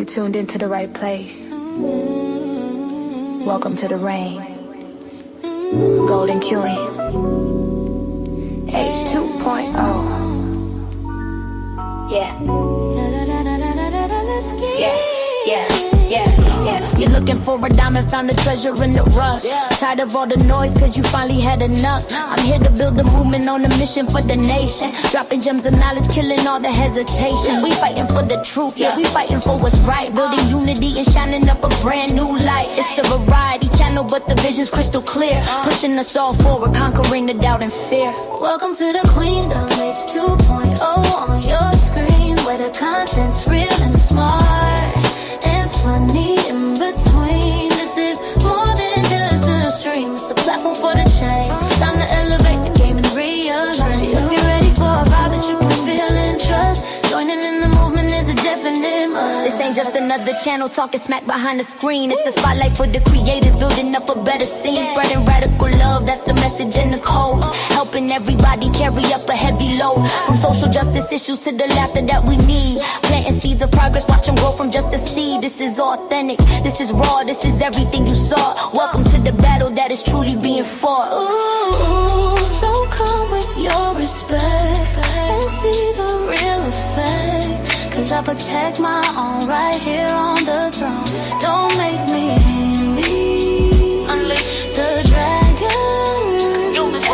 tuned into the right place. Welcome to the rain. Golden Queuing. H2.0. Yeah. Yeah. You're looking for a diamond, found a treasure in the rough. Tired of all the noise, cause you finally had enough. I'm here to build a movement on a mission for the nation. Dropping gems of knowledge, killing all the hesitation. We fighting for the truth, yeah, we fighting for what's right. Building unity and shining up a brand new light. It's a variety channel, but the vision's crystal clear. Pushing us all forward, conquering the doubt and fear. Welcome to the Queendom, H2.0 on your screen, where the content's real and smart and funny in between. This is more than just a stream, it's a platform for the change. Time to elevate the game and rearrange. If you're ready for a vibe that you can feel and trust, joining in the movement is a definite must. This ain't just another channel talking smack behind the screen. It's a spotlight for the creators, building up a better scene. Spreading radical love, that's the message and the code. Helping everybody carry up a heavy load. From social justice issues to the laughter that we need. Planting seeds of progress, watch them grow from just a seed. This is authentic, this is raw, this is everything you saw. Welcome to the battle that is truly being fought. Ooh, so come with your respect and see the real effect. Cause I protect my own right here on the throne. Don't make me unleash the dragon. You was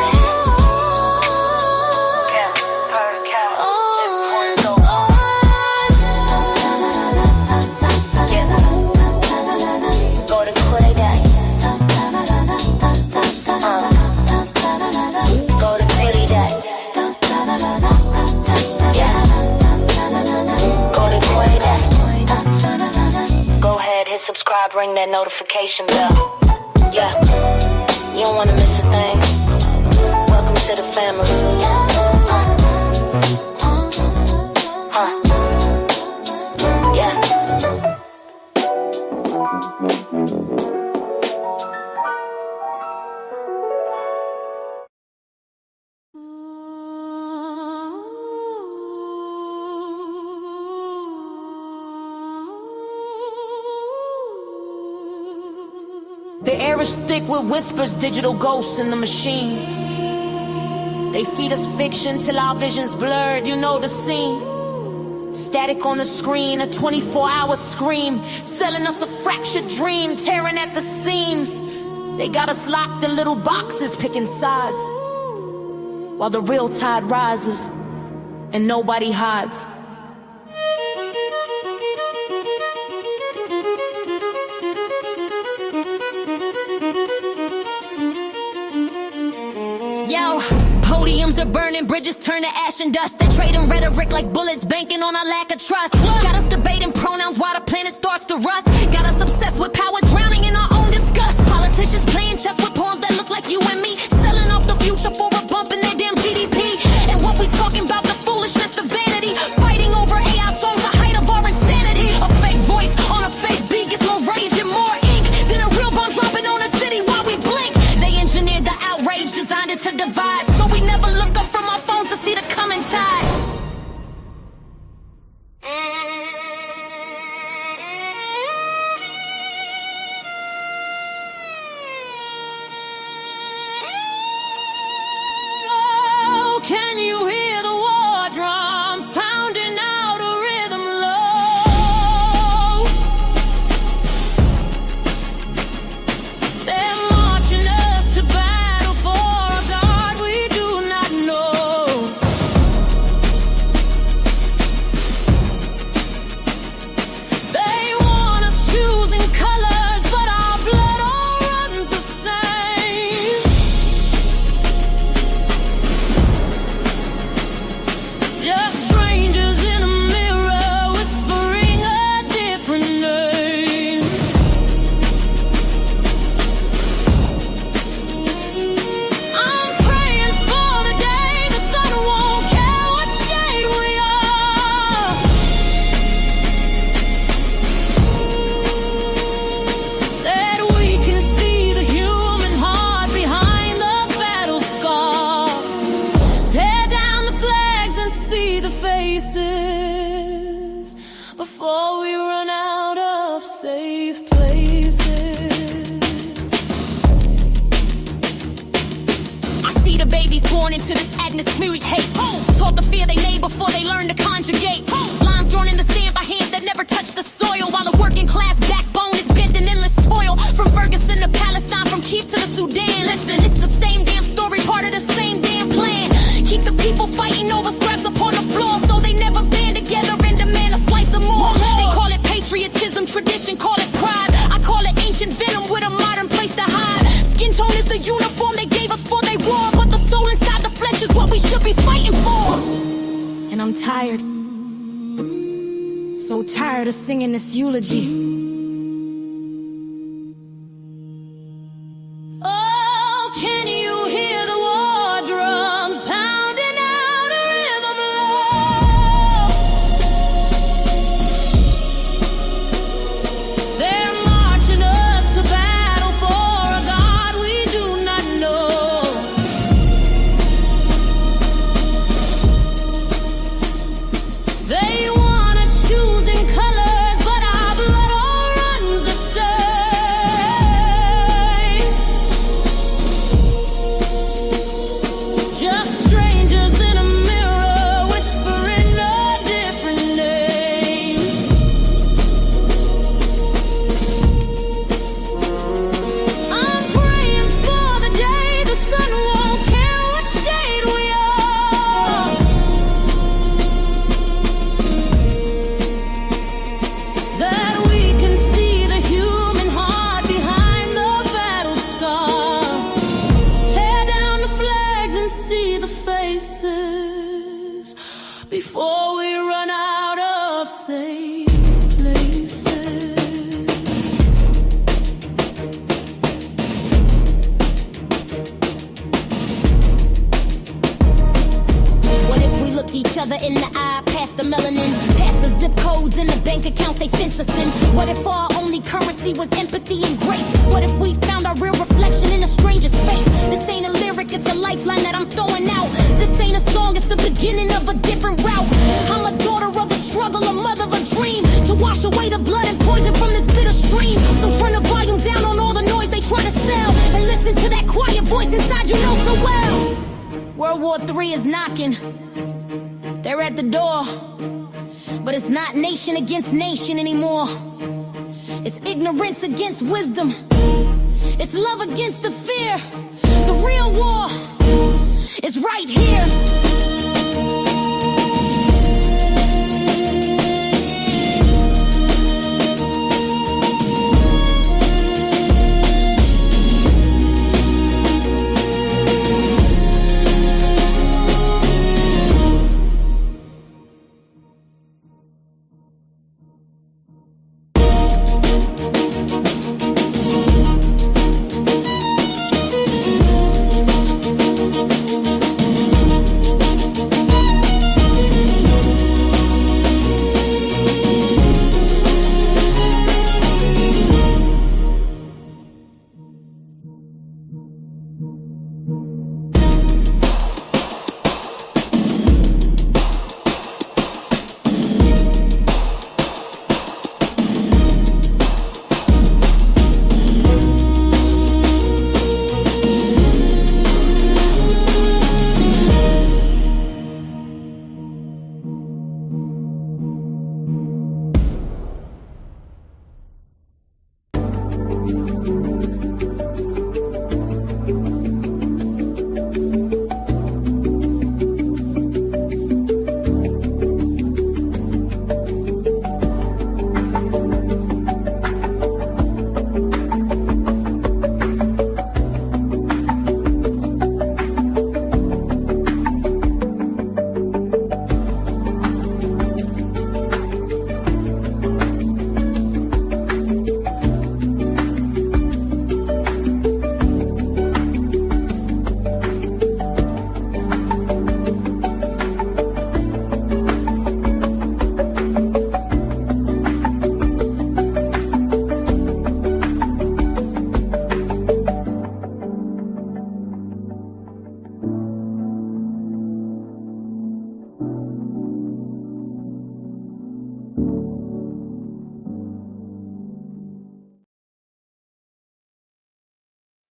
subscribe, ring that notification bell. Yeah, you don't wanna miss a thing. Welcome to the family. Yeah. The air is thick with whispers, digital ghosts in the machine. They feed us fiction till our vision's blurred, you know the scene. Static on the screen, a 24-hour scream, selling us a fractured dream, tearing at the seams. They got us locked in little boxes, picking sides, while the real tide rises and nobody hides. Yo, podiums are burning, bridges turn to ash and dust. They trading rhetoric like bullets, banking on our lack of trust. Got us debating pronouns while the planet starts to rust. Got us obsessed with power, drowning in our own disgust. Politicians playing chess with pawns that look like you and me, selling off the future for a bump in their damn GDP. And what we talking about, the foolishness, the vanity, fighting over AI songs, the height of our insanity. A fake voice on a fake beat gets more rage and more ink than a real bomb dropping on a city while we blink. They engineered the outrage, designed it to divide, so we never look up from our phones to see the coming tide. be the babies born into this atmospheric hate. Taught to fear their neighbor before they learn to conjugate. Lines drawn in the sand by hands that never touch the soil, while the working class backbone is bent in endless toil. From Ferguson to Palestine, from Kiev to the Sudan. Listen, it's the same damn story, part of the same damn plan. Keep the people fighting over scraps upon the floor, so they never band together and demand a slice of more. They call it patriotism, tradition, call it pride. I call it ancient venom with a modern place to hide. Skin tone is the uniform they gave us for they war, but the soul inside the flesh is what we should be fighting for. And I'm tired, so tired of singing this eulogy. Oh, can you hear the war drums pounding out a rhythm low? They're marching us to battle for a God we do not know. They want us choosing colors, but our blood all runs the same. Just strangers in a mirror whispering a different name. I'm praying for the day the sun won't care what shade we are. That we can see the human heart behind the battle scar. Tear down the flags and see the faces before we run out of safe places. What if we looked each other in the eye, past the melanin, past the zip codes and the bank accounts they fence us in? What if our only currency was empathy and grace? What if we found our real reflection in a stranger's face? This ain't a lyric, it's a lifeline that I'm throwing out. This ain't a song, it's the beginning of a different route. I'm a daughter of a struggle, a mother of a dream, to wash away the blood and poison from this bitter stream. So turn the volume down on all the noise they try to sell, and listen to that quiet voice inside you know so well. World War III is knocking, they're at the door, but it's not nation against nation anymore. It's ignorance against wisdom, it's love against the fear. The real war is right here.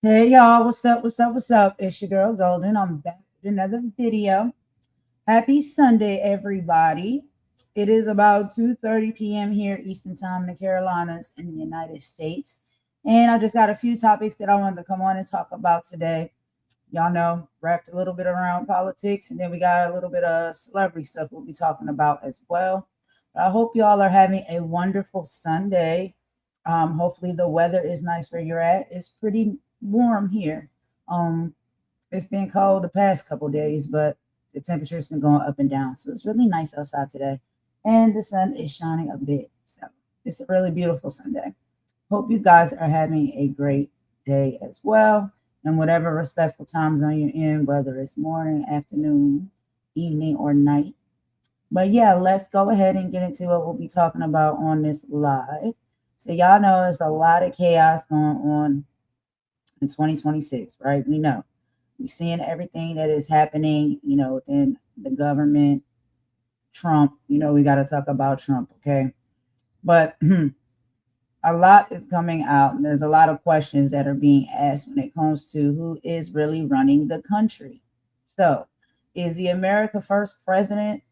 Hey y'all, what's up? What's up? What's up? It's your girl Golden. I'm back with another video. Happy Sunday, everybody. It is about 2:30 p.m. here Eastern Time in the Carolinas in the United States. And I just got a few topics that I wanted to come on and talk about today. Y'all know, wrapped a little bit around politics, and then we got a little bit of celebrity stuff we'll be talking about as well. But I hope y'all are having a wonderful Sunday. Hopefully the weather is nice where you're at. It's pretty warm here. It's been cold the past couple days, but the temperature's been going up and down. So it's really nice outside today. And the sun is shining a bit. So it's a really beautiful Sunday. Hope you guys are having a great day as well. And whatever respectful time zone you're in, whether it's morning, afternoon, evening, or night. But yeah, let's go ahead and get into what we'll be talking about on this live. So y'all know there's a lot of chaos going on in 2026, right? We know. We're seeing everything that is happening, within the government. Trump, we got to talk about Trump, okay? But a lot is coming out, and there's a lot of questions that are being asked when it comes to who is really running the country. So, is the America First president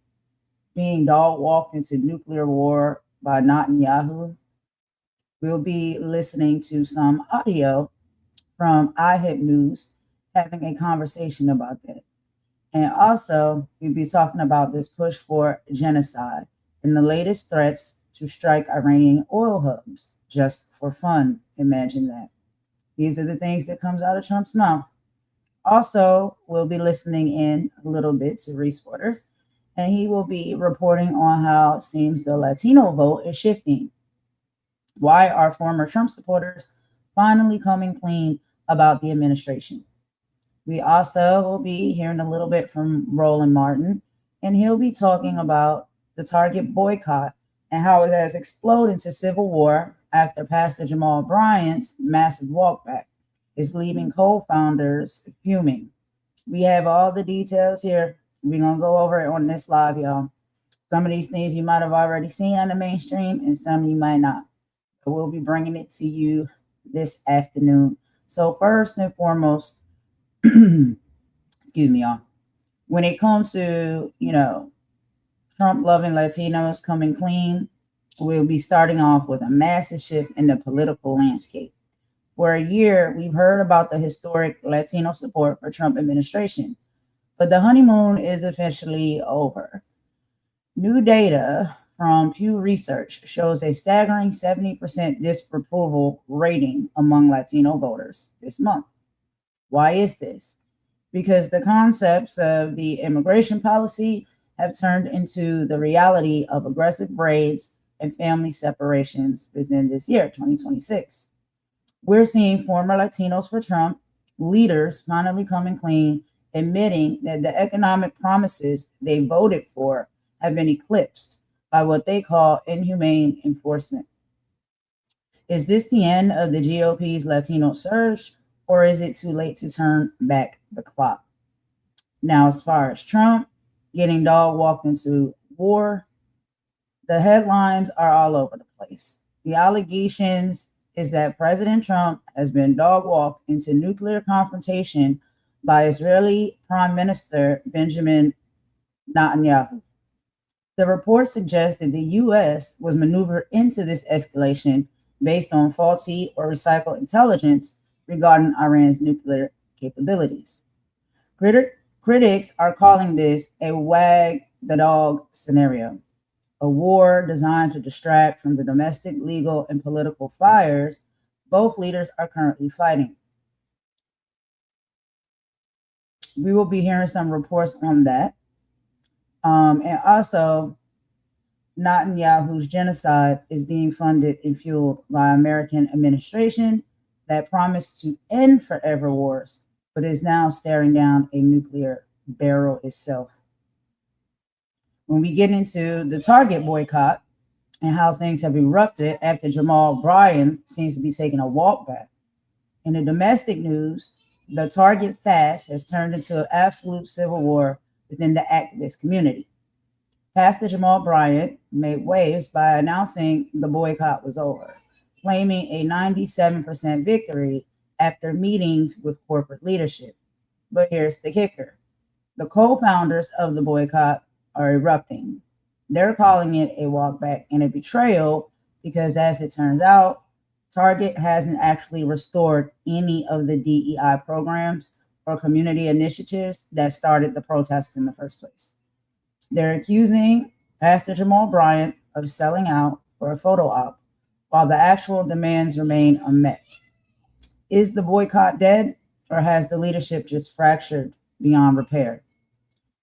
being dog walked into nuclear war by Netanyahu? We'll be listening to some audio from IHIP News having a conversation about that. And also, we'll be talking about this push for genocide and the latest threats to strike Iranian oil hubs just for fun. Imagine that. These are the things that comes out of Trump's mouth. Also, we'll be listening in a little bit to Reese Waters, and he will be reporting on how it seems the Latino vote is shifting. Why are former Trump supporters finally coming clean about the administration? We also will be hearing a little bit from Roland Martin, and he'll be talking about the Target boycott and how it has exploded into civil war after Pastor Jamal Bryant's massive walkback is leaving co-founders fuming. We have all the details here. We're going to go over it on this live, y'all. Some of these things you might have already seen on the mainstream, and some you might not. But we'll be bringing it to you this afternoon. So first and foremost, excuse me, y'all. When it comes to, Trump loving Latinos coming clean, we'll be starting off with a massive shift in the political landscape. For a year, we've heard about the historic Latino support for Trump administration, but the honeymoon is officially over. New data from Pew Research shows a staggering 70% disapproval rating among Latino voters this month. Why is this? Because the concepts of the immigration policy have turned into the reality of aggressive raids and family separations within this year, 2026. We're seeing former Latinos for Trump leaders finally coming clean, admitting that the economic promises they voted for have been eclipsed by what they call inhumane enforcement. Is this the end of the GOP's Latino surge, or is it too late to turn back the clock? Now, as far as Trump getting dog walked into war, the headlines are all over the place. The allegations is that President Trump has been dog walked into nuclear confrontation by Israeli Prime Minister Benjamin Netanyahu. The report suggests that the U.S. was maneuvered into this escalation based on faulty or recycled intelligence regarding Iran's nuclear capabilities. Critics are calling this a wag the dog scenario, a war designed to distract from the domestic, legal, and political fires both leaders are currently fighting. We will be hearing some reports on that. And also, Netanyahu's genocide is being funded and fueled by American administration that promised to end forever wars, but is now staring down a nuclear barrel itself. When we get into the Target boycott and how things have erupted after Jamal Bryant seems to be taking a walk back. In the domestic news, the Target fast has turned into an absolute civil war within the activist community. Pastor Jamal Bryant made waves by announcing the boycott was over, claiming a 97% victory after meetings with corporate leadership. But here's the kicker. The co-founders of the boycott are erupting. They're calling it a walk back and a betrayal because, as it turns out, Target hasn't actually restored any of the DEI programs or community initiatives that started the protest in the first place. They're accusing Pastor Jamal Bryant of selling out for a photo op, while the actual demands remain unmet. Is the boycott dead, or has the leadership just fractured beyond repair?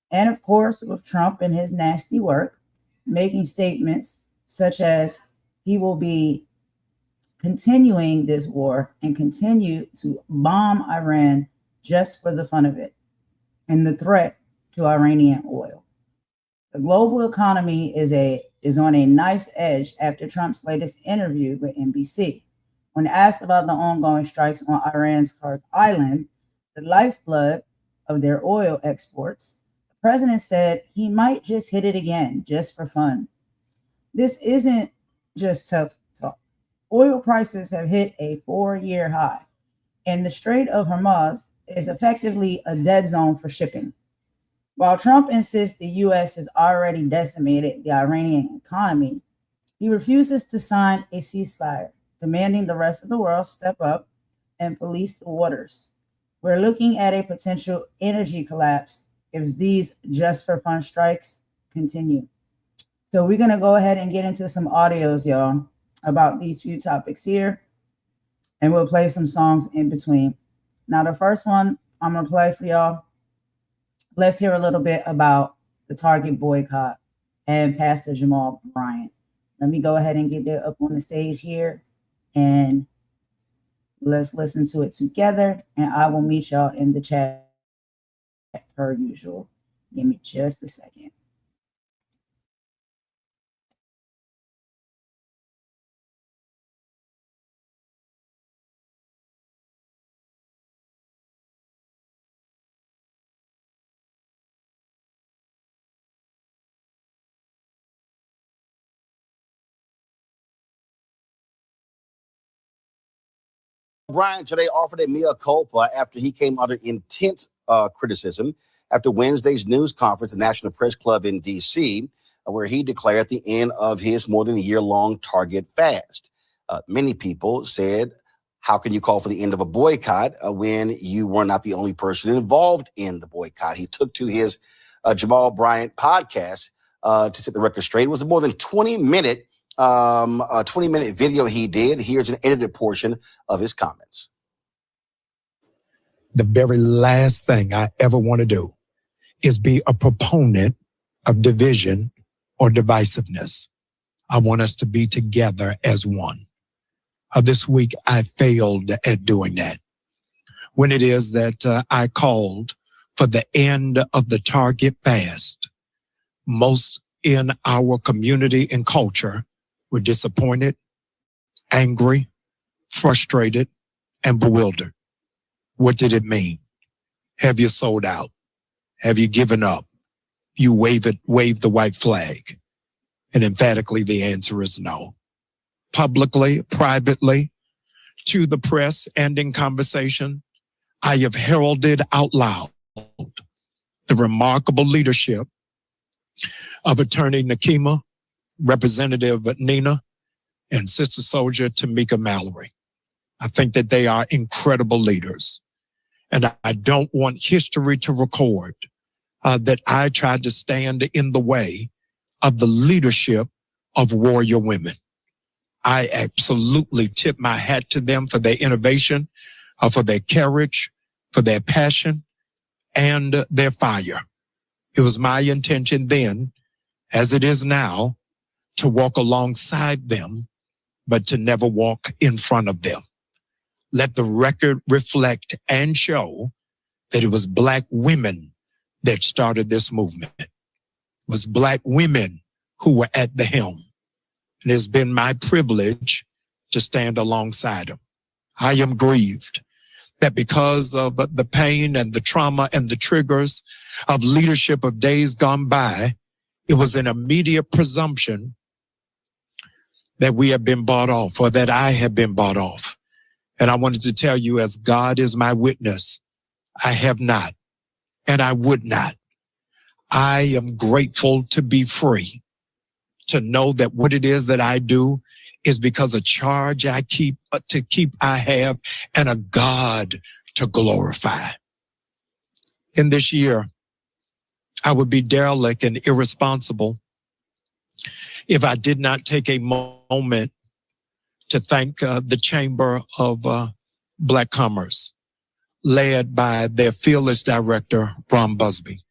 And of course, with Trump and his nasty work, making statements such as he will be continuing this war and continue to bomb Iran just for the fun of it, and the threat to Iranian oil. The global economy is on a knife's edge after Trump's latest interview with NBC. When asked about the ongoing strikes on Iran's Kurd island, the lifeblood of their oil exports, the president said he might just hit it again, just for fun. This isn't just tough talk. Oil prices have hit a 4-year high, and the Strait of Hormuz is effectively a dead zone for shipping. While Trump insists the U.S. has already decimated the Iranian economy, he refuses to sign a ceasefire, demanding the rest of the world step up and police the waters. We're looking at a potential energy collapse if these just for fun strikes continue. So we're going to go ahead and get into some audios, y'all, about these few topics here, and we'll play some songs in between. Now, the first one I'm going to play for y'all, let's hear a little bit about the Target boycott and Pastor Jamal Bryant. Let me go ahead and get that up on the stage here, and let's listen to it together, and I will meet y'all in the chat per usual. Give me just a second. Bryant today offered a mea culpa after he came under intense criticism after Wednesday's news conference at the National Press Club in D.C., where he declared the end of his more than a year-long Target fast. Many people said, how can you call for the end of a boycott when you were not the only person involved in the boycott? He took to his Jamal Bryant podcast to set the record straight. It was a more than 20-minute a 20-minute video he did. Here's an edited portion of his comments. The very last thing I ever want to do is be a proponent of division or divisiveness. I want us to be together as one. This week, I failed at doing that. When it is that I called for the end of the Target fast, most in our community and culture were disappointed, angry, frustrated, and bewildered. What did it mean? Have you sold out? Have you given up? You wave the white flag? And emphatically, the answer is no. Publicly, privately, to the press and in conversation, I have heralded out loud the remarkable leadership of Attorney Nakima, Representative Nina, and Sister Soldier Tamika Mallory. I think that they are incredible leaders. And I don't want history to record that I tried to stand in the way of the leadership of warrior women. I absolutely tip my hat to them for their innovation, for their courage, for their passion, and their fire. It was my intention then, as it is now, to walk alongside them, but to never walk in front of them. Let the record reflect and show that it was Black women that started this movement. It was Black women who were at the helm. And it's been my privilege to stand alongside them. I am grieved that because of the pain and the trauma and the triggers of leadership of days gone by, it was an immediate presumption that we have been bought off, or that I have been bought off. And I wanted to tell you, as God is my witness, I have not, and I would not. I am grateful to be free, to know that what it is that I do is because a charge I have, and a God to glorify. In this year, I would be derelict and irresponsible if I did not take a moment to thank the Chamber of Black Commerce, led by their fearless director, Ron Busby.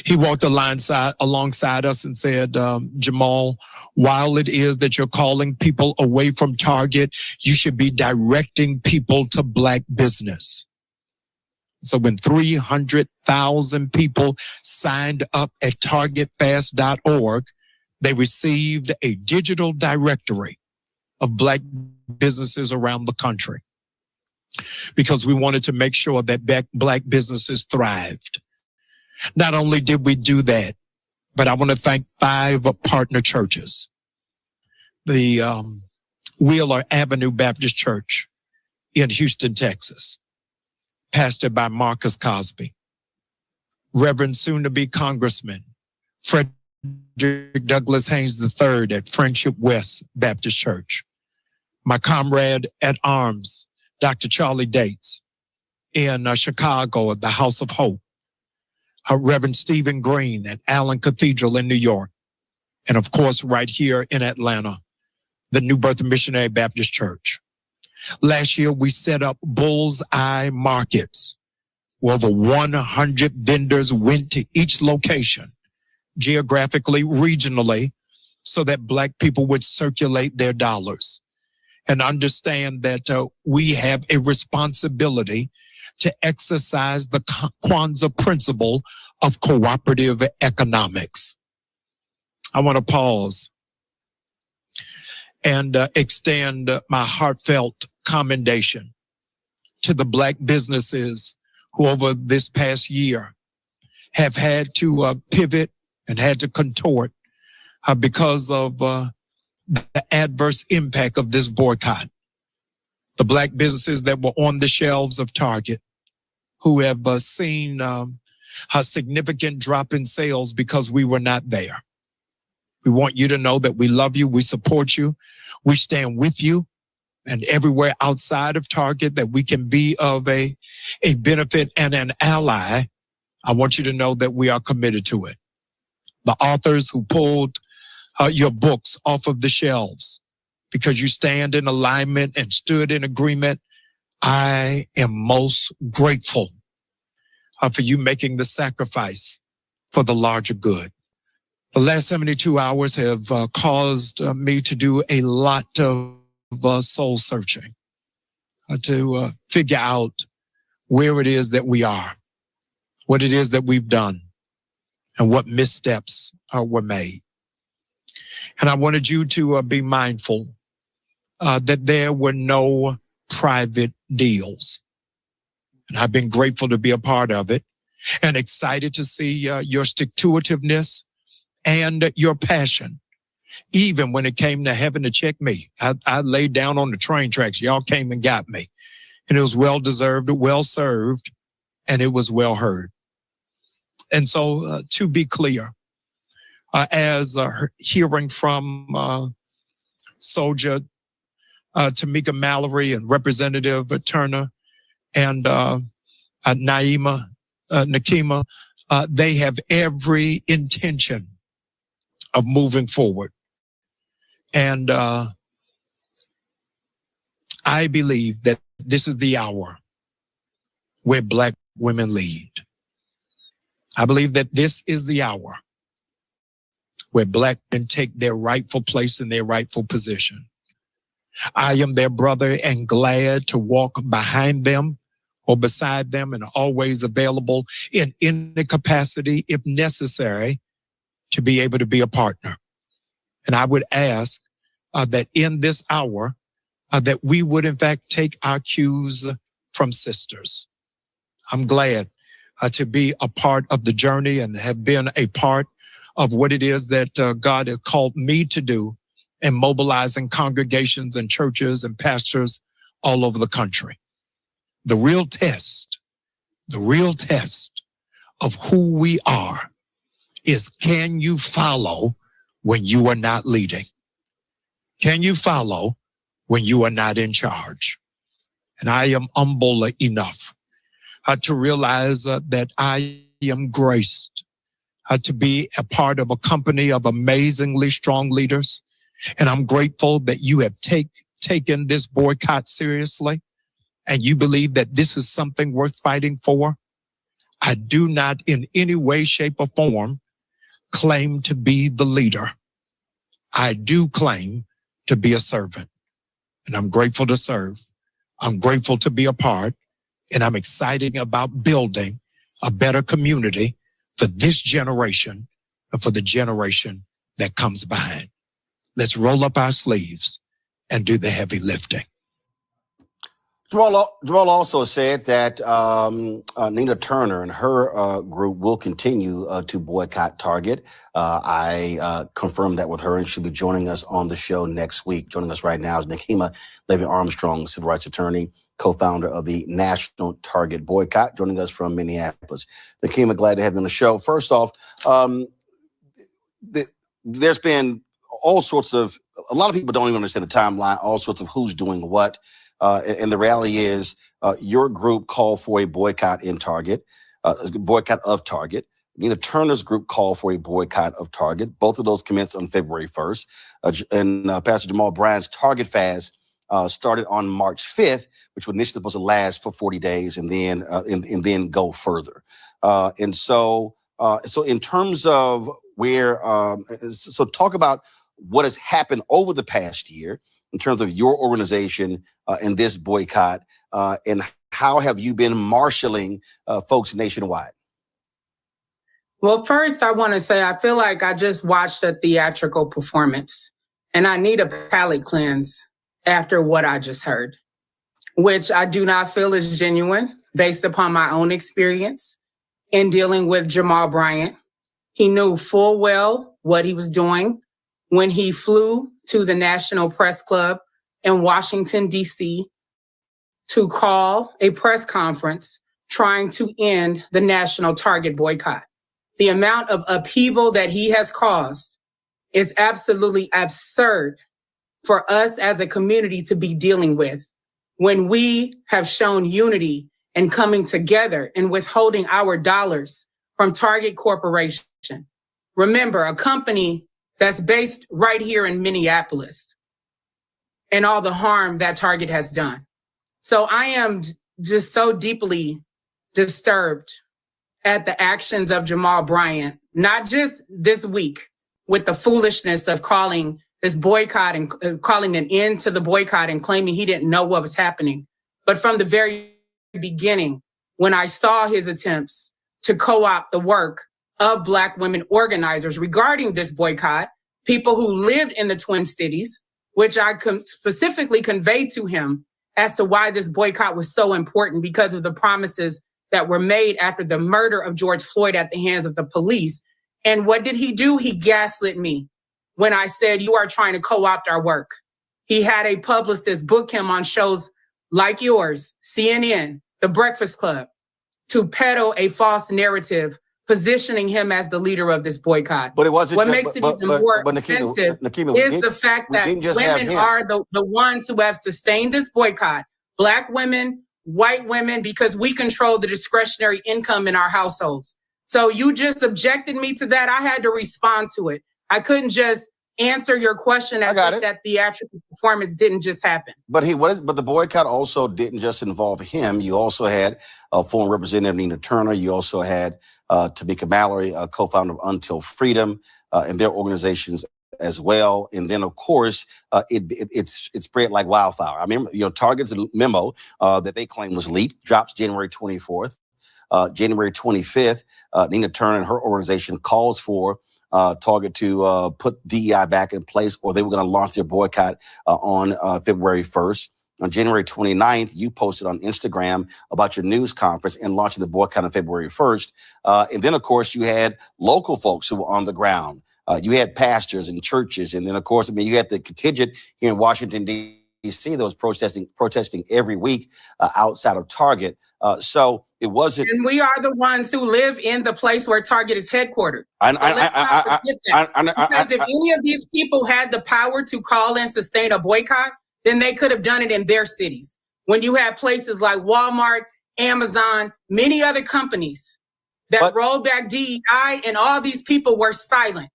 He walked alongside us and said, Jamal, while it is that you're calling people away from Target, you should be directing people to Black business. So when 300,000 people signed up at targetfast.org, they received a digital directory of Black businesses around the country, because we wanted to make sure that Black businesses thrived. Not only did we do that, but I want to thank 5 partner churches. The Wheeler Avenue Baptist Church in Houston, Texas, pastored by Marcus Cosby. Reverend soon-to-be Congressman Frederick Douglass Haynes III at Friendship West Baptist Church. My comrade at arms, Dr. Charlie Dates, in Chicago at the House of Hope. Reverend Stephen Green at Allen Cathedral in New York. And of course, right here in Atlanta, the New Birth Missionary Baptist Church. Last year, we set up bullseye markets where over 100 vendors went to each location, geographically, regionally, so that Black people would circulate their dollars and understand that we have a responsibility to exercise the Kwanzaa principle of cooperative economics. I want to pause and extend my heartfelt commendation to the Black businesses who over this past year have had to pivot and had to contort because of the adverse impact of this boycott. The Black businesses that were on the shelves of Target, who have seen a significant drop in sales because we were not there. We want you to know that we love you, we support you, we stand with you, and everywhere outside of Target that we can be of a benefit and an ally, I want you to know that we are committed to it. The authors who pulled your books off of the shelves because you stand in alignment and stood in agreement, I am most grateful for you making the sacrifice for the larger good. The last 72 hours have caused me to do a lot of soul searching, to figure out where it is that we are, what it is that we've done, and what missteps were made. And I wanted you to be mindful that there were no private deals. And I've been grateful to be a part of it and excited to see your stick-to-itiveness and your passion. Even when it came to having to check me, I laid down on the train tracks. Y'all came and got me. And it was well-deserved, well-served, and it was well-heard. And so to be clear, as hearing from Soldier Tamika Mallory and Representative Turner and Nakima, they have every intention of moving forward. And I believe that this is the hour where Black women lead. I believe that this is the hour where Black men take their rightful place in their rightful position. I am their brother and glad to walk behind them or beside them and always available in any capacity, if necessary, to be able to be a partner. And I would ask that in this hour, that we would in fact take our cues from sisters. I'm glad to be a part of the journey and have been a part of what it is that God has called me to do in mobilizing congregations and churches and pastors all over the country. The real test of who we are is, can you follow when you are not leading? Can you follow when you are not in charge? And I am humble enough to realize that I am graced to be a part of a company of amazingly strong leaders. And I'm grateful that you have taken this boycott seriously and you believe that this is something worth fighting for. I do not in any way, shape, or form claim to be the leader. I do claim to be a servant, and I'm grateful to serve. I'm grateful to be a part, and I'm excited about building a better community for this generation and for the generation that comes behind. Let's roll up our sleeves and do the heavy lifting. Jamal also said that Nina Turner and her group will continue to boycott Target. I confirmed that with her, and she'll be joining us on the show next week. Joining us right now is Nakima Levy-Armstrong, civil rights attorney, co-founder of the National Target Boycott, joining us from Minneapolis. Nakima, glad to have you on the show. First off, there's been all sorts of, a lot of people don't even understand the timeline, all sorts of who's doing what. And the reality is your group called for a boycott in Target, boycott of Target. Nina Turner's group called for a boycott of Target. Both of those commenced on February 1st. And Pastor Jamal Bryant's Target fast started on March 5th, which was initially supposed to last for 40 days and then go further. So in terms of where, so talk about what has happened over the past year in terms of your organization in this boycott, and how have you been marshaling folks nationwide? Well, first, I want to say I feel like I just watched a theatrical performance, and I need a palate cleanse after what I just heard, which I do not feel is genuine based upon my own experience in dealing with Jamal Bryant. He knew full well what he was doing when he flew to the National Press Club in Washington, D.C. to call a press conference trying to end the National Target Boycott. The amount of upheaval that he has caused is absolutely absurd for us as a community to be dealing with when we have shown unity and coming together and withholding our dollars from Target Corporation. Remember, a company that's based right here in Minneapolis, and all the harm that Target has done. So I am just so deeply disturbed at the actions of Jamal Bryant, not just this week with the foolishness of calling this boycott and calling an end to the boycott and claiming he didn't know what was happening, but from the very beginning, when I saw his attempts to co-opt the work of Black women organizers regarding this boycott, people who lived in the Twin Cities, which I specifically conveyed to him as to why this boycott was so important because of the promises that were made after the murder of George Floyd at the hands of the police. And what did he do? He gaslit me when I said, you are trying to co-opt our work. He had a publicist book him on shows like yours, CNN, The Breakfast Club, to peddle a false narrative positioning him as the leader of this boycott. But it wasn't. What makes it even more offensive is the fact that women are the ones who have sustained this boycott. Black women, white women, because we control the discretionary income in our households. So you just subjected me to that. I had to respond to it. I couldn't just answer your question as if that theatrical performance didn't just happen. But the boycott also didn't just involve him. You also had former Representative Nina Turner. You also had Tamika Mallory, co-founder of Until Freedom, and their organizations as well. And then, of course, it spread like wildfire. I mean, Target's memo that they claim was leaked drops January 24th. January 25th, Nina Turner and her organization calls for Target to put DEI back in place, or they were going to launch their boycott on February 1st. On January 29th, you posted on Instagram about your news conference and launching the boycott on February 1st. And then, of course, you had local folks who were on the ground. You had pastors and churches. And then, of course, you had the contingent here in Washington, D.C. that was protesting every week outside of Target. So it wasn't. And we are the ones who live in the place where Target is headquartered. Because if any of these people had the power to call and sustain a boycott, then they could have done it in their cities. When you have places like Walmart, Amazon, many other companies that rolled back DEI, and all these people were silent.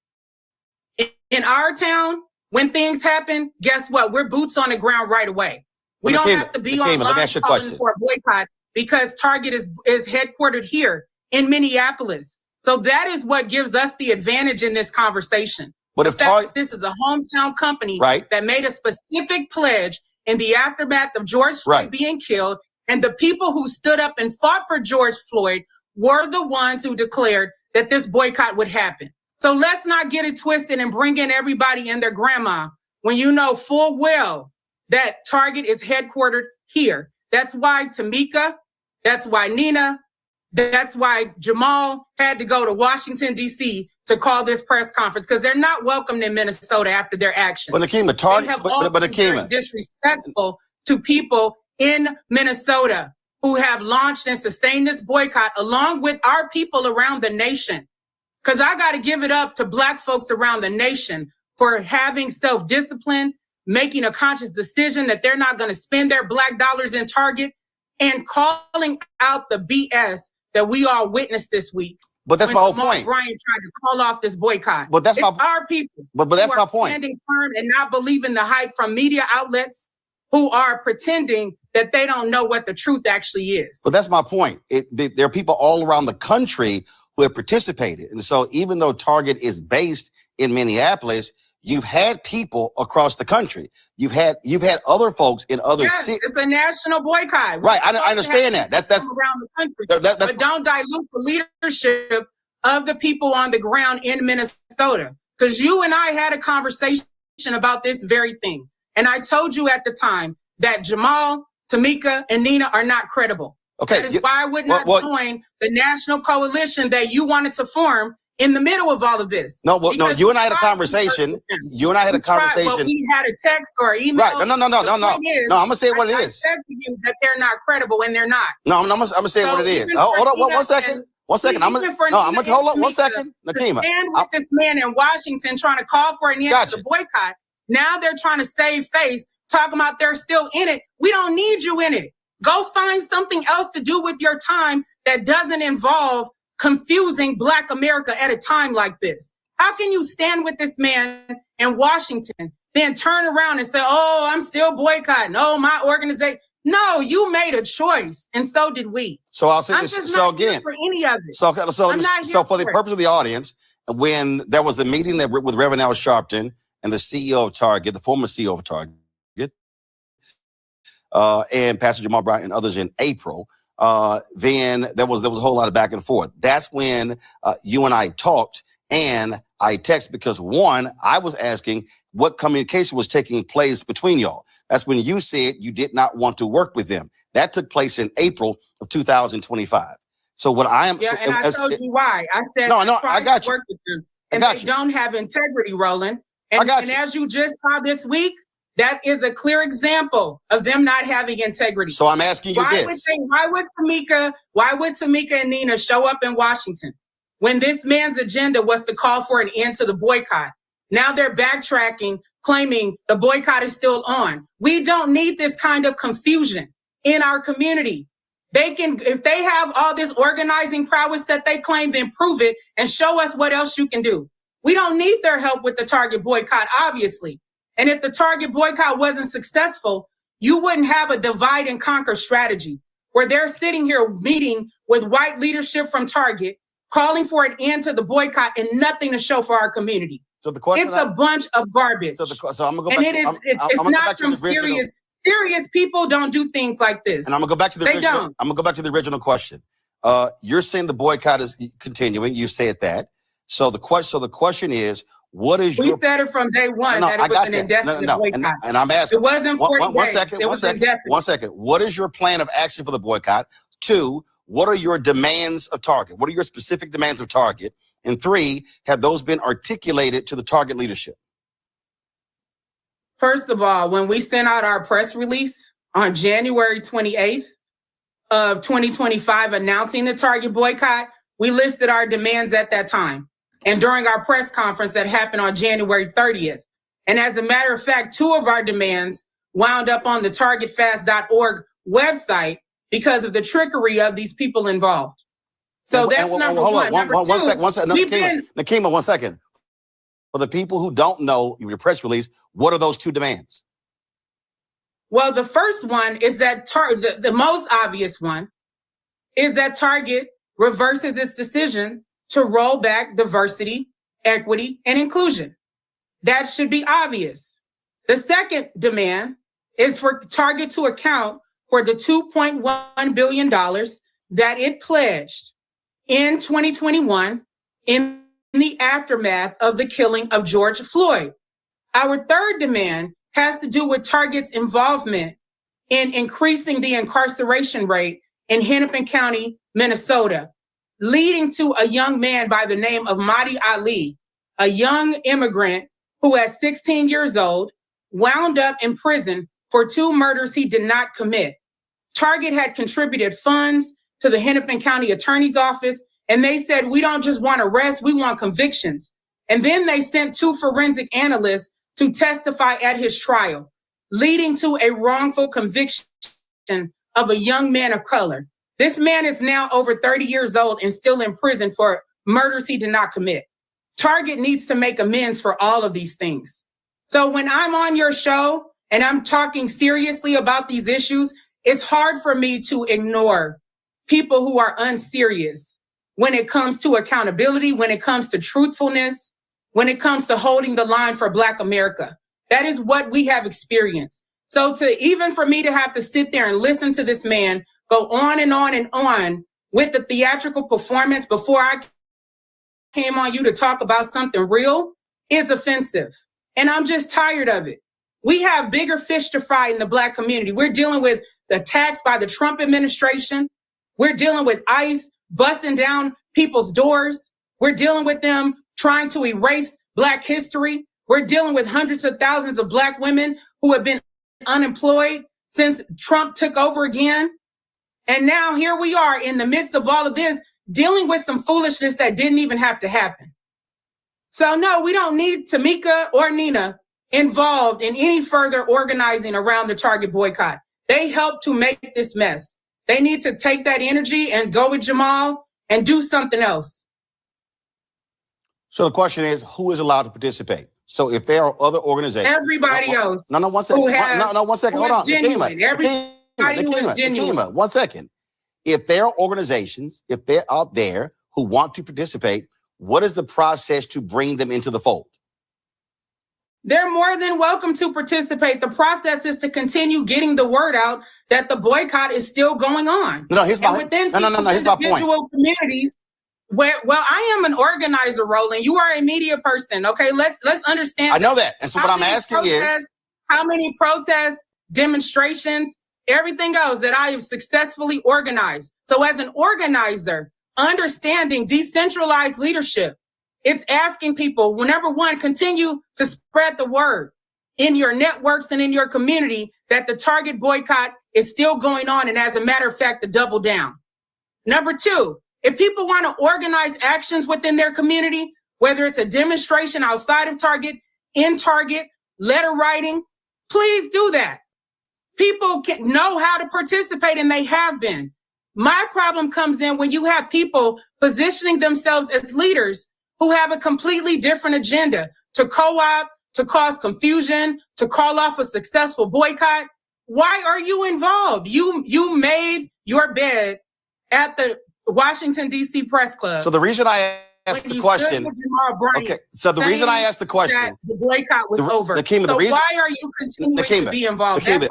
In our town, when things happen, guess what? We're boots on the ground right away. We don't have to be online calling for a boycott because Target is headquartered here in Minneapolis. So that is what gives us the advantage in this conversation. But if this is a hometown company that made a specific pledge in the aftermath of George Floyd being killed, and the people who stood up and fought for George Floyd were the ones who declared that this boycott would happen. So let's not get it twisted and bring in everybody and their grandma when you know full well that Target is headquartered here. That's why Tamika, that's why Nina, that's why Jamal had to go to Washington, D.C. to call this press conference, because they're not welcomed in Minnesota after their actions. But Akima, Target, very disrespectful to people in Minnesota who have launched and sustained this boycott along with our people around the nation. Because I got to give it up to Black folks around the nation for having self-discipline, making a conscious decision that they're not going to spend their Black dollars in Target, and calling out the BS that we all witnessed this week. But that's my whole point. Brian tried to call off this boycott. But that's our people. But that's my point. Standing firm and not believing the hype from media outlets who are pretending that they don't know what the truth actually is. But that's my point. There are people all around the country who have participated. And so even though Target is based in Minneapolis, you've had people across the country. You've had other folks in other cities. It's a national boycott. Right. I understand that. That's around the country. But don't dilute the leadership of the people on the ground in Minnesota. Because you and I had a conversation about this very thing. And I told you at the time that Jamal, Tamika, and Nina are not credible. Okay. That is why I would not join the national coalition that you wanted to form in the middle of all of this. No, you and I had a conversation. You and I had a conversation. Well, we had a text or email. Right. No. No, I'm going to say what it is. I said to you that they're not credible, and they're not. No, I'm going to say what it is. Hold on one second. Hold on one second. Nakima. And with this man in Washington trying to call for an end to the boycott. Now they're trying to save face, talking about they're still in it. We don't need you in it. Go find something else to do with your time that doesn't involve confusing Black America at a time like this. How can you stand with this man in Washington, then turn around and say, oh, I'm still boycotting. Oh, my organization. No, you made a choice, and so did we. So I'll say this. So again, for any of it. So for the purpose of the audience, when there was the meeting with Reverend Al Sharpton and the CEO of Target, the former CEO of Target, and Pastor Jamal Bryant and others in April, then there was a whole lot of back and forth. That's when you and I talked, and I texted because one, I was asking what communication was taking place between y'all. That's when you said you did not want to work with them. That took place in April of 2025. So what I am, and I told you why. I said I got you. Work with them. And they don't have integrity, Roland. And as you just saw this week, that is a clear example of them not having integrity. So I'm asking you this. Why would Tamika and Nina show up in Washington when this man's agenda was to call for an end to the boycott? Now they're backtracking, claiming the boycott is still on. We don't need this kind of confusion in our community. They can, if they have all this organizing prowess that they claim, then prove it and show us what else you can do. We don't need their help with the Target boycott, obviously. And if the Target boycott wasn't successful, you wouldn't have a divide and conquer strategy where they're sitting here meeting with white leadership from Target, calling for an end to the boycott and nothing to show for our community. So the question, it's a bunch of garbage. So I'm gonna go back. It's not from serious. Serious people don't do things like this. And I'm gonna go back to the original. I'm gonna go back to the original question. You're saying the boycott is continuing. You said that. So the question is, what is we said it from day one that it was an indefinite boycott. And I'm asking. It wasn't 40 days. One second. What is your plan of action for the boycott? 2, what are your demands of Target? What are your specific demands of Target? And 3, have those been articulated to the Target leadership? First of all, when we sent out our press release on January 28th of 2025 announcing the Target boycott, we listed our demands at that time. And during our press conference that happened on January 30th. And as a matter of fact, 2 of our demands wound up on the targetfast.org website because of the trickery of these people involved. So that's number one. One second. Nakima, 1 second. For the people who don't know your press release, what are those 2 demands? Well, the first one is that the most obvious one is that Target reverses its decision to roll back diversity, equity, and inclusion. That should be obvious. The second demand is for Target to account for the $2.1 billion that it pledged in 2021 in the aftermath of the killing of George Floyd. Our third demand has to do with Target's involvement in increasing the incarceration rate in Hennepin County, Minnesota, leading to a young man by the name of Mahdi Ali, a young immigrant who at 16 years old wound up in prison for 2 murders he did not commit. Target had contributed funds to the Hennepin County Attorney's Office, and they said, we don't just want arrests, we want convictions. And then they sent 2 forensic analysts to testify at his trial, leading to a wrongful conviction of a young man of color. This man is now over 30 years old and still in prison for murders he did not commit. Target needs to make amends for all of these things. So when I'm on your show and I'm talking seriously about these issues, it's hard for me to ignore people who are unserious when it comes to accountability, when it comes to truthfulness, when it comes to holding the line for Black America. That is what we have experienced. So even for me to have to sit there and listen to this man go on and on and on with the theatrical performance before I came on you to talk about something real is offensive. And I'm just tired of it. We have bigger fish to fry in the Black community. We're dealing with the attacks by the Trump administration. We're dealing with ICE busting down people's doors. We're dealing with them trying to erase Black history. We're dealing with hundreds of thousands of Black women who have been unemployed since Trump took over again. And now here we are in the midst of all of this, dealing with some foolishness that didn't even have to happen. So no, we don't need Tamika or Nina involved in any further organizing around the Target boycott. They helped to make this mess. They need to take that energy and go with Jamal and do something else. So the question is, who is allowed to participate? So if there are other organizations, everybody else. No, 1 second. One second. Hold on. Nakima, 1 second. If there are organizations, if they're out there who want to participate, what is the process to bring them into the fold? They're more than welcome to participate. The process is to continue getting the word out that the boycott is still going on. Here's my point. Communities. Well, I am an organizer, Roland. You are a media person. Okay, let's understand. I know that. And so what I'm asking is how many protests, demonstrations, everything else that I have successfully organized. So as an organizer, understanding decentralized leadership, it's asking people, well, number one, continue to spread the word in your networks and in your community that the Target boycott is still going on. And as a matter of fact, to double down. Number two, if people want to organize actions within their community, whether it's a demonstration outside of Target, in Target, letter writing, please do that. People can know how to participate, and they have been. My problem comes in when you have people positioning themselves as leaders who have a completely different agenda to co-opt, to cause confusion, to call off a successful boycott. Why are you involved? You made your bed at the Washington, D.C. Press Club. So the reason I asked the question, the reason I asked the question, the boycott was over. Why are you continuing to be involved? The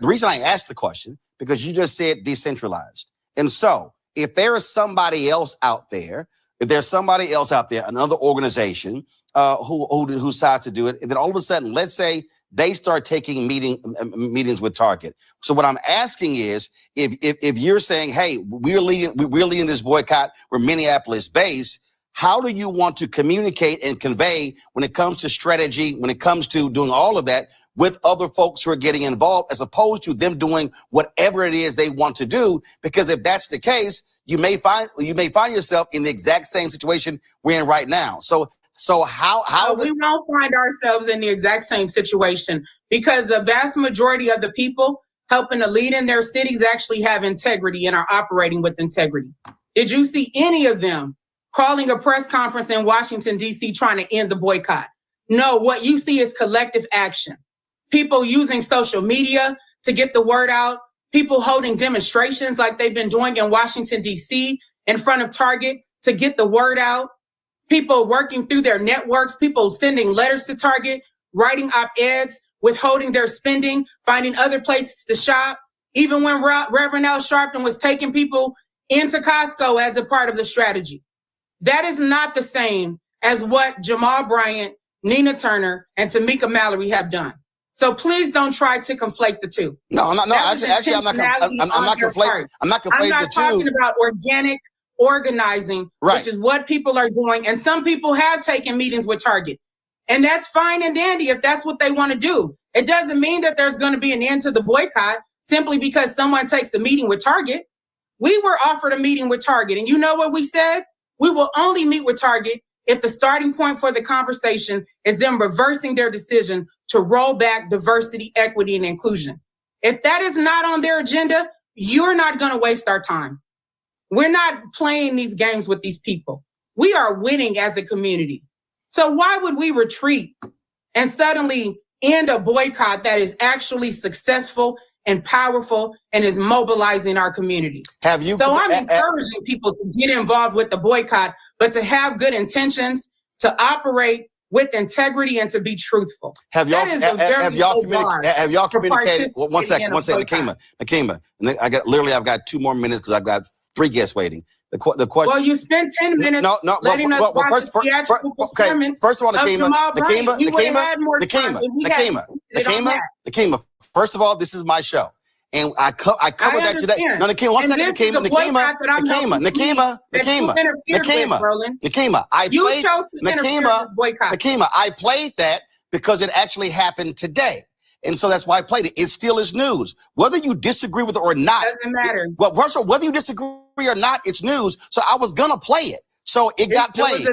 reason I asked the question, because you just said decentralized. And so if there is somebody else out there, another organization who decides to do it, and then all of a sudden, let's say they start taking meetings with Target. So what I'm asking is, if you're saying, hey, we're leading this boycott, we're Minneapolis based, how do you want to communicate and convey when it comes to strategy, when it comes to doing all of that with other folks who are getting involved, as opposed to them doing whatever it is they want to do? Because if that's the case, you may find yourself in the exact same situation we're in right now. So how we won't find ourselves in the exact same situation, because the vast majority of the people helping to lead in their cities actually have integrity and are operating with integrity. Did you see any of them calling a press conference in Washington, D.C., trying to end the boycott? No, what you see is collective action. People using social media to get the word out, people holding demonstrations like they've been doing in Washington, D.C., in front of Target to get the word out, people working through their networks, people sending letters to Target, writing op-eds, withholding their spending, finding other places to shop. Even when Reverend Al Sharpton was taking people into Costco as a part of the strategy. That is not the same as what Jamal Bryant, Nina Turner, and Tamika Mallory have done. So please don't try to conflate the two. No, I'm not. No, actually, I'm not conflating. I'm not conflating the two. I'm not talking about organic organizing, right, which is what people are doing. And some people have taken meetings with Target. And that's fine and dandy if that's what they want to do. It doesn't mean that there's going to be an end to the boycott simply because someone takes a meeting with Target. We were offered a meeting with Target, and you know what we said? We will only meet with Target if the starting point for the conversation is them reversing their decision to roll back diversity, equity, and inclusion. If that is not on their agenda, you're not going to waste our time. We're not playing these games with these people. We are winning as a community. So why would we retreat and suddenly end a boycott that is actually successful and powerful and is mobilizing our community? So I'm encouraging people to get involved with the boycott, but to have good intentions, to operate with integrity, and to be truthful. Have y'all communicated? Well, one second, Nakima. I've got 2 more minutes because I've got 3 guests waiting. The question. Well, you spent 10 minutes letting us watch the theatrical performance. First of all, Nakima. First of all, this is my show, and I covered that today. No, Nakima, one second, Nakima. I played that because it actually happened today. And so that's why I played it. It still is news. Whether you disagree with it or not. Doesn't matter. Well, first of all, whether you disagree or not, it's news. So I was going to play it. So it got played.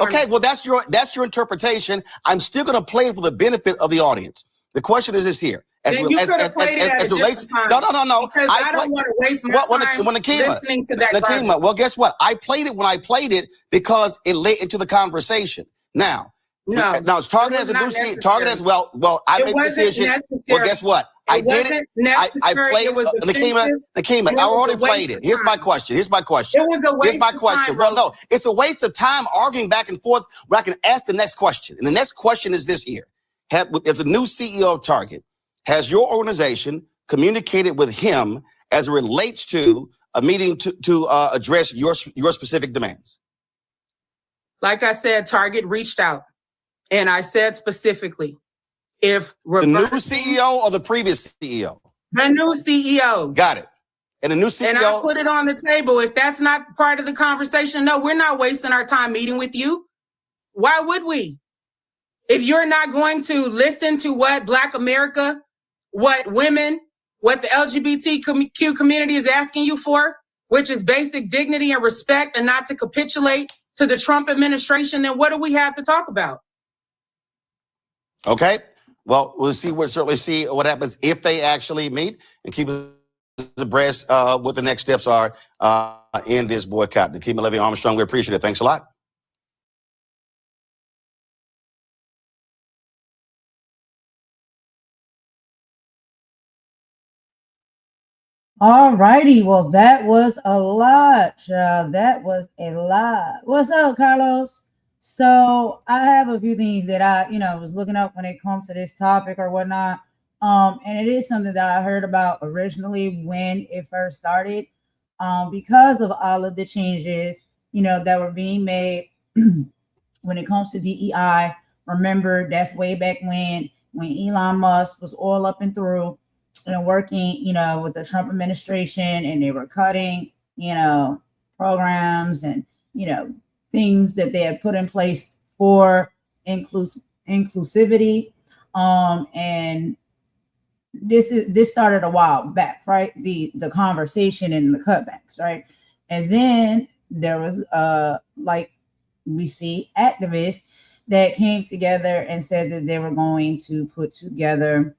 Okay, well, that's your interpretation. I'm still going to play it for the benefit of the audience. The question is this here. No. Because I don't want to waste my time listening to that. Nakima, well, guess what? I played it when I played it because it led into the conversation. Now, it's Target as a new CEO. Target as well. I made the decision. Well, guess what? I did it. I played it. Nakima, I already played it. Here's my question. It was a waste of time. Well, no, it's a waste of time arguing back and forth where I can ask the next question. And the next question is this here. As a new CEO of Target, has your organization communicated with him as it relates to a meeting to address your specific demands? Like I said, Target reached out. And I said specifically, if the new CEO or the previous CEO? The new CEO. Got it. And the new CEO. And I put it on the table. If that's not part of the conversation, no, we're not wasting our time meeting with you. Why would we? If you're not going to listen to what Black America, what women, what the LGBTQ community is asking you for, which is basic dignity and respect and not to capitulate to the Trump administration, then what do we have to talk about? Okay. Well, we'll certainly see what happens if they actually meet, and keep us abreast what the next steps are in this boycott. Nakima Levy Armstrong, we appreciate it. Thanks a lot. All righty. Well, that was a lot. That was a lot. What's up, Carlos? So I have a few things that I, was looking up when it comes to this topic or whatnot. And it is something that I heard about originally when it first started, because of all of the changes, that were being made when it comes to DEI. Remember, that's way back when Elon Musk was all up and through and working, with the Trump administration, and they were cutting, programs and, things that they had put in place for inclusivity. And this started a while back, right? The conversation and the cutbacks, right? And then there was like we see activists that came together and said that they were going to put together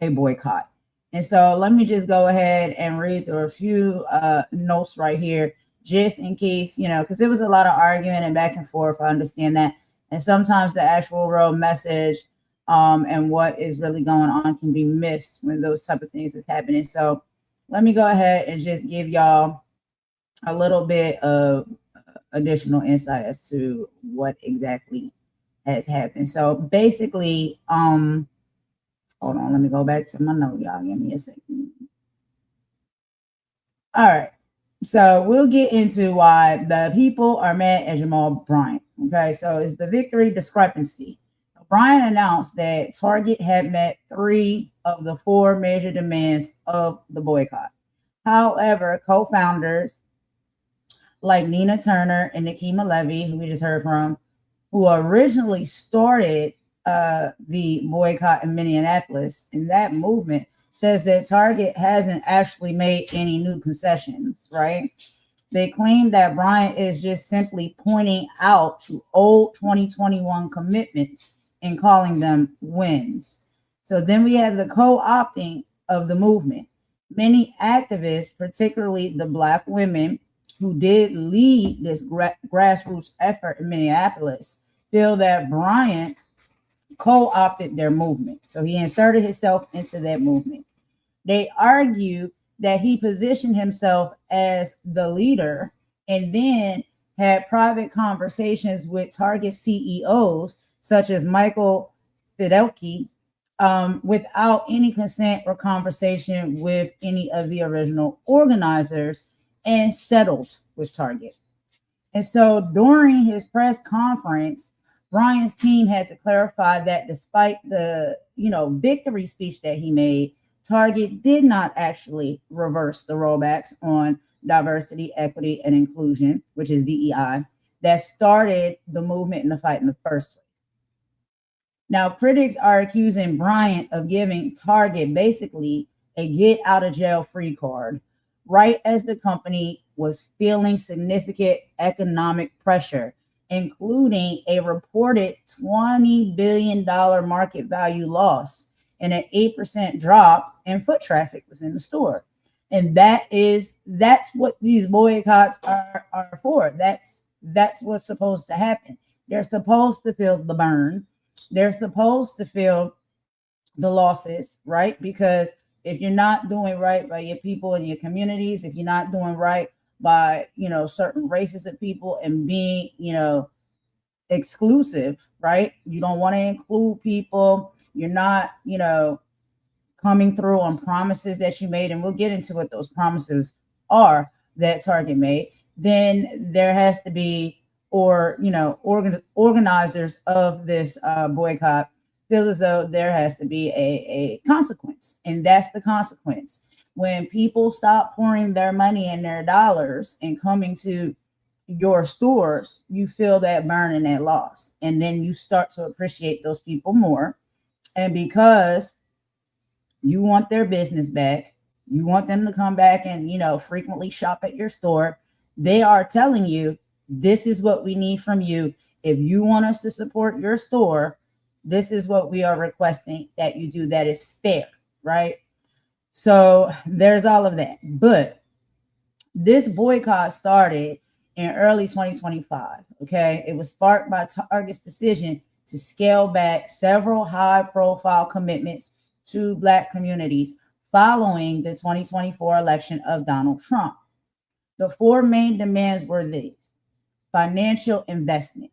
a boycott. And so let me just go ahead and read through a few notes right here, just in case, because there was a lot of arguing and back and forth. I understand that. And sometimes the actual real message and what is really going on can be missed when those type of things is happening. So let me go ahead and just give y'all a little bit of additional insight as to what exactly has happened. So basically, hold on, let me go back to my note, y'all. Give me a second. All right. So we'll get into why the people are mad at Jamal Bryant. Okay, so it's the victory discrepancy. Bryant announced that Target had met 3 of the 4 major demands of the boycott. However, co-founders like Nina Turner and Nikema Levy, who we just heard from, who originally started the boycott in Minneapolis, in that movement, says that Target hasn't actually made any new concessions, right? They claim that Bryant is just simply pointing out to old 2021 commitments and calling them wins. So then we have the co-opting of the movement. Many activists, particularly the Black women who did lead this grassroots effort in Minneapolis, feel that Bryant co-opted their movement. So he inserted himself into that movement. They argue that he positioned himself as the leader and then had private conversations with Target CEOs such as Michael Fidelki without any consent or conversation with any of the original organizers, and settled with Target. And so during his press conference, Bryant's team had to clarify that despite the victory speech that he made, Target did not actually reverse the rollbacks on diversity, equity, and inclusion, which is DEI, that started the movement and the fight in the first place. Now, critics are accusing Bryant of giving Target basically a get out of jail free card, right as the company was feeling significant economic pressure, including a reported $20 billion market value loss and an 8% drop in foot traffic within the store. And that's what these boycotts are for. That's what's supposed to happen. They're supposed to feel the burn. They're supposed to feel the losses, right? Because if you're not doing right by your people and your communities, if you're not doing right by, certain races of people and being, exclusive, right? You don't want to include people. You're not, coming through on promises that you made. And we'll get into what those promises are that Target made. Then there has to be, organizers of this boycott feel as though there has to be a consequence. And that's the consequence. When people stop pouring their money and their dollars and coming to your stores, you feel that burn and that loss. And then you start to appreciate those people more. And because you want their business back, you want them to come back and, frequently shop at your store, they are telling you, this is what we need from you. If you want us to support your store, this is what we are requesting that you do that is fair, right? So there's all of that. But this boycott started in early 2025, okay? It was sparked by Target's decision to scale back several high-profile commitments to Black communities following the 2024 election of Donald Trump. The 4 main demands were these: financial investment.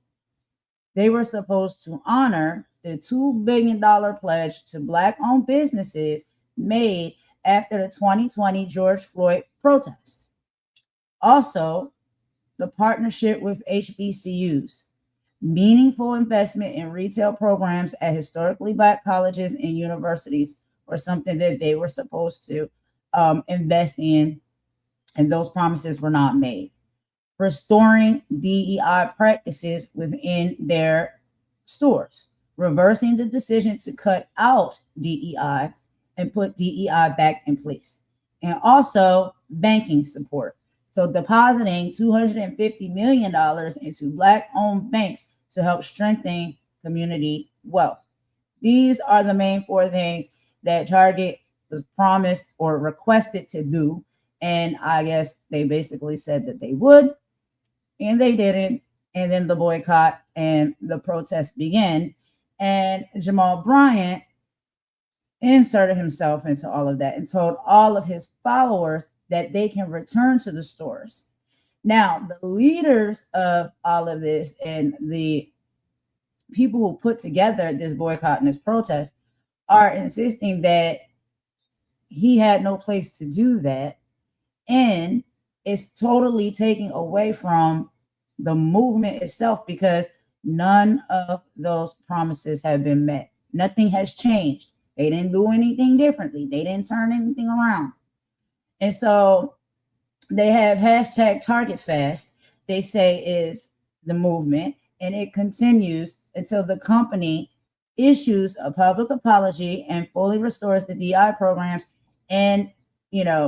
They were supposed to honor the $2 billion pledge to Black-owned businesses made after the 2020 George Floyd protests. Also, the partnership with HBCUs, meaningful investment in retail programs at historically Black colleges and universities were something that they were supposed to invest in, and those promises were not made. restoring DEI practices within their stores, reversing the decision to cut out DEI and put DEI back in place, and also banking support. So depositing $250 million into Black-owned banks to help strengthen community wealth. These are the main four things that Target was promised or requested to do. And I guess they basically said that they would, and they didn't. And then the boycott and the protests began. And Jamal Bryant inserted himself into all of that and told all of his followers that they can return to the stores. Now, the leaders of all of this and the people who put together this boycott and this protest are insisting that he had no place to do that. And it's totally taking away from the movement itself, because none of those promises have been met. Nothing has changed. They didn't do anything differently. They didn't turn anything around. And so they have hashtag Target Fast, they say is the movement, and it continues until the company issues a public apology and fully restores the DI programs and,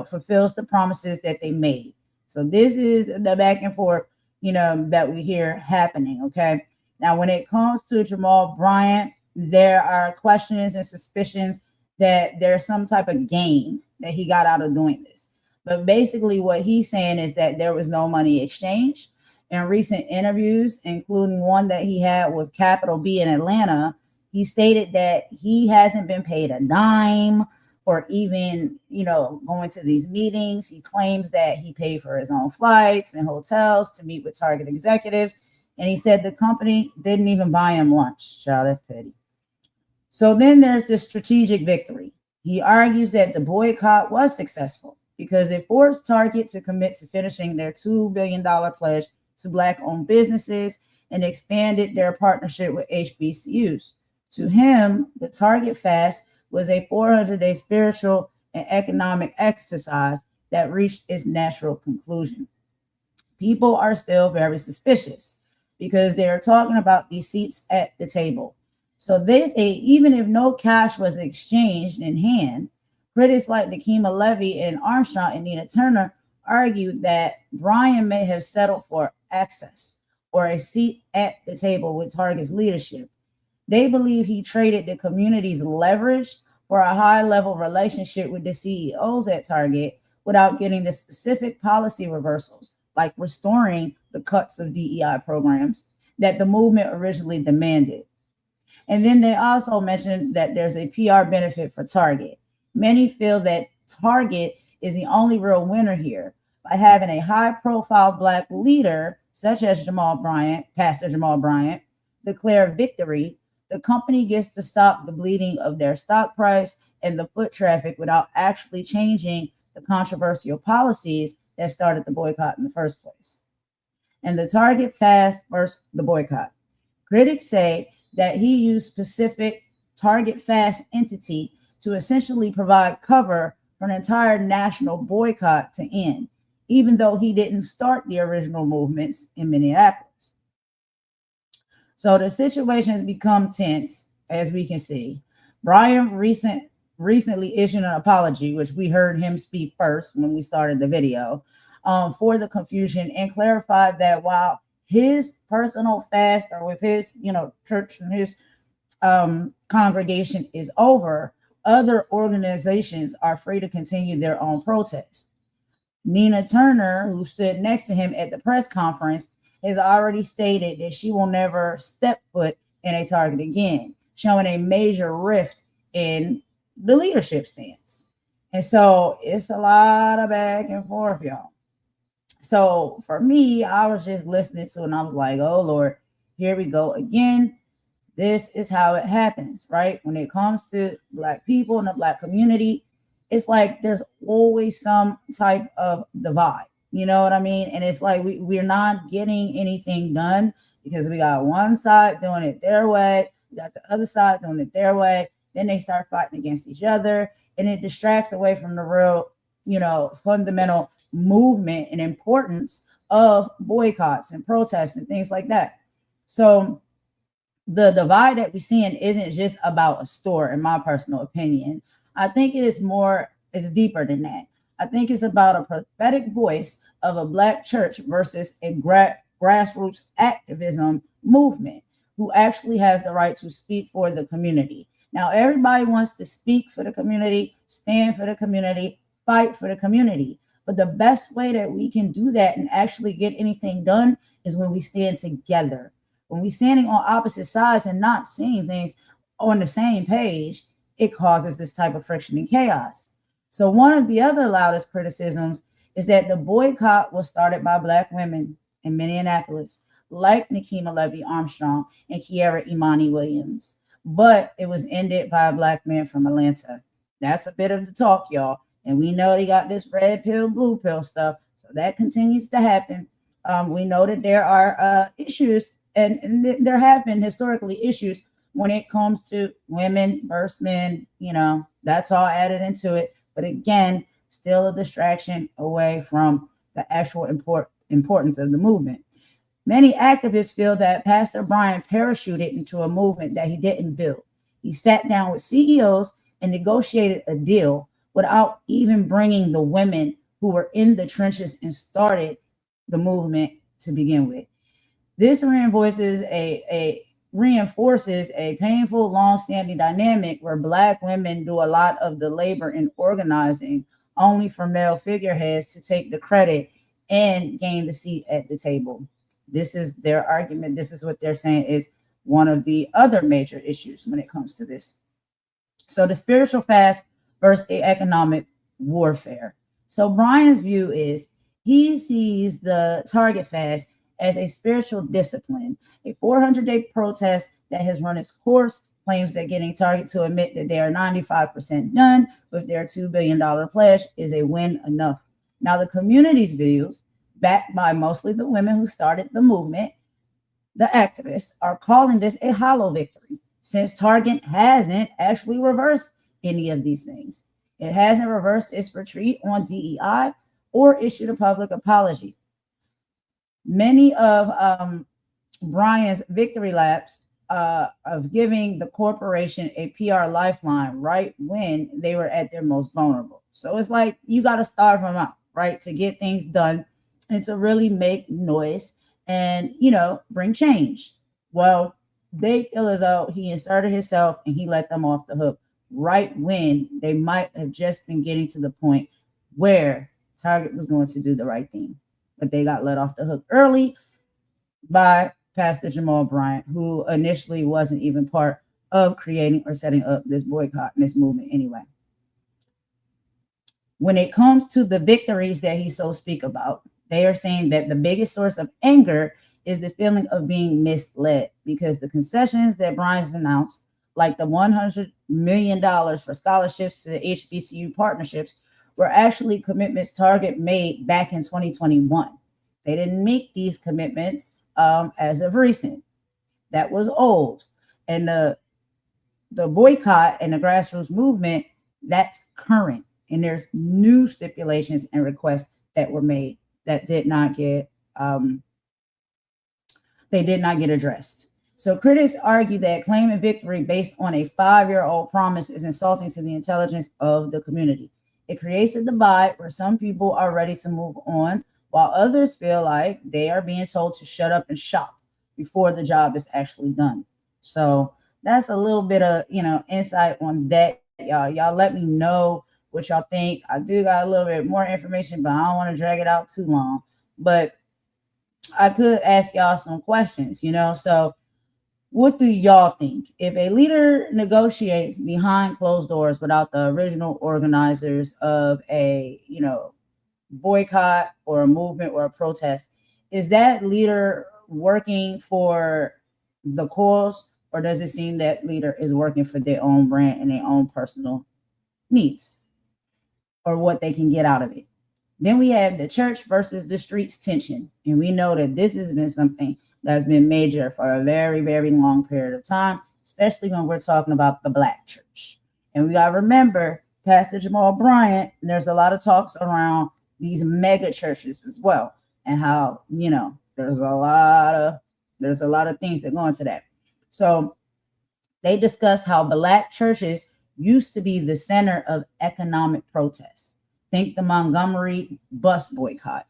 fulfills the promises that they made. So this is the back and forth, that we hear happening. Okay. Now, when it comes to Jamal Bryant, there are questions and suspicions that there's some type of gain that he got out of doing this. But basically what he's saying is that there was no money exchanged. In recent interviews, including one that he had with Capital B in Atlanta, he stated that he hasn't been paid a dime or even, going to these meetings. He claims that he paid for his own flights and hotels to meet with Target executives. And he said the company didn't even buy him lunch. Child, that's petty. So then there's this strategic victory. He argues that the boycott was successful because it forced Target to commit to finishing their $2 billion pledge to Black-owned businesses and expanded their partnership with HBCUs. To him, the Target Fast was a 400-day spiritual and economic exercise that reached its natural conclusion. People are still very suspicious because they're talking about these seats at the table. So they say even if no cash was exchanged in hand, critics like Nikema Levy and Armstrong and Nina Turner argued that Bryant may have settled for access or a seat at the table with Target's leadership. They believe he traded the community's leverage for a high-level relationship with the CEOs at Target without getting the specific policy reversals, like restoring the cuts of DEI programs that the movement originally demanded. And then they also mentioned that there's a PR benefit for Target. Many feel that Target is the only real winner here by having a high-profile Black leader, such as Jamal Bryant, Pastor Jamal Bryant, declare victory. The company gets to stop the bleeding of their stock price and the foot traffic without actually changing the controversial policies that started the boycott in the first place. And the Target Fast versus the boycott. Critics say that he used specific Target Fast entity to essentially provide cover for an entire national boycott to end, even though he didn't start the original movements in Minneapolis. So the situation has become tense, as we can see. Bryant recently issued an apology, which we heard him speak first when we started the video, for the confusion, and clarified that while his personal fast or with his, church and his congregation is over, other organizations are free to continue their own protest. Nina Turner, who stood next to him at the press conference, has already stated that she will never step foot in a Target again, showing a major rift in the leadership stance. And so it's a lot of back and forth, y'all. So for me, I was just listening to it and I was like, oh Lord, here we go again. This is how it happens, right? When it comes to Black people and the Black community, it's like there's always some type of divide. You know what I mean? And it's like we're not getting anything done because we got one side doing it their way, we got the other side doing it their way. Then they start fighting against each other, and it distracts away from the real, fundamental movement and importance of boycotts and protests and things like that. So the divide that we're seeing isn't just about a store, in my personal opinion. I think it is more, it's deeper than that. I think it's about a prophetic voice of a Black church versus a grassroots activism movement who actually has the right to speak for the community. Now, everybody wants to speak for the community, stand for the community, fight for the community. But the best way that we can do that and actually get anything done is when we stand together. When we're standing on opposite sides and not seeing things on the same page, it causes this type of friction and chaos. So one of the other loudest criticisms is that the boycott was started by Black women in Minneapolis, like Nikema Levy Armstrong and Kiara Imani Williams, but it was ended by a Black man from Atlanta. That's a bit of the talk, y'all. And we know they got this red pill, blue pill stuff. So that continues to happen. We know that there are issues, and there have been historically issues when it comes to women versus men. You know, that's all added into it. But again, still a distraction away from the actual importance of the movement. Many activists feel that Pastor Bryant parachuted into a movement that he didn't build. He sat down with CEOs and negotiated a deal without even bringing the women who were in the trenches and started the movement to begin with. This reinforces a painful, long-standing dynamic where Black women do a lot of the labor in organizing, only for male figureheads to take the credit and gain the seat at the table. This is their argument. This is what they're saying is one of the other major issues when it comes to this. So the spiritual fast versus the economic warfare. So Brian's view is he sees the Target fast as a spiritual discipline, a 400-day protest that has run its course, claims that getting Target to admit that they are 95% done with their $2 billion pledge is a win enough. Now, the community's views, backed by mostly the women who started the movement, the activists, are calling this a hollow victory, since Target hasn't actually reversed any of these things. It hasn't reversed its retreat on DEI or issued a public apology. Many of Brian's victory laps of giving the corporation a PR lifeline right when they were at their most vulnerable. So it's like you got to starve them out, right, to get things done and to really make noise and, you know, bring change. Well, they feel as though he inserted himself and he let them off the hook right when they might have just been getting to the point where Target was going to do the right thing. But they got let off the hook early by Pastor Jamal Bryant, who initially wasn't even part of creating or setting up this boycott and this movement anyway. When it comes to the victories that he so speak about, they are saying that the biggest source of anger is the feeling of being misled, because the concessions that Bryant's announced, like the $100 million for scholarships to the HBCU partnerships, were actually commitments Target made back in 2021. They didn't make these commitments as of recent. That was old. And the boycott and the grassroots movement, that's current. And there's new stipulations and requests that were made that did not get addressed. So critics argue that claiming victory based on a 5-year-old promise is insulting to the intelligence of the community. It creates a divide where some people are ready to move on, while others feel like they are being told to shut up and shop before the job is actually done. So that's a little bit of, insight on that. Y'all let me know what y'all think. I do got a little bit more information, but I don't want to drag it out too long. But I could ask y'all some questions, So what do y'all think? If a leader negotiates behind closed doors without the original organizers of a, boycott or a movement or a protest, is that leader working for the cause, or does it seem that leader is working for their own brand and their own personal needs or what they can get out of it? Then we have the church versus the streets tension. And we know that this has been something that's been major for a very, very long period of time, especially when we're talking about the Black church. And we got to remember Pastor Jamal Bryant, and there's a lot of talks around these mega churches as well. and how, you know, there's a lot of things that go into that. So they discuss how Black churches used to be the center of economic protests. Think the Montgomery bus boycott.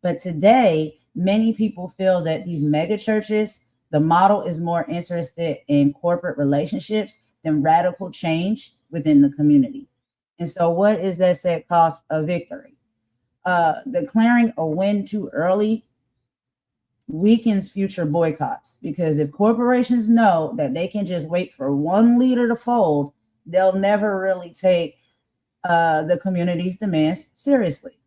But today, many people feel that these mega churches, the model is more interested in corporate relationships than radical change within the community. And so what is that said cost of victory? Declaring a win too early weakens future boycotts, because if corporations know that they can just wait for one leader to fold, they'll never really take the community's demands seriously.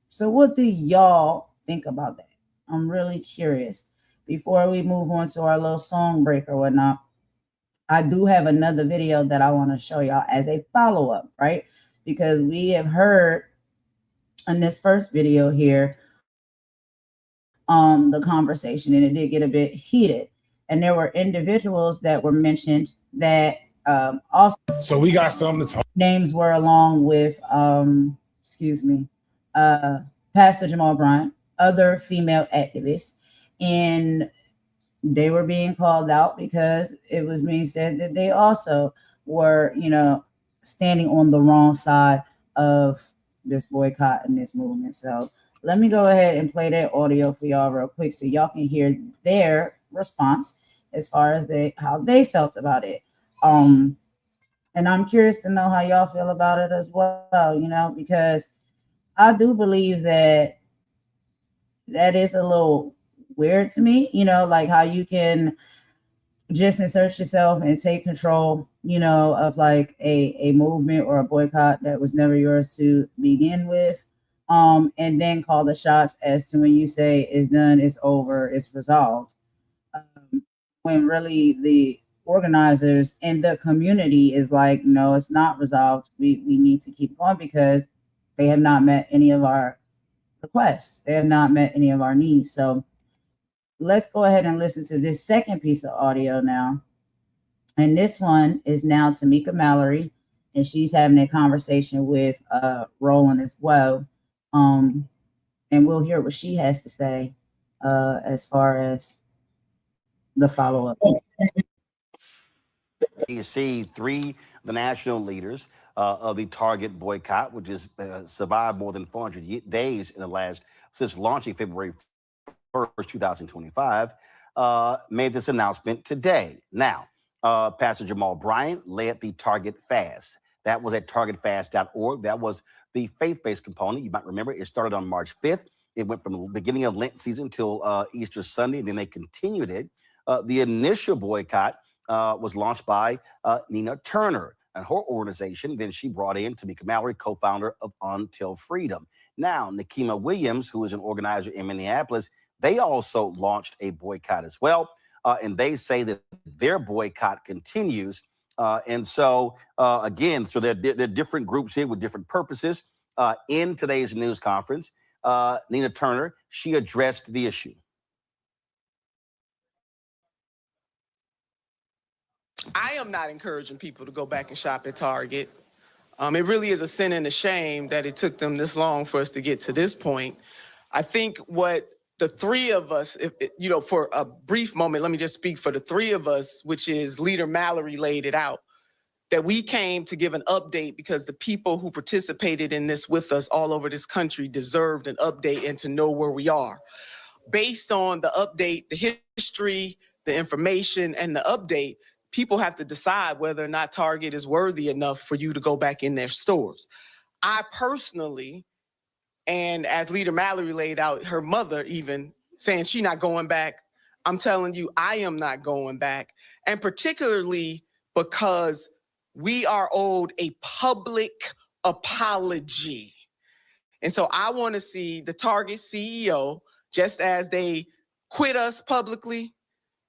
So what do y'all think about that? I'm really curious. Before we move on to our little song break or whatnot, I do have another video that I want to show y'all as a follow-up, right? Because we have heard in this first video here the conversation, and it did get a bit heated. And there were individuals that were mentioned that also. So we got something to talk. Names were along with, Pastor Jamal Bryant, other female activists, and they were being called out because it was being said that they also were, you know, standing on the wrong side of this boycott and this movement. So let me go ahead and play that audio for y'all real quick so y'all can hear their response as far as how they felt about it. And I'm curious to know how y'all feel about it as well, you know, because I do believe that is a little weird to me, you know, like how you can just insert yourself and take control, you know, of like a movement or a boycott that was never yours to begin with. And then call the shots as to when you say it's done, it's over, it's resolved. When really the organizers and the community is like, no, it's not resolved. We need to keep going because they have not met any of our requests. They have not met any of our needs. So let's go ahead and listen to this second piece of audio now. And this one is now Tamika Mallory, and she's having a conversation with Roland as well. And we'll hear what she has to say as far as the follow-up. You see three of the national leaders of the Target boycott, which has survived more than 400 days since launching February 1st, 2025, made this announcement today. Now, Pastor Jamal Bryant led the Target Fast. That was at targetfast.org. That was the faith-based component. You might remember it started on March 5th. It went from the beginning of Lent season till Easter Sunday, and then they continued it. The initial boycott was launched by Nina Turner and her organization. Then she brought in Tamika Mallory, co-founder of Until Freedom. Now, Nikema Williams, who is an organizer in Minneapolis, they also launched a boycott as well. And they say that their boycott continues. And so, again, so there are different groups here with different purposes. In today's news conference, Nina Turner, she addressed the issue. I am not encouraging people to go back and shop at Target. It really is a sin and a shame that it took them this long for us to get to this point. I think what the three of us, for a brief moment, let me just speak for the three of us, which is Leader Mallory laid it out, that we came to give an update because the people who participated in this with us all over this country deserved an update and to know where we are. Based on the update, the history, the information, and the update, people have to decide whether or not Target is worthy enough for you to go back in their stores. I personally, and as Leader Mallory laid out, her mother even saying she's not going back, I'm telling you, I am not going back. And particularly because we are owed a public apology. And so I want to see the Target CEO, just as they quit us publicly,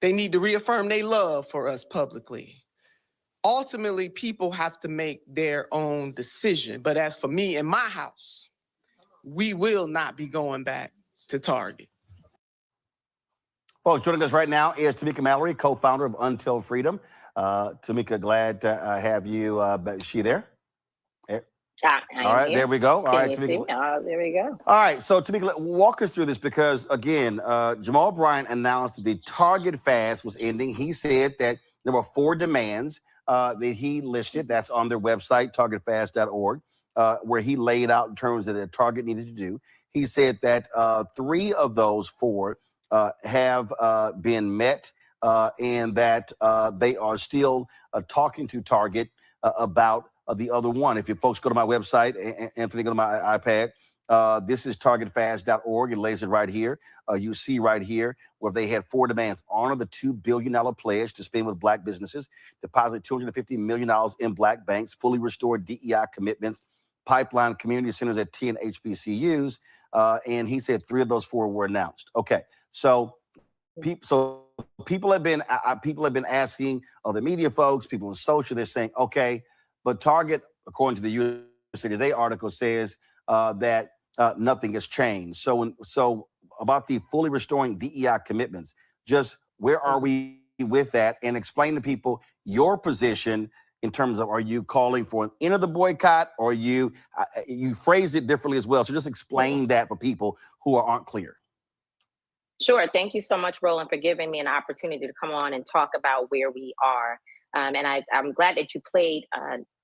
they need to reaffirm their love for us publicly. Ultimately, people have to make their own decision. But as for me and my house, we will not be going back to Target. Folks, joining us right now is Tamika Mallory, co-founder of Until Freedom. Tamika, glad to have you. Is she there? All right, there we go. All right, Tamika. There we go. All right, so Tamika, walk us through this because, again, Jamal Bryant announced that the Target fast was ending. He said that there were 4 demands that he listed. That's on their website, targetfast.org, where he laid out in terms of that Target needed to do. He said that 3 of those 4 have been met and that they are still talking to Target about the other one. If you folks go to my website, Anthony, go to my iPad. This is targetfast.org. It lays it right here. You see right here where they had 4 demands. Honor the $2 billion pledge to spend with Black businesses, deposit $250 million in Black banks, fully restore DEI commitments, pipeline community centers at 10 HBCUs. And he said 3 of those 4 were announced. Okay, so people have been asking the media folks, people in social, they're saying, okay, but Target, according to the USA Today article, says that nothing has changed. So about the fully restoring DEI commitments, just where are we with that? And explain to people your position in terms of, are you calling for an end of the boycott, or you phrased it differently as well. So just explain that for people who aren't clear. Sure. Thank you so much, Roland, for giving me an opportunity to come on and talk about where we are. And I'm glad that you played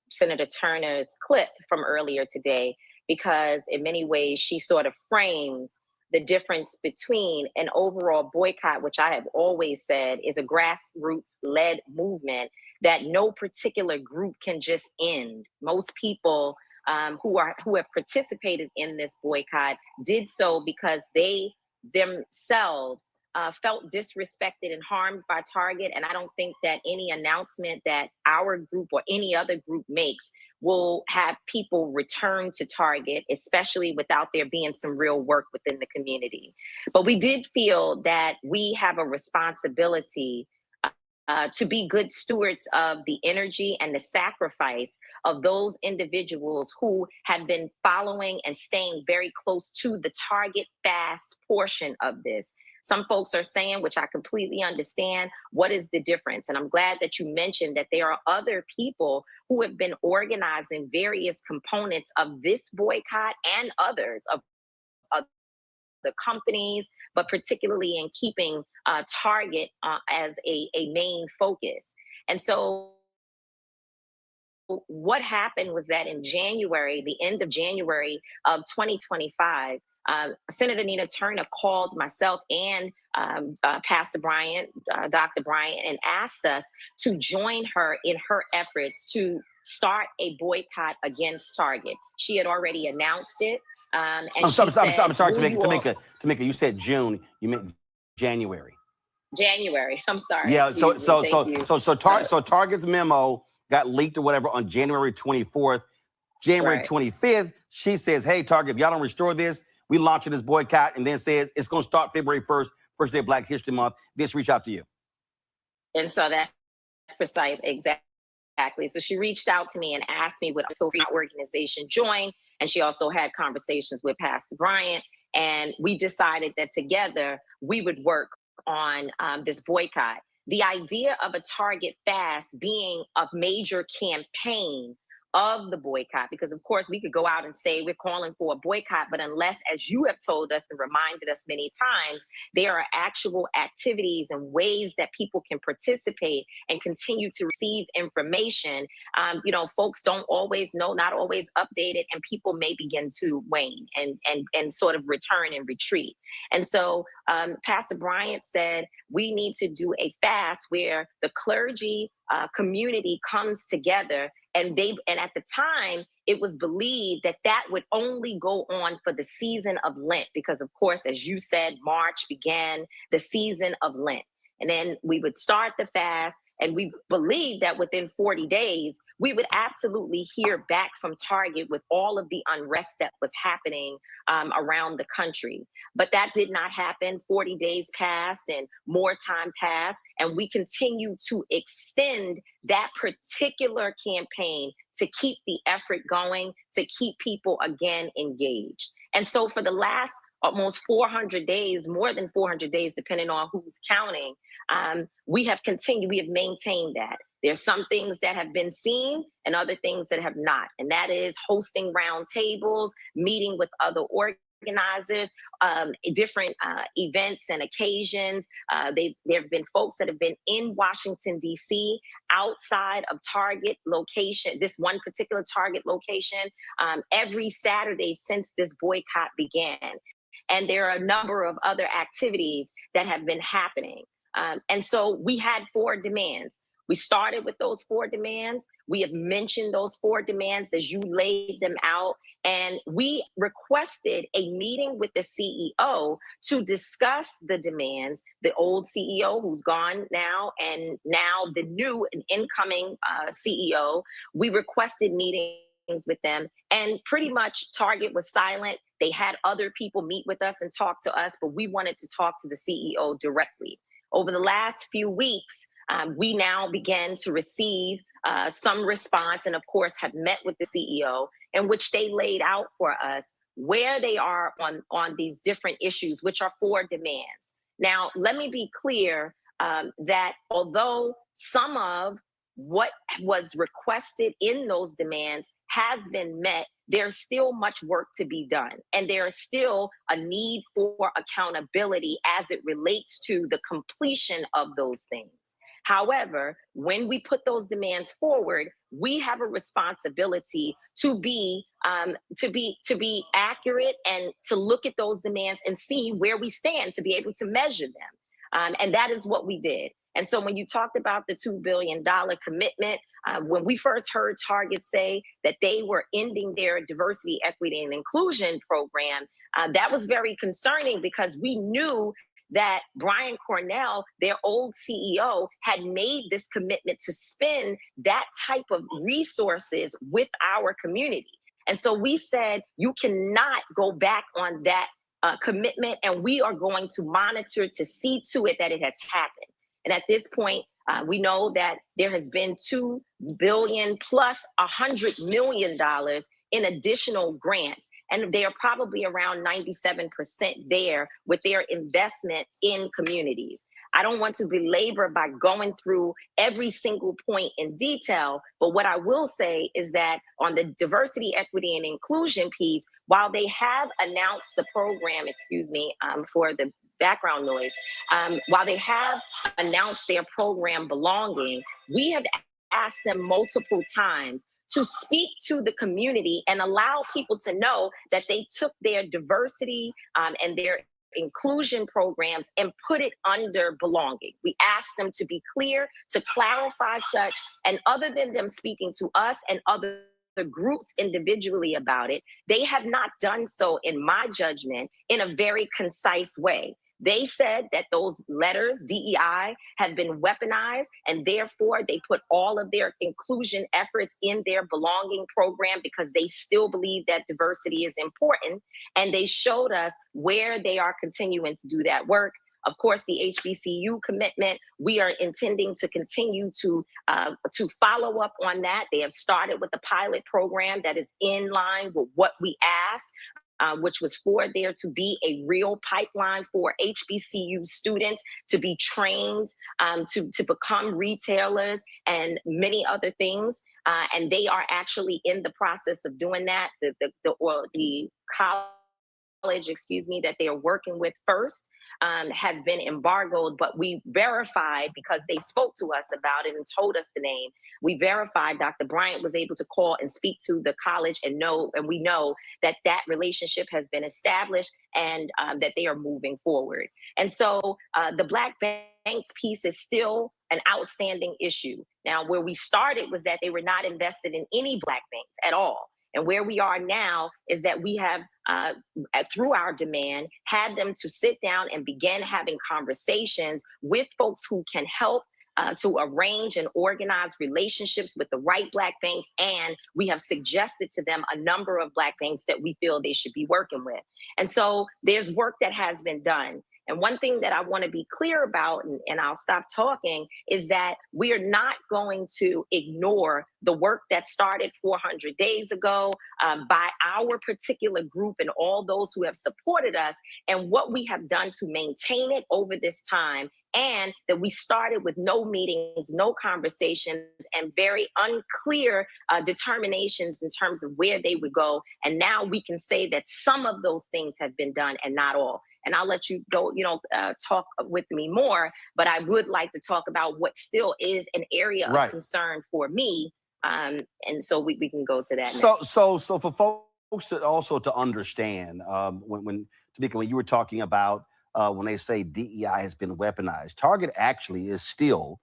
Senator Turner's clip from earlier today, because in many ways she sort of frames the difference between an overall boycott, which I have always said is a grassroots-led movement that no particular group can just end. Most people who have participated in this boycott did so because they themselves felt disrespected and harmed by Target. And I don't think that any announcement that our group or any other group makes will have people return to Target, especially without there being some real work within the community. But we did feel that we have a responsibility to be good stewards of the energy and the sacrifice of those individuals who have been following and staying very close to the Target fast portion of this. Some folks are saying, which I completely understand, what is the difference? And I'm glad that you mentioned that there are other people who have been organizing various components of this boycott and others of the companies, but particularly in keeping Target as a main focus. And so what happened was that in January, the end of January of 2025, Senator Nina Turner called myself and Pastor Bryant, Dr. Bryant, and asked us to join her in her efforts to start a boycott against Target. She had already announced it. And I'm sorry, Tamika, you said June, you meant January. January, I'm sorry. Yeah, so Target's memo got leaked or whatever on January 24th. January 25th, she says, hey, Target, if y'all don't restore this, we launching this boycott, and then says it's going to start February 1st, first day of Black History Month. This reach out to you. And so that's precise, exactly. So she reached out to me and asked me would my organization join, and she also had conversations with Pastor Bryant, and we decided that together we would work on this boycott. The idea of a Target fast being a major campaign of the boycott, because of course we could go out and say we're calling for a boycott, but unless, as you have told us and reminded us many times, there are actual activities and ways that people can participate and continue to receive information, folks don't always know, not always updated, and people may begin to wane and sort of return and retreat. And so Pastor Bryant said we need to do a fast where the clergy community comes together. And at the time, it was believed that that would only go on for the season of Lent, because of course, as you said, March began the season of Lent. And then we would start the fast, and we believed that within 40 days, we would absolutely hear back from Target with all of the unrest that was happening around the country. But that did not happen. 40 days passed and more time passed, and we continue to extend that particular campaign to keep the effort going, to keep people again engaged. And so for the last almost 400 days, more than 400 days, depending on who's counting, we have continued, we have maintained that. There's some things that have been seen and other things that have not. And that is hosting roundtables, meeting with other organizers, different events and occasions. There have been folks that have been in Washington, D.C., outside of Target location, this one particular Target location, every Saturday since this boycott began. And there are a number of other activities that have been happening. And so we had 4 demands. We started with those 4 demands. We have mentioned those 4 demands as you laid them out. And we requested a meeting with the CEO to discuss the demands, the old CEO who's gone now, and now the new and incoming CEO. We requested meetings with them, and pretty much Target was silent. They had other people meet with us and talk to us, but we wanted to talk to the CEO directly. Over the last few weeks, we now began to receive some response, and of course have met with the CEO, in which they laid out for us where they are on these different issues, which are 4 demands. Now, let me be clear that although some of what was requested in those demands has been met, there's still much work to be done. And there is still a need for accountability as it relates to the completion of those things. However, when we put those demands forward, we have a responsibility to be accurate and to look at those demands and see where we stand, to be able to measure them. And that is what we did. And so when you talked about the $2 billion commitment, when we first heard Target say that they were ending their diversity, equity, and inclusion program, that was very concerning, because we knew that Brian Cornell, their old CEO, had made this commitment to spend that type of resources with our community. And so we said, you cannot go back on that commitment, and we are going to monitor to see to it that it has happened. And at this point, we know that there has been $2 billion plus $100 million in additional grants, and they are probably around 97% there with their investment in communities. I don't want to belabor by going through every single point in detail, but what I will say is that on the diversity, equity, and inclusion piece, while they have announced the program, for the background noise, while they have announced their program Belonging, we have asked them multiple times to speak to the community and allow people to know that they took their diversity and their inclusion programs and put it under Belonging. We asked them to be clear, to clarify such, and other than them speaking to us and other groups individually about it, they have not done so, in my judgment, in a very concise way. They said that those letters, DEI, have been weaponized, and therefore they put all of their inclusion efforts in their Belonging program because they still believe that diversity is important. And they showed us where they are continuing to do that work. Of course, the HBCU commitment, we are intending to continue to follow up on that. They have started with a pilot program that is in line with what we asked. Which was for there to be a real pipeline for HBCU students to be trained to become retailers and many other things. And they are actually in the process of doing that. The college, that they are working with first has been embargoed, but we verified, because they spoke to us about it and told us the name. We verified Dr. Bryant was able to call and speak to the college and we know that that relationship has been established and that they are moving forward. And so the Black banks piece is still an outstanding issue. Now, where we started was that they were not invested in any Black banks at all. And where we are now is that we have, through our demand, had them to sit down and begin having conversations with folks who can help to arrange and organize relationships with the right Black banks. And we have suggested to them a number of Black banks that we feel they should be working with. And so there's work that has been done. And one thing that I want to be clear about, and I'll stop talking, is that we are not going to ignore the work that started 400 days ago by our particular group and all those who have supported us, and what we have done to maintain it over this time and that we started with no meetings, no conversations, and very unclear determinations in terms of where they would go. And now we can say that some of those things have been done and not all. And I'll let you go, talk with me more, but I would like to talk about what still is an area of concern for me. And so we can go to that. So for folks to understand, when you were talking about when they say DEI has been weaponized, Target actually is still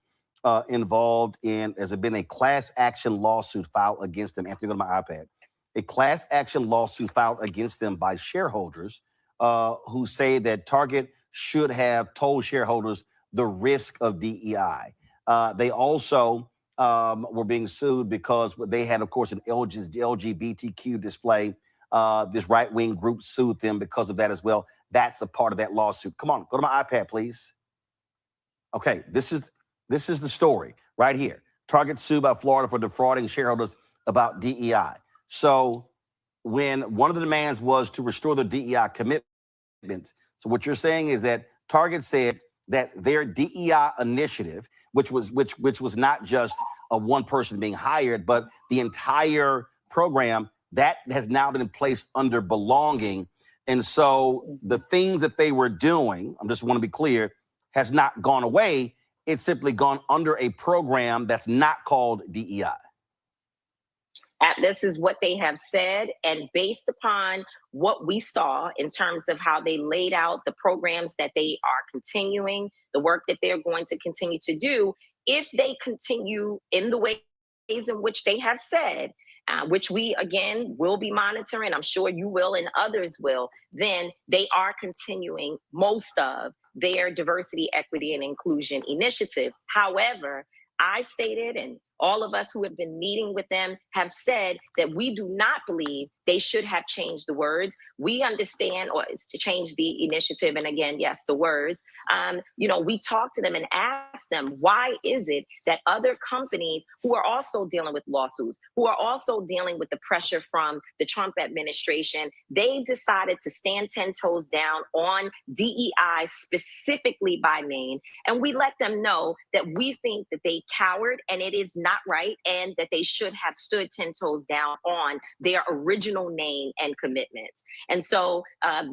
involved in, has been a class action lawsuit filed against them. After you go to my iPad, a class action lawsuit filed against them by shareholders who say that Target should have told shareholders the risk of DEI. They also were being sued because they had, of course, an LGBTQ display. This right-wing group sued them because of that as well. That's a part of that lawsuit. Come on, go to my iPad, please. Okay, this is the story right here. Target sued by Florida for defrauding shareholders about DEI. So when one of the demands was to restore the DEI commitments, so what you're saying is that Target said that their DEI initiative, which was not just a one person being hired, but the entire program, that has now been placed under belonging. And so the things that they were doing, I just want to be clear, has not gone away. It's simply gone under a program that's not called DEI. This is what they have said. And based upon what we saw in terms of how they laid out the programs that they are continuing, the work that they're going to continue to do, if they continue in the ways in which they have said, which we, again, will be monitoring, I'm sure you will and others will, then they are continuing most of their diversity, equity, and inclusion initiatives. However, I stated, and all of us who have been meeting with them have said, that we do not believe they should have changed the words. We understand, or it's to change the initiative, and again, yes, the words. We talked to them and asked them, why is it that other companies who are also dealing with lawsuits, who are also dealing with the pressure from the Trump administration, they decided to stand 10 toes down on DEI specifically by name. And we let them know that we think that they cowered and it is not right, and that they should have stood 10 toes down on their original name and commitments. And so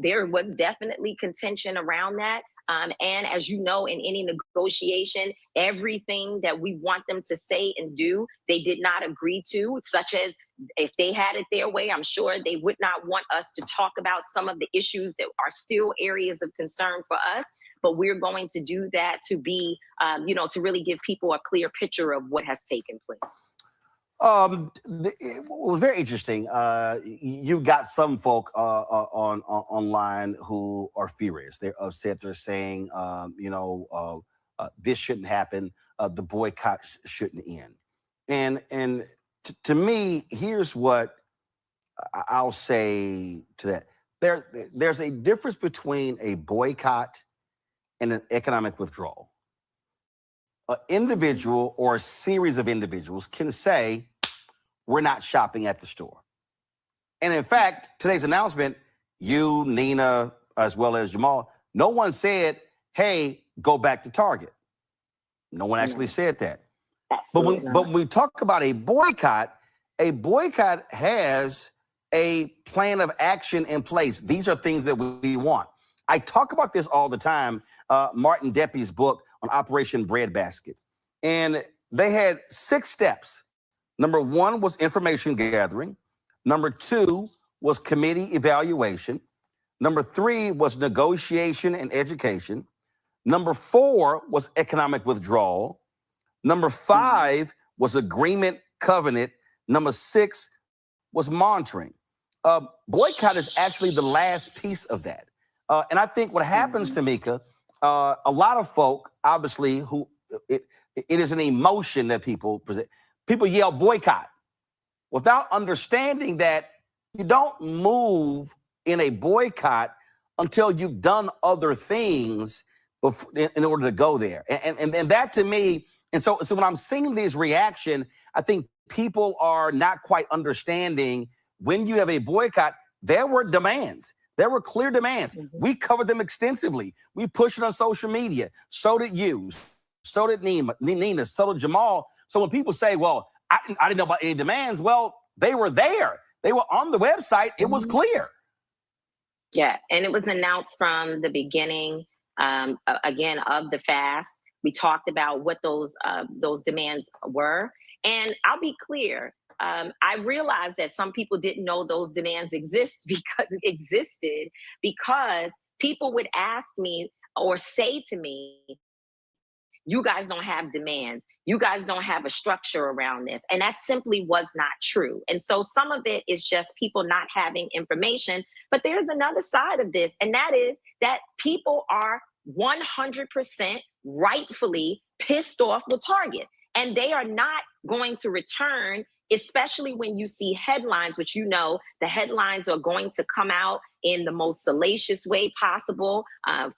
there was definitely contention around that. And as you know, in any negotiation, everything that we want them to say and do, they did not agree to, such as if they had it their way, I'm sure they would not want us to talk about some of the issues that are still areas of concern for us. But we're going to do that to be, to really give people a clear picture of what has taken place. It was very interesting. You've got some folk online who are furious. They're upset. They're saying, this shouldn't happen. The boycott shouldn't end. And to me, here's what I'll say to that. There's a difference between a boycott and an economic withdrawal. An individual or a series of individuals can say, we're not shopping at the store. And in fact, today's announcement, you, Nina, as well as Jamal, no one said, hey, go back to Target. No one actually said that. But when we talk about a boycott has a plan of action in place. These are things that we want. I talk about this all the time, Martin Deppy's book on Operation Breadbasket. And they had 6 steps. Number 1 was information gathering. Number 2 was committee evaluation. Number 3 was negotiation and education. Number 4 was economic withdrawal. Number 5 was agreement covenant. Number 6 was monitoring. Boycott is actually the last piece of that. And I think what happens, Tamika, a lot of folk, obviously, who it is an emotion that people present. People yell boycott without understanding that you don't move in a boycott until you've done other things in order to go there. And that to me, and so when I'm seeing this reaction, I think people are not quite understanding when you have a boycott, there were demands. There were clear demands. We covered them extensively. We pushed it on social media. So did you. So did Nina. So did Jamal. So when people say, well, I didn't know about any demands, well, they were there. They were on the website. It was clear. Yeah, and it was announced from the beginning, again, of the fast. We talked about what those demands were. And I'll be clear, I realized that some people didn't know those demands existed because people would ask me or say to me, you guys don't have demands. You guys don't have a structure around this. And that simply was not true. And so some of it is just people not having information. But there's another side of this, and that is that people are 100% rightfully pissed off with Target. And they are not going to return, especially when you see headlines, which you know the headlines are going to come out in the most salacious way possible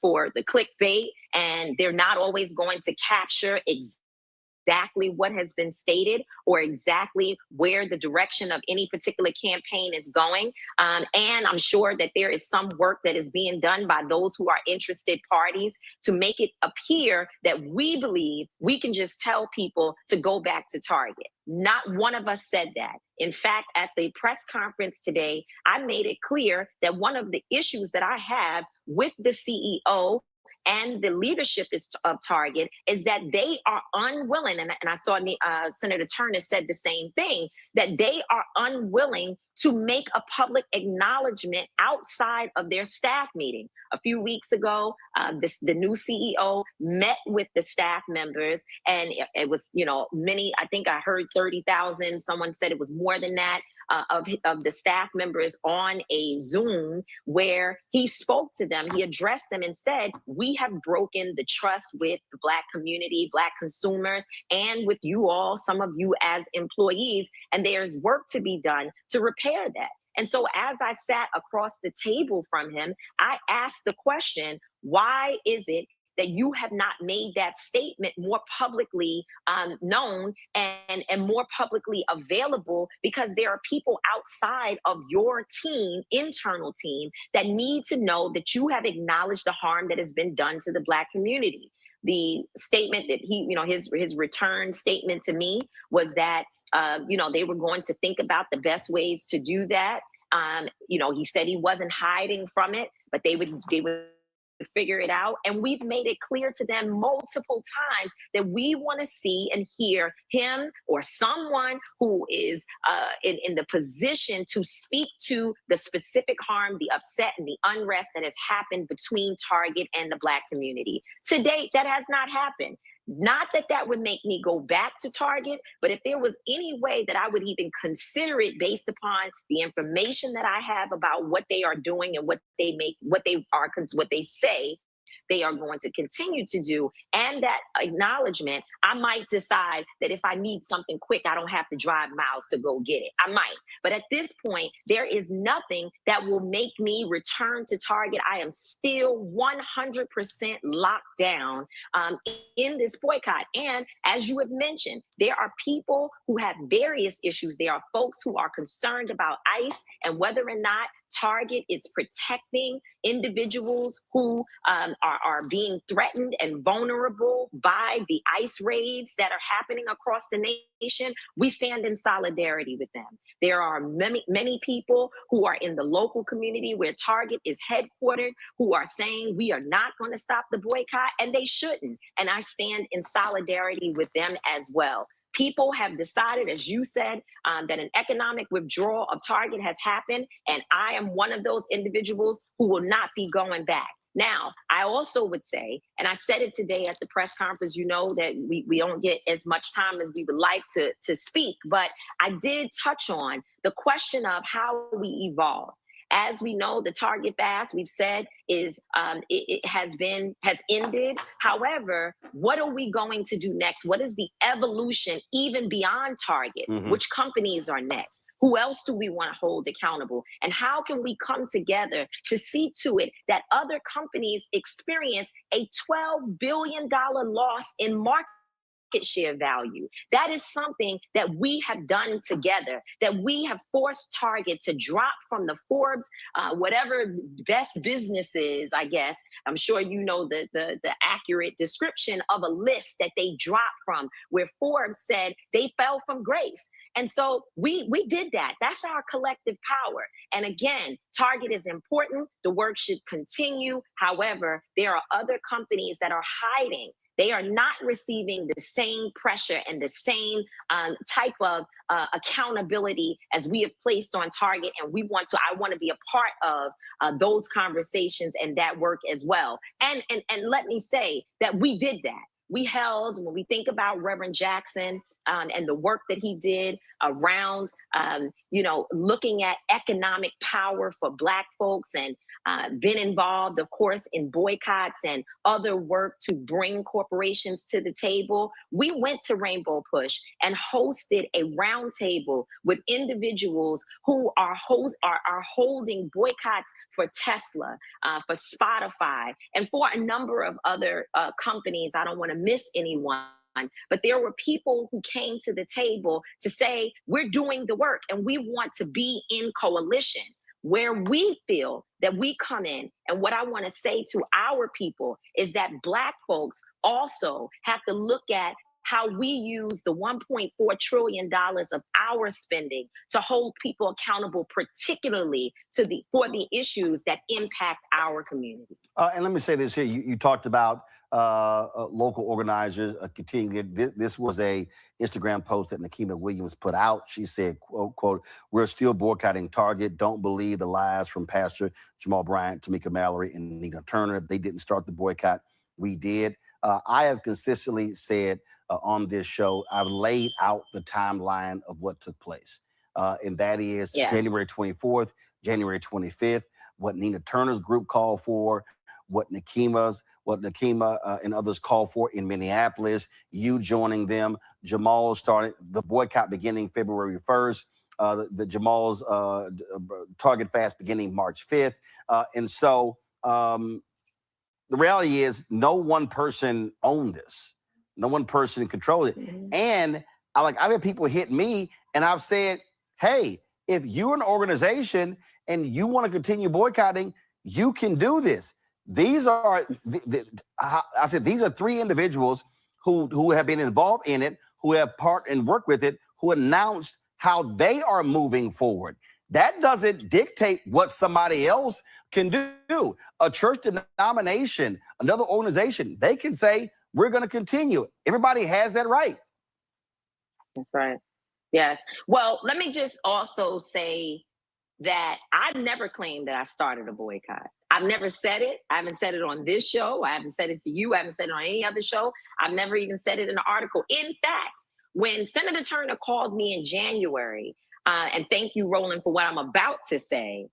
for the clickbait. And they're not always going to capture exactly what has been stated or exactly where the direction of any particular campaign is going. And I'm sure that there is some work that is being done by those who are interested parties to make it appear that we believe we can just tell people to go back to Target. Not one of us said that. In fact, at the press conference today, I made it clear that one of the issues that I have with the CEO and the leadership of Target is that they are unwilling, and I saw Senator Turner said the same thing, that they are unwilling to make a public acknowledgement outside of their staff meeting. A few weeks ago, the new CEO met with the staff members, and it was, many, I think I heard 30,000, someone said it was more than that, of the staff members on a Zoom where he spoke to them, he addressed them and said, we have broken the trust with the Black community, Black consumers, and with you all, some of you as employees, and there's work to be done to repair that. And so as I sat across the table from him, I asked the question, why is it that you have not made that statement more publicly known and more publicly available, because there are people outside of your team, internal team, that need to know that you have acknowledged the harm that has been done to the Black community. The statement that he, his return statement to me was that, they were going to think about the best ways to do that. He said he wasn't hiding from it, but they would figure it out. And we've made it clear to them multiple times that we want to see and hear him or someone who is in the position to speak to the specific harm, the upset, and the unrest that has happened between Target and the Black community. To date, that has not happened. Not that that would make me go back to Target, but if there was any way that I would even consider it based upon the information that I have about what they are doing and what they say they are going to continue to do, and that acknowledgement, I might decide that if I need something quick, I don't have to drive miles to go get it. I might. But at this point, there is nothing that will make me return to Target. I am still 100% locked down in this boycott. And as you have mentioned, there are people who have various issues. There are folks who are concerned about ICE and whether or not Target is protecting individuals who are being threatened and vulnerable by the ICE raids that are happening across the nation. We stand in solidarity with them. There are many people who are in the local community where Target is headquartered who are saying we are not going to stop the boycott, and they shouldn't. And I stand in solidarity with them as well. People have decided, as you said, that an economic withdrawal of Target has happened, and I am one of those individuals who will not be going back. Now, I also would say, and I said it today at the press conference, that we don't get as much time as we would like to speak, but I did touch on the question of how we evolve. As we know, the Target fast, we've said, is it has ended. However, what are we going to do next? What is the evolution even beyond Target? Mm-hmm. Which companies are next? Who else do we want to hold accountable? And how can we come together to see to it that other companies experience a $12 billion loss in market market share value. That is something that we have done together, that we have forced Target to drop from the Forbes, whatever best businesses, I guess. I'm sure you know the accurate description of a list that they dropped from, where Forbes said they fell from grace. And so we did that. That's our collective power. And again, Target is important. The work should continue. However, there are other companies that are hiding. They are not receiving the same pressure and the same type of accountability as we have placed on Target. And I want to be a part of those conversations and that work as well. And let me say that we did that. We held, when we think about Reverend Jackson and the work that he did around, looking at economic power for Black folks, and been involved, of course, in boycotts and other work to bring corporations to the table. We went to Rainbow Push and hosted a roundtable with individuals who are holding boycotts for Tesla, for Spotify, and for a number of other companies. I don't want to miss anyone. But there were people who came to the table to say, we're doing the work and we want to be in coalition. Where we feel that we come in, and what I want to say to our people is that Black folks also have to look at how we use the $1.4 trillion of our spending to hold people accountable, particularly for the issues that impact our community. And let me say this here. You talked about local organizers continuing. This was a Instagram post that Nikema Williams put out. She said, quote, "We're still boycotting Target. Don't believe the lies from Pastor Jamal Bryant, Tamika Mallory, and Nina Turner. They didn't start the boycott. We did." I have consistently said on this show, I've laid out the timeline of what took place. And that is January 24th, January 25th, what Nina Turner's group called for, what Nikema and others called for in Minneapolis, you joining them. Jamal started the boycott beginning February 1st. The Jamal's Target fast beginning March 5th. And so the reality is no one person owned this. No one person controlled it. Mm-hmm. And I've had people hit me and I've said, hey, if you're an organization and you want to continue boycotting, you can do this. These are, I said, these are three individuals who have been involved in it, who have part and worked with it, who announced how they are moving forward. That doesn't dictate what somebody else can do. A church denomination, another organization, they can say, we're going to continue. Everybody has that right. That's right. Yes. Well, let me just also say that I've never claimed that I started a boycott. I've never said it. I haven't said it on this show. I haven't said it to you. I haven't said it on any other show. I've never even said it in an article. In fact, when Senator Turner called me in January, and thank you, Roland, for what I'm about to say,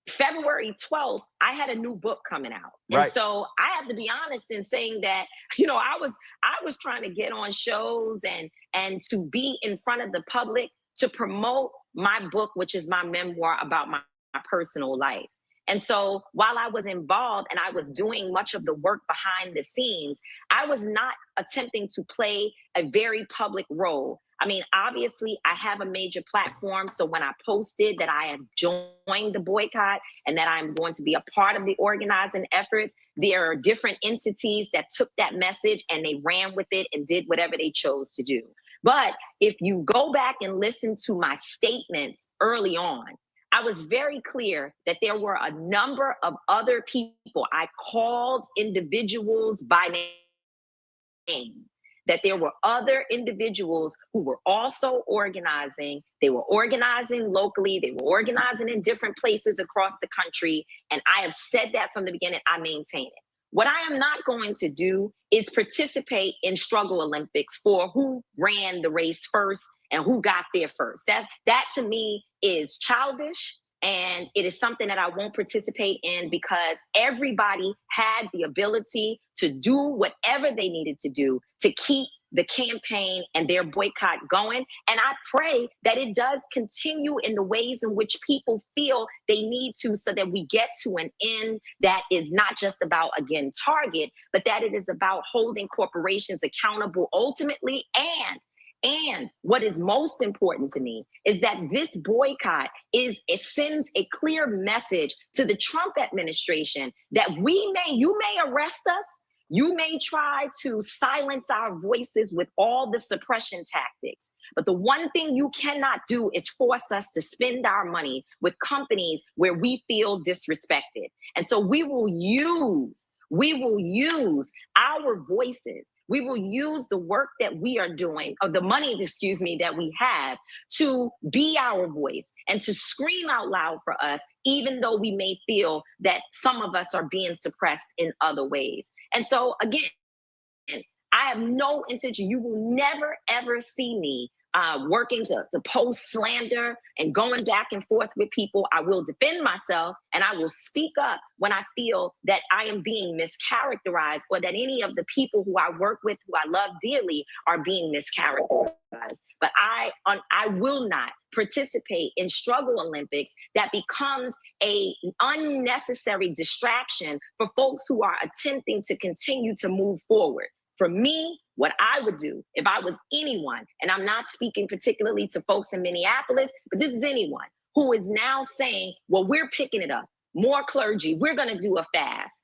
February 12th, I had a new book coming out. Right. And so I have to be honest in saying that, I was trying to get on shows and to be in front of the public to promote my book, which is my memoir about my personal life. And so while I was involved and I was doing much of the work behind the scenes, I was not attempting to play a very public role. I mean, obviously, I have a major platform. So when I posted that I have joined the boycott and that I'm going to be a part of the organizing efforts, there are different entities that took that message and they ran with it and did whatever they chose to do. But if you go back and listen to my statements early on, I was very clear that there were a number of other people. I called individuals by name. That there were other individuals who were also organizing. They were organizing locally. They were organizing in different places across the country. And I have said that from the beginning. I maintain it. What I am not going to do is participate in struggle Olympics for who ran the race first and who got there first. That to me is childish. And it is something that I won't participate in because everybody had the ability to do whatever they needed to do to keep the campaign and their boycott going. And I pray that it does continue in the ways in which people feel they need to, so that we get to an end that is not just about, again, Target, but that it is about holding corporations accountable ultimately. And what is most important to me is that this boycott it sends a clear message to the Trump administration that you may arrest us, you may try to silence our voices with all the suppression tactics, but the one thing you cannot do is force us to spend our money with companies where we feel disrespected. And so we will use our voices. We will use the work that we are doing, or the money, that we have, to be our voice and to scream out loud for us, even though we may feel that some of us are being suppressed in other ways. And so, again, I have no intention. You will never, ever see me working to post slander and going back and forth with people. I will defend myself, and I will speak up when I feel that I am being mischaracterized, or that any of the people who I work with, who I love dearly, are being mischaracterized. But I will not participate in Struggle Olympics that becomes an unnecessary distraction for folks who are attempting to continue to move forward. For me, what I would do if I was anyone, and I'm not speaking particularly to folks in Minneapolis, but this is anyone who is now saying, well, we're picking it up, more clergy, we're going to do a fast.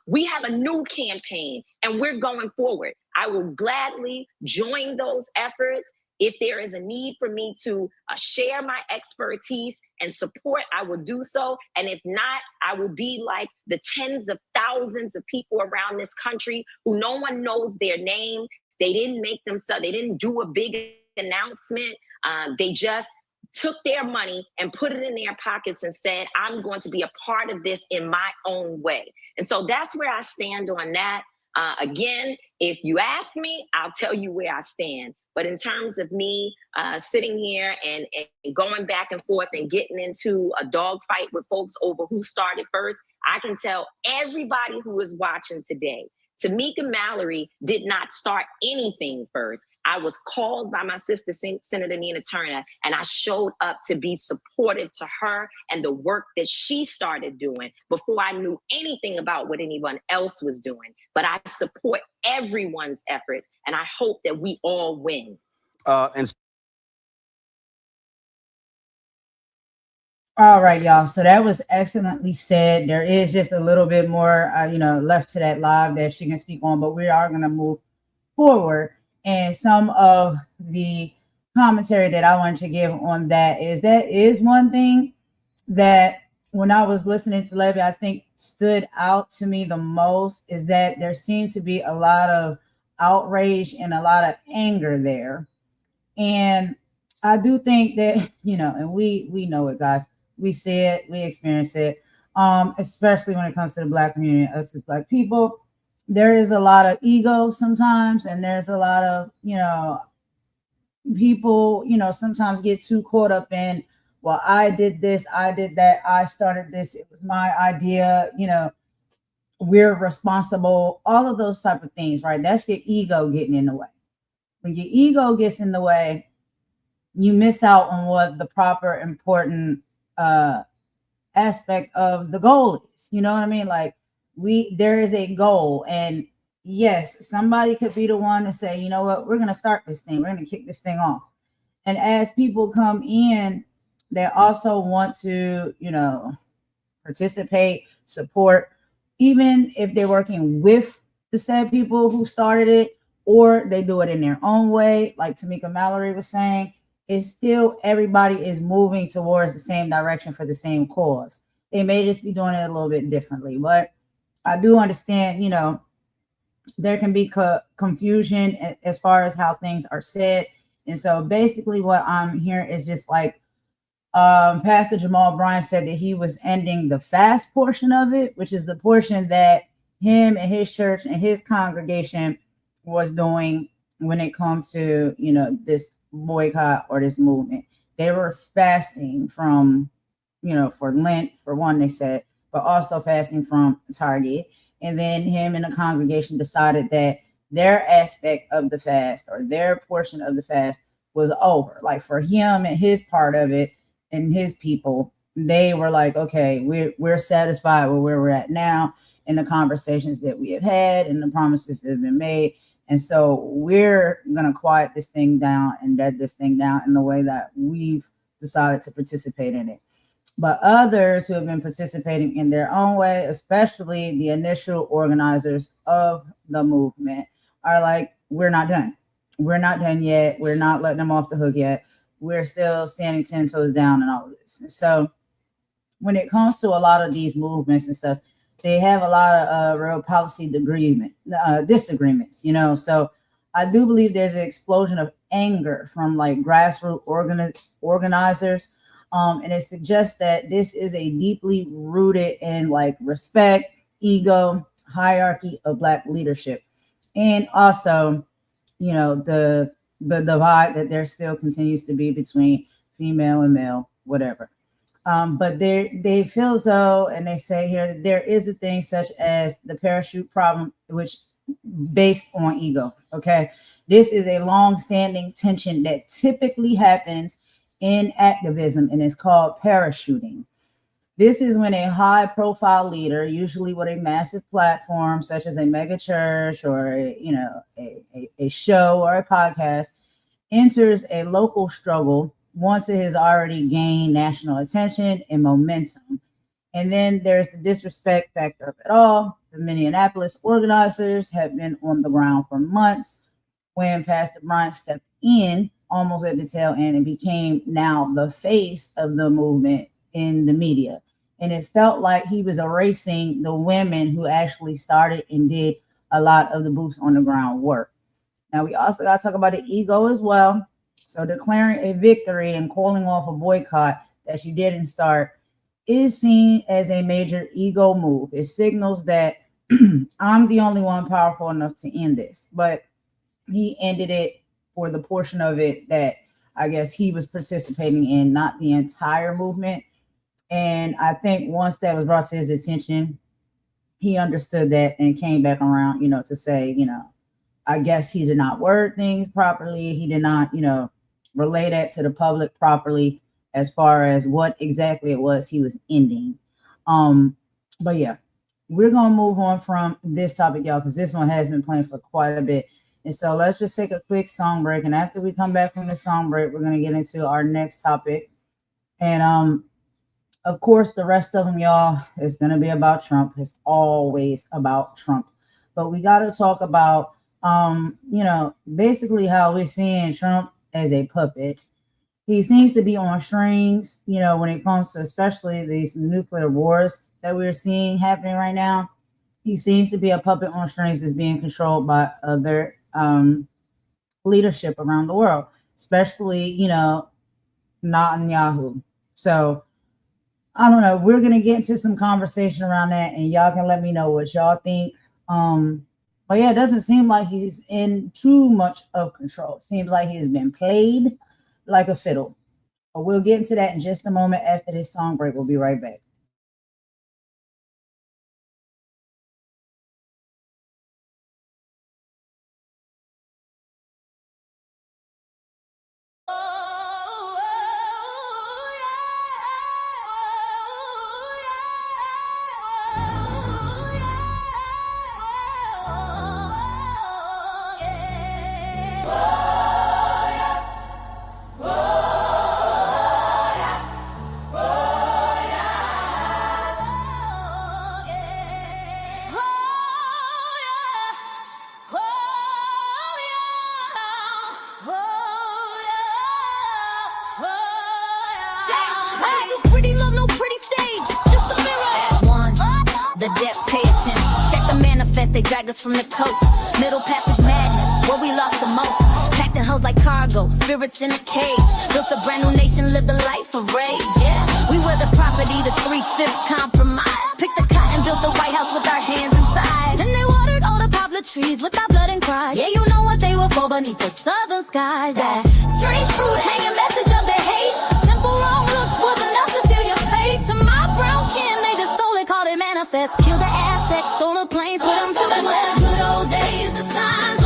We have a new campaign and we're going forward. I will gladly join those efforts. If there is a need for me to share my expertise and support, I will do so. And if not, I will be like the tens of thousands of people around this country who no one knows their name. They didn't make themselves, they didn't do a big announcement. They just took their money and put it in their pockets and said, I'm going to be a part of this in my own way. And so that's where I stand on that. Again, if you ask me, I'll tell you where I stand. But in terms of me sitting here and going back and forth and getting into a dogfight with folks over who started first, I can tell everybody who is watching today, Tamika Mallory did not start anything first. I was called by my sister, Senator Nina Turner, and I showed up to be supportive to her and the work that she started doing before I knew anything about what anyone else was doing. But I support everyone's efforts, and I hope that we all win. All right, y'all. So that was excellently said. There is just a little bit more, left to that live that she can speak on, but we are going to move forward. And some of the commentary that I wanted to give on that is one thing that when I was listening to Levy, I think stood out to me the most is that there seemed to be a lot of outrage and a lot of anger there. And I do think that, and we know it, guys. We see it, we experience it, especially when it comes to the Black community, us as Black people. There is a lot of ego sometimes, and there's a lot of, people, sometimes get too caught up in, well, I did this, I did that, I started this, it was my idea, we're responsible, all of those type of things, right? That's your ego getting in the way. When your ego gets in the way, you miss out on what the proper important aspect of the goal is. You know what I mean? Like there is a goal, and yes, somebody could be the one to say, you know what, we're going to start this thing. We're going to kick this thing off. And as people come in, they also want to, participate, support, even if they're working with the said people who started it, or they do it in their own way. Like Tamika Mallory was saying, it's still everybody is moving towards the same direction for the same cause. They may just be doing it a little bit differently, but I do understand, there can be confusion as far as how things are said. And so basically what I'm hearing is just like Pastor Jamal Bryant said that he was ending the fast portion of it, which is the portion that him and his church and his congregation was doing when it comes to, this boycott or this movement. They were fasting from, for Lent, for one, they said, but also fasting from Target. And then him and the congregation decided that their aspect of the fast or their portion of the fast was over. Like for him and his part of it and his people, they were like, okay, we're satisfied with where we're at now and the conversations that we have had and the promises that have been made. And so we're going to quiet this thing down and dead this thing down in the way that we've decided to participate in it. But others who have been participating in their own way, especially the initial organizers of the movement, are like, we're not done. We're not done yet. We're not letting them off the hook yet. We're still standing 10 toes down and all of this. And so when it comes to a lot of these movements and stuff, they have a lot of real policy disagreements, you know. So I do believe there's an explosion of anger from like grassroots organizers. And it suggests that this is a deeply rooted in like respect, ego, hierarchy of Black leadership. And also, you know, the divide that there still continues to be between female and male, whatever. But they feel as though, and they say here, that there is a thing such as the parachute problem, which based on ego. Okay. This is a long-standing tension that typically happens in activism, and it's called parachuting. This is when a high-profile leader, usually with a massive platform, such as a mega church or a show or a podcast, enters a local struggle once it has already gained national attention and momentum. And then there's the disrespect factor of it all. The Minneapolis organizers have been on the ground for months when Pastor Bryant stepped in almost at the tail end and became now the face of the movement in the media. And it felt like he was erasing the women who actually started and did a lot of the boots on the ground work. Now, we also got to talk about the ego as well. So declaring a victory and calling off a boycott that you didn't start is seen as a major ego move. It signals that I'm the only one powerful enough to end this. But he ended it for the portion of it that I guess he was participating in, not the entire movement. And I think once that was brought to his attention, he understood that and came back around, you know, to say, you know, I guess he did not word things properly. He did not, you know, relay that to the public properly as far as what exactly it was he was ending. But yeah, we're going to move on from this topic, y'all, because this one has been playing for quite a bit. And so let's just take a quick song break. And after we come back from the song break, we're going to get into our next topic. And of course, the rest of them, y'all, is going to be about Trump. It's always about Trump. But we got to talk about, you know, basically how we're seeing Trump as a puppet. He seems to be on strings, you know, when it comes to especially these nuclear wars that we're seeing happening right now. He seems to be a puppet on strings that's being controlled by other leadership around the world, especially, you know, Netanyahu. So I don't know. We're going to get into some conversation around that, and y'all can let me know what y'all think. But yeah, it doesn't seem like he's in too much of control. It seems like he's been played like a fiddle. But we'll get into that in just a moment after this song break. We'll be right back. They drag us from the coast, middle passage madness, where we lost the most. Packed in hoes like cargo, spirits in a cage. Built a brand new nation, lived a life of rage. Yeah, we were the property, the 3/5 compromise. Picked the cotton, built the White House with our hands inside. And they watered all the poplar trees with our blood and cries. Yeah, you know what they were for beneath the southern skies. That strange fruit hanging message of their hate. A simple wrong look was enough to seal your fate. To my brown kin, they just stole it, called it manifest. Killed the Aztecs, stole the planes, put them to the west. The good old days, the signs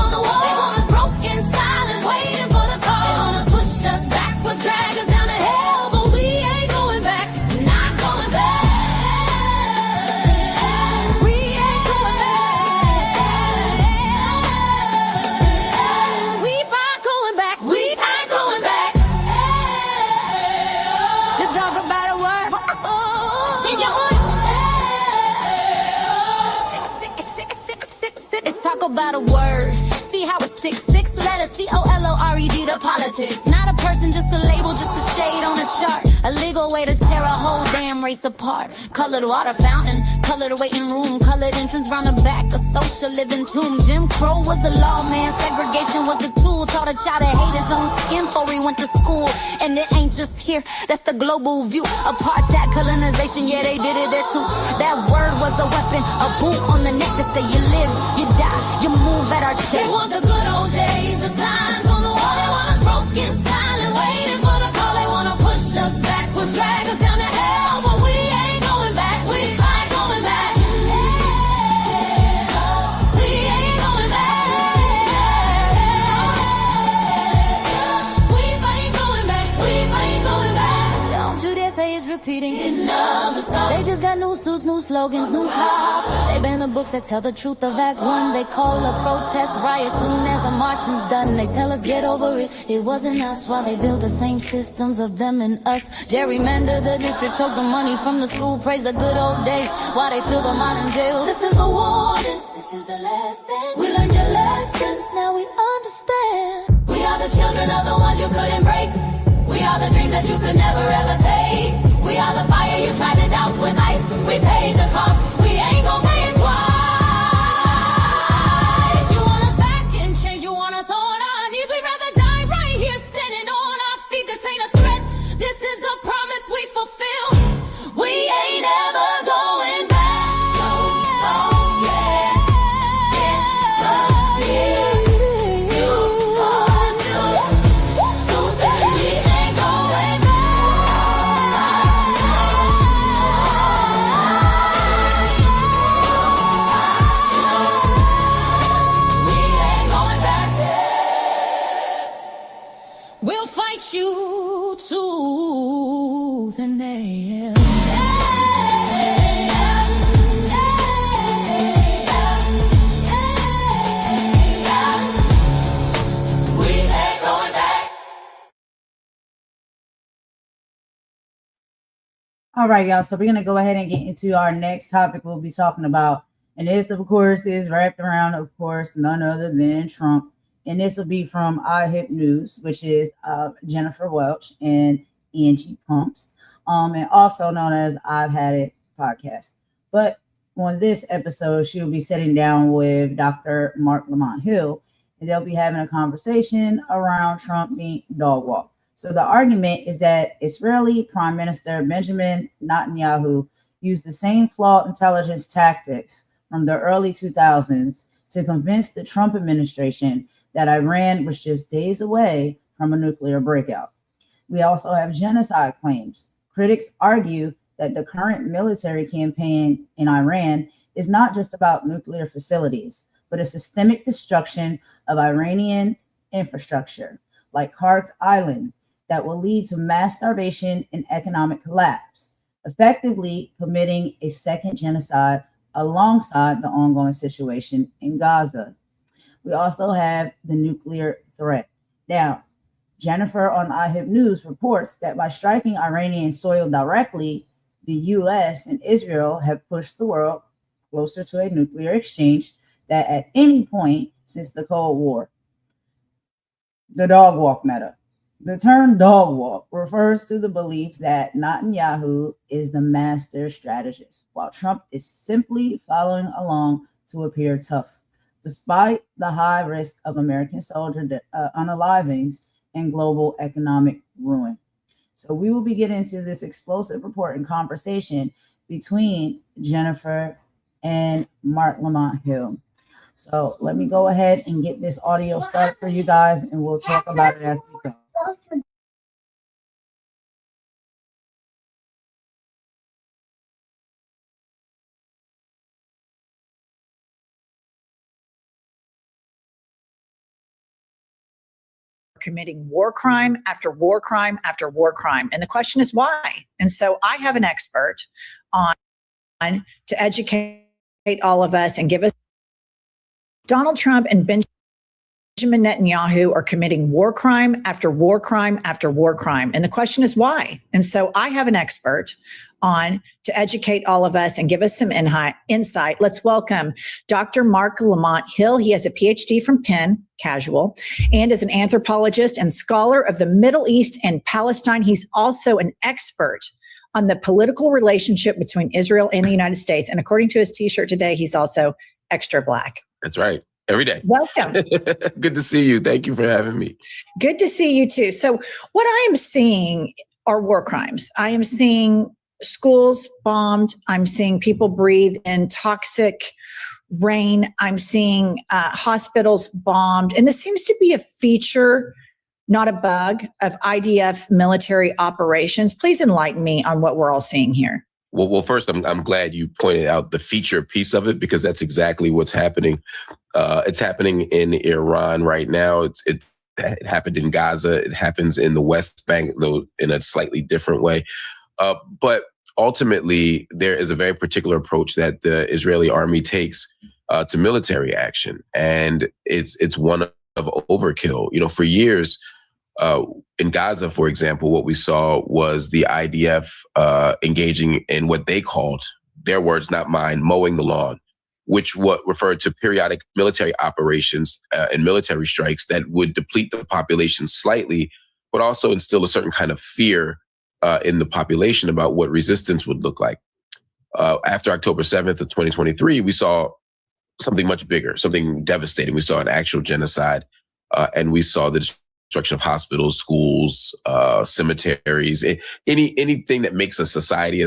talk about a word. See how it sticks. 6 letters, COLORED to politics. Not a person, just a label, just a shade on a chart. A legal way to tear a whole damn race apart. Colored water fountain, colored waiting room, colored entrance round the back, a social living tomb. Jim Crow was the law, man. Segregation was the tool. Taught a child to hate his own skin before he went to school. And it ain't just here, that's the global view. Apartheid, colonization, yeah, they did it there too. That word was a weapon, a boot on the neck to say you live, you die, you move at our check. They want the good old days, the signs on the wall. They want us broken, silent, waiting for the call. They want to push us backwards, drag us down to hell, but we ain't going back. We ain't going back. We ain't going back. We ain't going back. We ain't going back. Don't you dare say it's repeating. It never stops. They just got new suits, new slogans, new cops. They ban the books that tell the truth of Act 1. They call a protest riot soon as the marching's done. They tell us get over it, it wasn't us. While they build the same systems of them and us. Gerrymander the district, choke the money from the school. Praise the good old days while they fill the modern jails. This is the warning, this is the last stand. We learned your lessons, now we understand. We are the children of the ones you couldn't break. We are the dream that you could never ever take. We are the fire you tried to douse with ice. We paid the cost, we ain't gon' pay it twice. You want us back in chains, you want us on our knees. We'd rather die right here standing on our feet. This ain't a threat, this is a promise we fulfill. We ain't ever going back. Oh yeah, it must be you start to say we ain't going back. We ain't going back. We'll fight you tooth and nail. We ain't going back. All right, y'all. So we're going to go ahead and get into our next topic we'll be talking about. And this, of course, is wrapped around, of course, none other than Trump. And this will be from IHIP News, which is Jennifer Welch and Angie Pumps, and also known as I've Had It podcast. But on this episode, she'll be sitting down with Dr. Mark Lamont Hill, and they'll be having a conversation around Trump being dog walk. So the argument is that Israeli Prime Minister Benjamin Netanyahu used the same flawed intelligence tactics from the early 2000s to convince the Trump administration that Iran was just days away from a nuclear breakout. We also have genocide claims. Critics argue that the current military campaign in Iran is not just about nuclear facilities, but a systemic destruction of Iranian infrastructure, like Kark's Island, that will lead to mass starvation and economic collapse, effectively committing a second genocide alongside the ongoing situation in Gaza. We also have the nuclear threat. Now, Jennifer on IHIP News reports that by striking Iranian soil directly, the U.S. and Israel have pushed the world closer to a nuclear exchange that at any point since the Cold War. The dog walk meta. The term dog walk refers to the belief that Netanyahu is the master strategist, while Trump is simply following along to appear tough, despite the high risk of American soldier unalivings and global economic ruin. So we will be getting into this explosive report and conversation between Jennifer and Mark Lamont Hill. So let me go ahead and get this audio started for you guys, and we'll talk about it as we go. Committing war crime after war crime after war crime. And the question is why? And so I have an expert on to educate all of us and give us Donald Trump and Benjamin Benjamin Netanyahu are committing war crime after war crime after war crime. And the question is why? And so I have an expert on to educate all of us and give us some insight. Let's welcome Dr. Mark Lamont Hill. He has a PhD from Penn, casual, and is an anthropologist and scholar of the Middle East and Palestine. He's also an expert on the political relationship between Israel and the United States. And according to his t-shirt today, he's also extra black. That's right. Every day. Welcome. Good to see you. Thank you for having me. Good to see you too. So what I am seeing are war crimes. I am seeing schools bombed. I'm seeing people breathe in toxic rain. I'm seeing hospitals bombed. And this seems to be a feature, not a bug, of IDF military operations. Please enlighten me on what we're all seeing here. Well, first, I'm glad you pointed out the feature piece of it, because that's exactly what's happening. It's happening in Iran right now. It happened in Gaza. It happens in the West Bank, though in a slightly different way. But ultimately, there is a very particular approach that the Israeli army takes to military action, and it's one of overkill. You know, for years in Gaza, for example, what we saw was the IDF engaging in what they called, their words, not mine, mowing the lawn, which what referred to periodic military operations and military strikes that would deplete the population slightly, but also instill a certain kind of fear in the population about what resistance would look like. After October 7th of 2023, we saw something much bigger, something devastating. We saw an actual genocide, and we saw the destruction of hospitals, schools, cemeteries, anything that makes a society,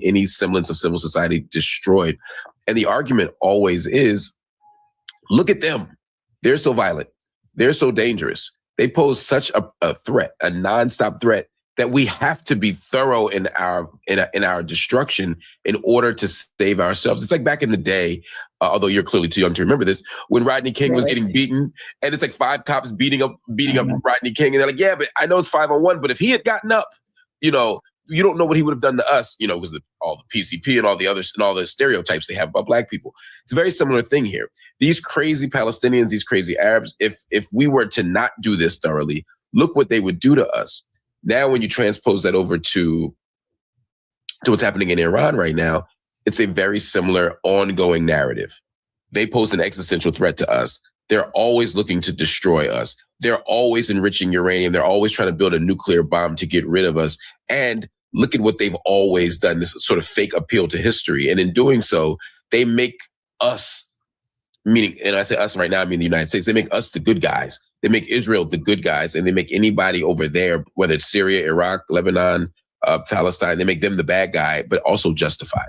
any semblance of civil society destroyed. And the argument always is, look at them. They're so violent. They're so dangerous. They pose such a threat, a nonstop threat, that we have to be thorough in our destruction in order to save ourselves. It's like back in the day, although you're clearly too young to remember this, when Rodney King was getting beaten, and it's like 5 cops beating up Rodney King, and they're like, yeah, but I know it's 5-on-1, but if he had gotten up, you know, you don't know what he would have done to us, you know, because all the PCP and all the others and all the stereotypes they have about Black people. It's a very similar thing here. These crazy Palestinians, these crazy Arabs, if we were to not do this thoroughly, look what they would do to us. Now, when you transpose that over to what's happening in Iran right now, it's a very similar ongoing narrative. They pose an existential threat to us. They're always looking to destroy us. They're always enriching uranium. They're always trying to build a nuclear bomb to get rid of us. And look at what they've always done, this sort of fake appeal to history. And in doing so, they make us, meaning, and I say us right now, I mean the United States, they make us the good guys. They make Israel the good guys, and they make anybody over there, whether it's Syria, Iraq, Lebanon, Palestine, they make them the bad guy, but also justified.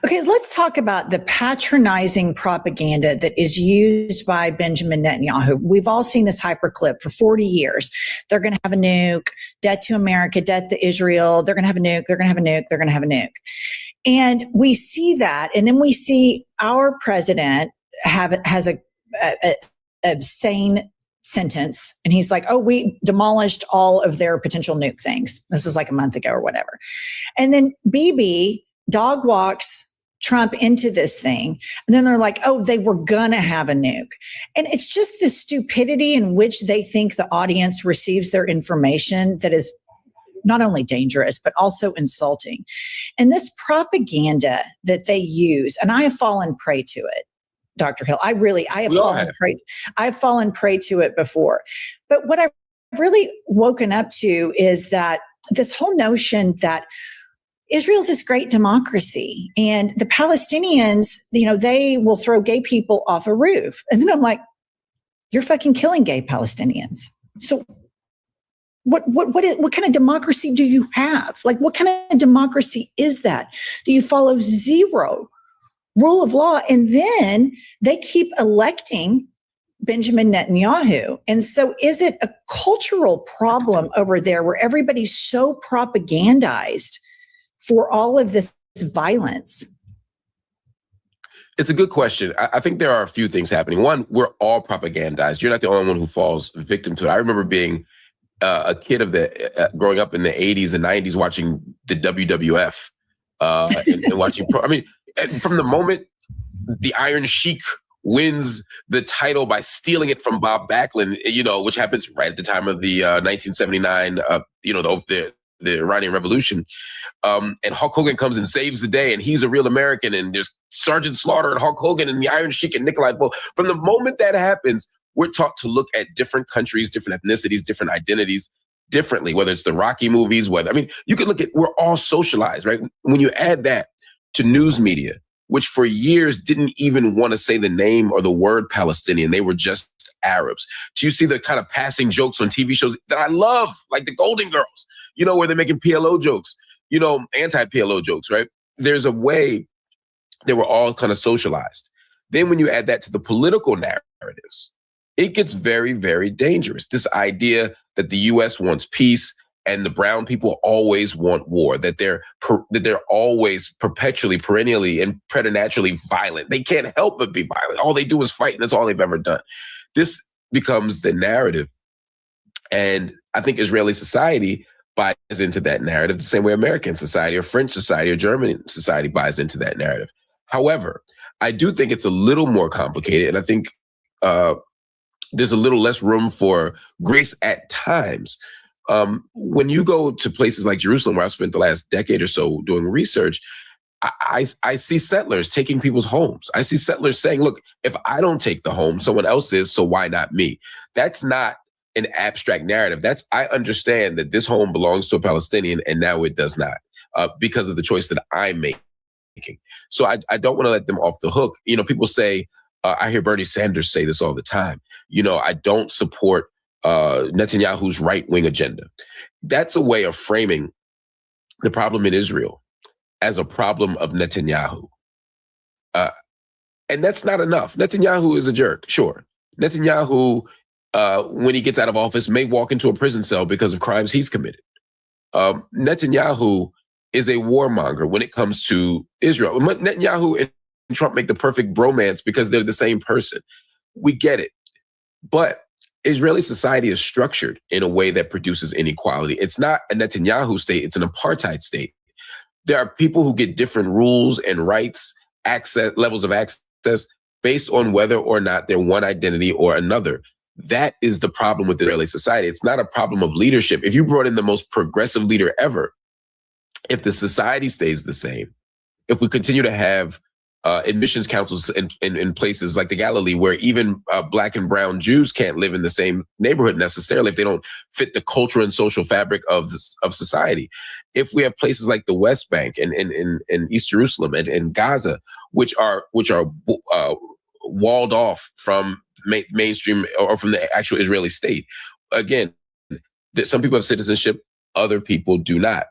Okay, let's talk about the patronizing propaganda that is used by Benjamin Netanyahu. We've all seen this hyperclip for 40 years. They're going to have a nuke, debt to America, debt to Israel. They're going to have a nuke, they're going to have a nuke, they're going to have a nuke. And we see that, and then we see our president has a sane sentence, and he's like, oh, we demolished all of their potential nuke things. This is like a month ago or whatever. And then Bibi dog walks Trump into this thing, and then they're like, oh, they were gonna have a nuke. And it's just the stupidity in which they think the audience receives their information that is not only dangerous, but also insulting. And this propaganda that they use, and I have fallen prey to it, Dr. Hill. I have fallen prey to it before. But what I've really woken up to is that this whole notion that Israel's this great democracy, and the Palestinians, you know, they will throw gay people off a roof. And then I'm like, you're fucking killing gay Palestinians. So what kind of democracy do you have? Like, what kind of democracy is that? Do you follow zero rule of law? And then they keep electing Benjamin Netanyahu. And so is it a cultural problem over there where everybody's so propagandized for all of this violence? It's a good question. I think there are a few things happening. One, we're all propagandized. You're not the only one who falls victim to it. I remember being a kid of growing up in the 80s and 90s watching the WWF and watching, from the moment the Iron Sheik wins the title by stealing it from Bob Backlund, which happens right at the time of the 1979, the Iranian Revolution. And Hulk Hogan comes and saves the day, and he's a real American, and there's Sergeant Slaughter and Hulk Hogan and the Iron Sheik and Nikolai Bo. From the moment that happens, we're taught to look at different countries, different ethnicities, different identities differently, whether it's the Rocky movies, you can look at, we're all socialized, right? When you add that to news media, which for years didn't even want to say the name or the word Palestinian, they were just Arabs. Do you see the kind of passing jokes on TV shows that I love, like the Golden Girls, where they're making PLO jokes, anti-PLO jokes, right? There's a way they were all kind of socialized. Then when you add that to the political narratives, it gets very, very dangerous. This idea that the U.S. wants peace and the brown people always want war, that they're always perpetually, perennially, and preternaturally violent. They can't help but be violent. All they do is fight, and that's all they've ever done. This becomes the narrative. And I think Israeli society buys into that narrative the same way American society or French society or German society buys into that narrative. However, I do think it's a little more complicated, and I think there's a little less room for grace at times. When you go to places like Jerusalem, where I've spent the last decade or so doing research, I see settlers taking people's homes. I see settlers saying, look, if I don't take the home, someone else is, so why not me? That's not an abstract narrative. I understand that this home belongs to a Palestinian and now it does not, because of the choice that I'm making. So I don't want to let them off the hook. People say, I hear Bernie Sanders say this all the time, I don't support Netanyahu's right-wing agenda. That's a way of framing the problem in Israel as a problem of Netanyahu. And that's not enough. Netanyahu is a jerk, sure. Netanyahu, when he gets out of office, may walk into a prison cell because of crimes he's committed. Netanyahu is a warmonger when it comes to Israel. Netanyahu and Trump make the perfect bromance because they're the same person. We get it. But Israeli society is structured in a way that produces inequality. It's not a Netanyahu state, it's an apartheid state. There are people who get different rules and rights, levels of access based on whether or not they're one identity or another. That is the problem with Israeli society. It's not a problem of leadership. If you brought in the most progressive leader ever, if the society stays the same, if we continue to have admissions councils in places like the Galilee, where even Black and brown Jews can't live in the same neighborhood necessarily if they don't fit the cultural and social fabric of society. If we have places like the West Bank and East Jerusalem and Gaza, which are walled off from mainstream or from the actual Israeli state, again, some people have citizenship, other people do not.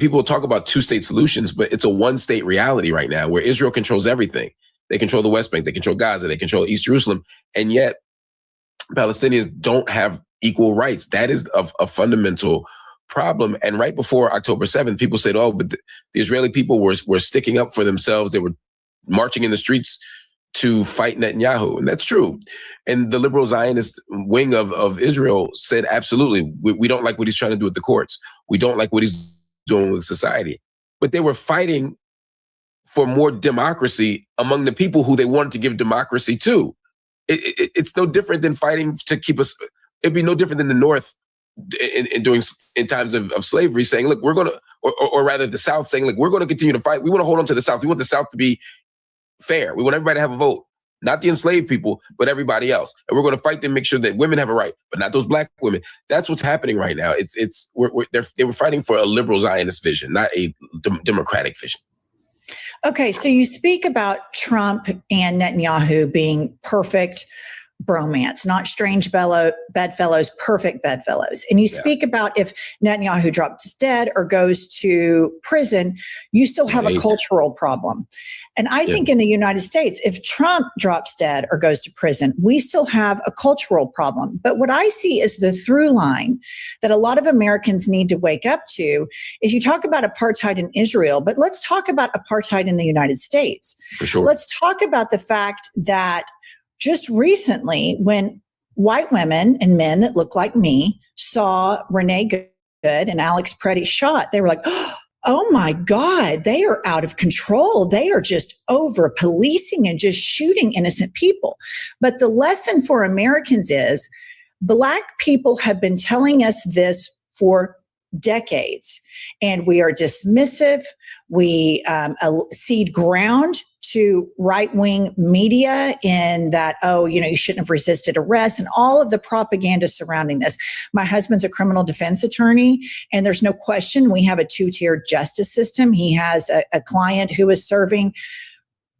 People talk about two-state solutions, but it's a one-state reality right now where Israel controls everything. They control the West Bank, they control Gaza, they control East Jerusalem, and yet Palestinians don't have equal rights. That is a fundamental problem. And right before October 7th, people said, oh, but the Israeli people were sticking up for themselves. They were marching in the streets to fight Netanyahu. And that's true. And the liberal Zionist wing of Israel said, absolutely, we don't like what he's trying to do with the courts. We don't like what he's doing with society. But they were fighting for more democracy among the people who they wanted to give democracy to. It's no different than fighting to keep us. It'd be no different than the North in times of slavery saying, look, we're going to, or rather the South saying, look, we're going to continue to fight. We want to hold on to the South. We want the South to be fair. We want everybody to have a vote, not the enslaved people, but everybody else. And we're going to fight to make sure that women have a right, but not those Black women. That's what's happening right now. They were fighting for a liberal Zionist vision, not a democratic vision. Okay, so you speak about Trump and Netanyahu being perfect bromance, not strange bedfellows, perfect bedfellows. And you speak about if Netanyahu drops dead or goes to prison, you still have a cultural problem. And I think in the United States, if Trump drops dead or goes to prison, we still have a cultural problem. But what I see is the through line that a lot of Americans need to wake up to is you talk about apartheid in Israel, but let's talk about apartheid in the United States. For sure. Let's talk about the fact that just recently, when white women and men that look like me saw Renee Good and Alex Preddy shot, they were like, oh, oh my God, they are out of control. They are just over policing and just shooting innocent people. But the lesson for Americans is Black people have been telling us this for decades, and we are dismissive. We cede ground to right-wing media in that, oh, you shouldn't have resisted arrest and all of the propaganda surrounding this. My husband's a criminal defense attorney, and there's no question we have a two-tiered justice system. He has a client who is serving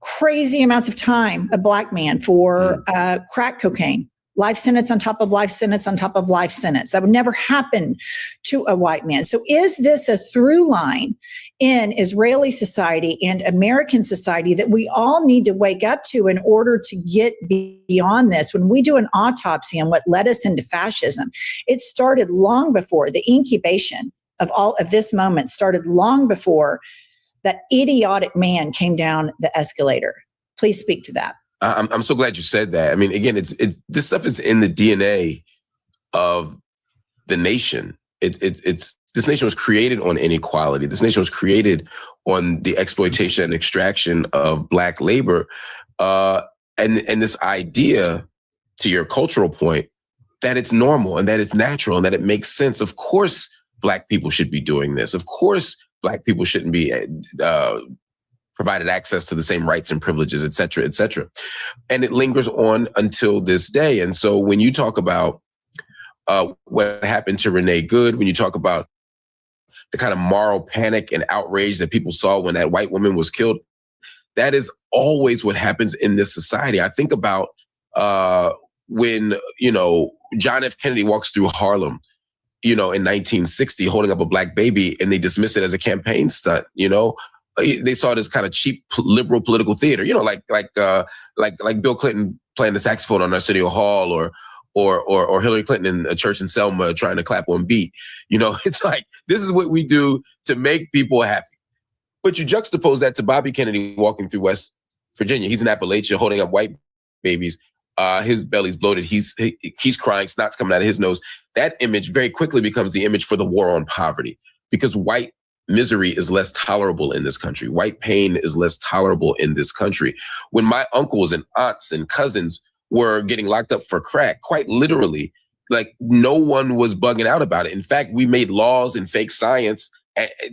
crazy amounts of time, a Black man, for crack cocaine. Life sentence on top of life sentence on top of life sentence. That would never happen to a white man. So is this a through line in Israeli society and American society that we all need to wake up to in order to get beyond this? When we do an autopsy on what led us into fascism, it started long before the incubation of all of this moment started long before that idiotic man came down the escalator. Please speak to that. I'm so glad you said that. I mean, again, this stuff is in the DNA of the nation. This nation was created on inequality. This nation was created on the exploitation and extraction of Black labor, and this idea, to your cultural point, that it's normal and that it's natural and that it makes sense. Of course, Black people should be doing this. Of course, Black people shouldn't be provided access to the same rights and privileges, et cetera, et cetera. And it lingers on until this day. And so when you talk about what happened to Renee Good, when you talk about the kind of moral panic and outrage that people saw when that white woman was killed, that is always what happens in this society. I think about when, John F. Kennedy walks through Harlem, in 1960, holding up a Black baby, and they dismiss it as a campaign stunt, They saw it as kind of cheap liberal political theater, like Bill Clinton playing the saxophone on Arsenio Hall, or Hillary Clinton in a church in Selma trying to clap on beat. It's like, this is what we do to make people happy. But you juxtapose that to Bobby Kennedy walking through West Virginia. He's in Appalachia holding up white babies. His belly's bloated. He's crying. Snot's coming out of his nose. That image very quickly becomes the image for the war on poverty, because white misery is less tolerable in this country. White pain is less tolerable in this country. When my uncles and aunts and cousins were getting locked up for crack, quite literally, like, no one was bugging out about it. In fact, we made laws and fake science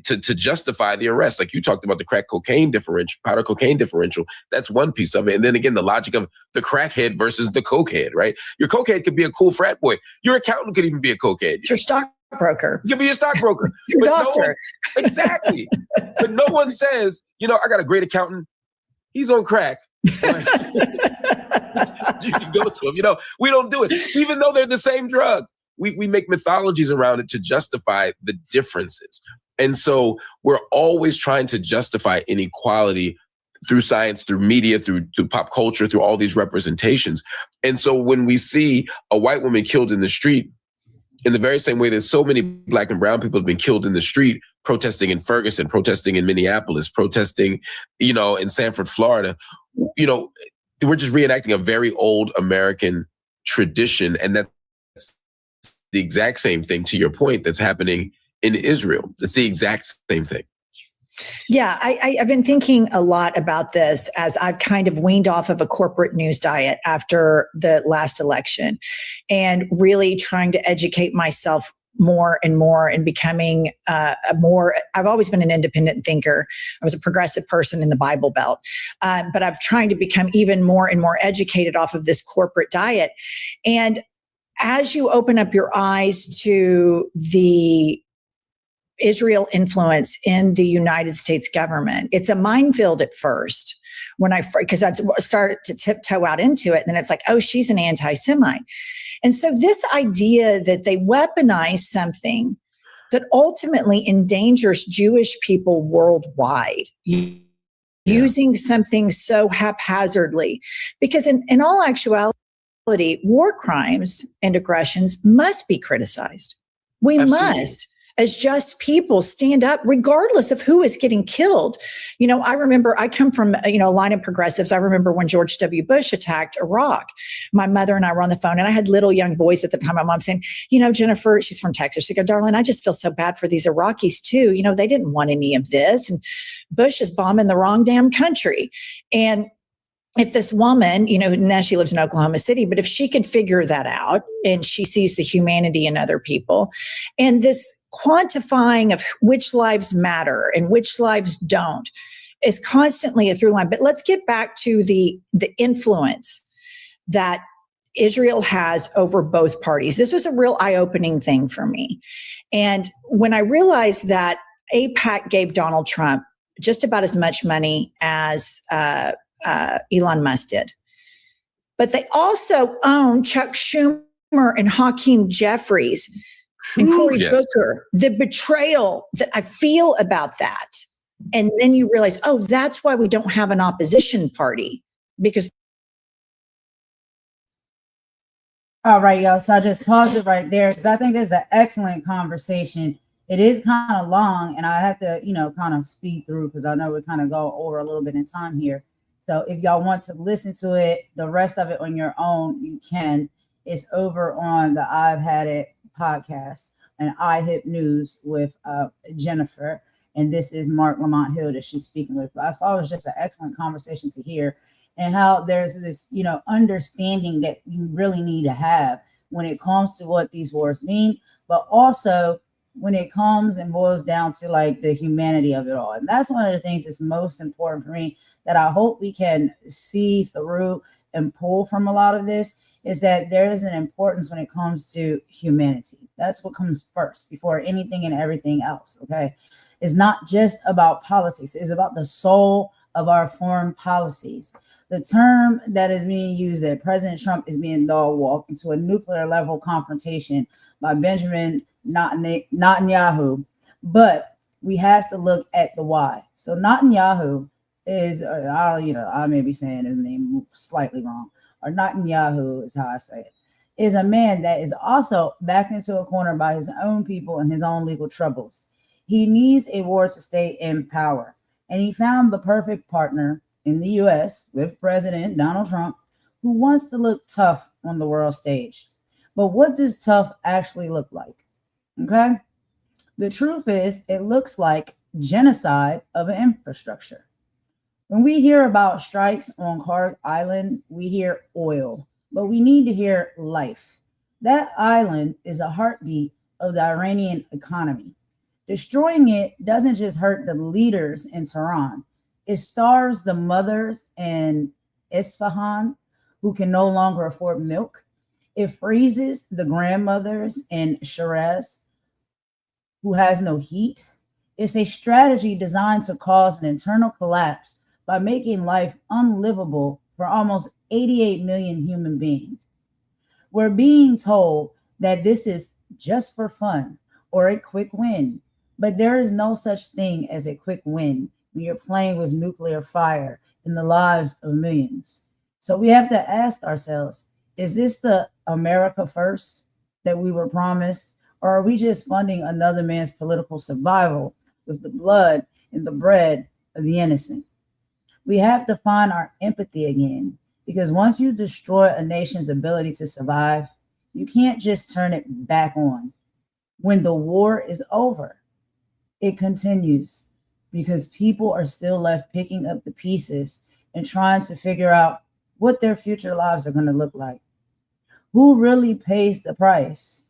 to justify the arrest. Like you talked about the powder cocaine differential. That's one piece of it. And then again, the logic of the crackhead versus the cokehead, right? Your cokehead could be a cool frat boy. Your accountant could even be a cokehead. Your stockbroker. You could be a stockbroker. Your doctor. Exactly. But no one says, I got a great accountant. He's on crack. You can go to him. We don't do it. Even though they're the same drug. We make mythologies around it to justify the differences. And so we're always trying to justify inequality through science, through media, through pop culture, through all these representations. And so when we see a white woman killed in the street, in the very same way that so many Black and brown people have been killed in the street, protesting in Ferguson, protesting in Minneapolis, protesting, in Sanford, Florida, we're just reenacting a very old American tradition. And that's the exact same thing, to your point, that's happening in Israel. It's the exact same thing. Yeah, I've been thinking a lot about this as I've kind of weaned off of a corporate news diet after the last election, and really trying to educate myself more and more and becoming I've always been an independent thinker. I was a progressive person in the Bible Belt, but I'm trying to become even more and more educated off of this corporate diet. And as you open up your eyes to the Israel influence in the United States government, it's a minefield at first. Because I started to tiptoe out into it, and then it's like, oh, she's an anti-Semite. And so this idea that they weaponize something that ultimately endangers Jewish people worldwide, using something so haphazardly, because in all actuality, war crimes and aggressions must be criticized. We must. as just people stand up regardless of who is getting killed. You know, I remember I come from, a line of progressives. I remember when George W. Bush attacked Iraq, my mother and I were on the phone, and I had little young boys at the time. My mom saying, Jennifer, she's from Texas. She go, darling, I just feel so bad for these Iraqis too. They didn't want any of this. And Bush is bombing the wrong damn country. And if this woman, now she lives in Oklahoma City, but if she could figure that out and she sees the humanity in other people and this quantifying of which lives matter and which lives don't is constantly a through line. But let's get back to the influence that Israel has over both parties. This was a real eye-opening thing for me. And when I realized that AIPAC gave Donald Trump just about as much money as Elon Musk did. But they also own Chuck Schumer and Hakeem Jeffries and Cory Booker. The betrayal that I feel about that. And then you realize, oh, that's why we don't have an opposition party. Because all right, y'all. So I just paused it right there because I think this is an excellent conversation. It is kind of long, and I have to, kind of speed through because I know we kind of go over a little bit in time here. So if y'all want to listen to it, the rest of it on your own, you can. It's over on the I've Had It podcast and IHIP News with Jennifer. And this is Mark Lamont Hill that she's speaking with. But I thought it was just an excellent conversation to hear, and how there's this, understanding that you really need to have when it comes to what these wars mean, but also when it comes and boils down to like the humanity of it all. And that's one of the things that's most important for me that I hope we can see through and pull from a lot of this is that there is an importance when it comes to humanity. That's what comes first before anything and everything else. Okay. It's not just about politics. It's about the soul of our foreign policies. The term that is being used that President Trump is being dog walked into a nuclear level confrontation by Benjamin Netanyahu, but we have to look at the why. So Netanyahu is, I may be saying his name slightly wrong, or Netanyahu is how I say it, is a man that is also backed into a corner by his own people and his own legal troubles. He needs a war to stay in power, and he found the perfect partner in the U.S. with President Donald Trump, who wants to look tough on the world stage. But what does tough actually look like? Okay. The truth is, it looks like genocide of an infrastructure. When we hear about strikes on Carg Island, we hear oil, but we need to hear life. That island is a heartbeat of the Iranian economy. Destroying it doesn't just hurt the leaders in Tehran. It starves the mothers in Isfahan who can no longer afford milk. It freezes the grandmothers in Shiraz who has no heat. It's a strategy designed to cause an internal collapse by making life unlivable for almost 88 million human beings. We're being told that this is just for fun or a quick win, but there is no such thing as a quick win when you're playing with nuclear fire in the lives of millions. So we have to ask ourselves, is this the America first that we were promised? Or are we just funding another man's political survival with the blood and the bread of the innocent? We have to find our empathy again, because once you destroy a nation's ability to survive, you can't just turn it back on. When the war is over, it continues because people are still left picking up the pieces and trying to figure out what their future lives are going to look like. Who really pays the price?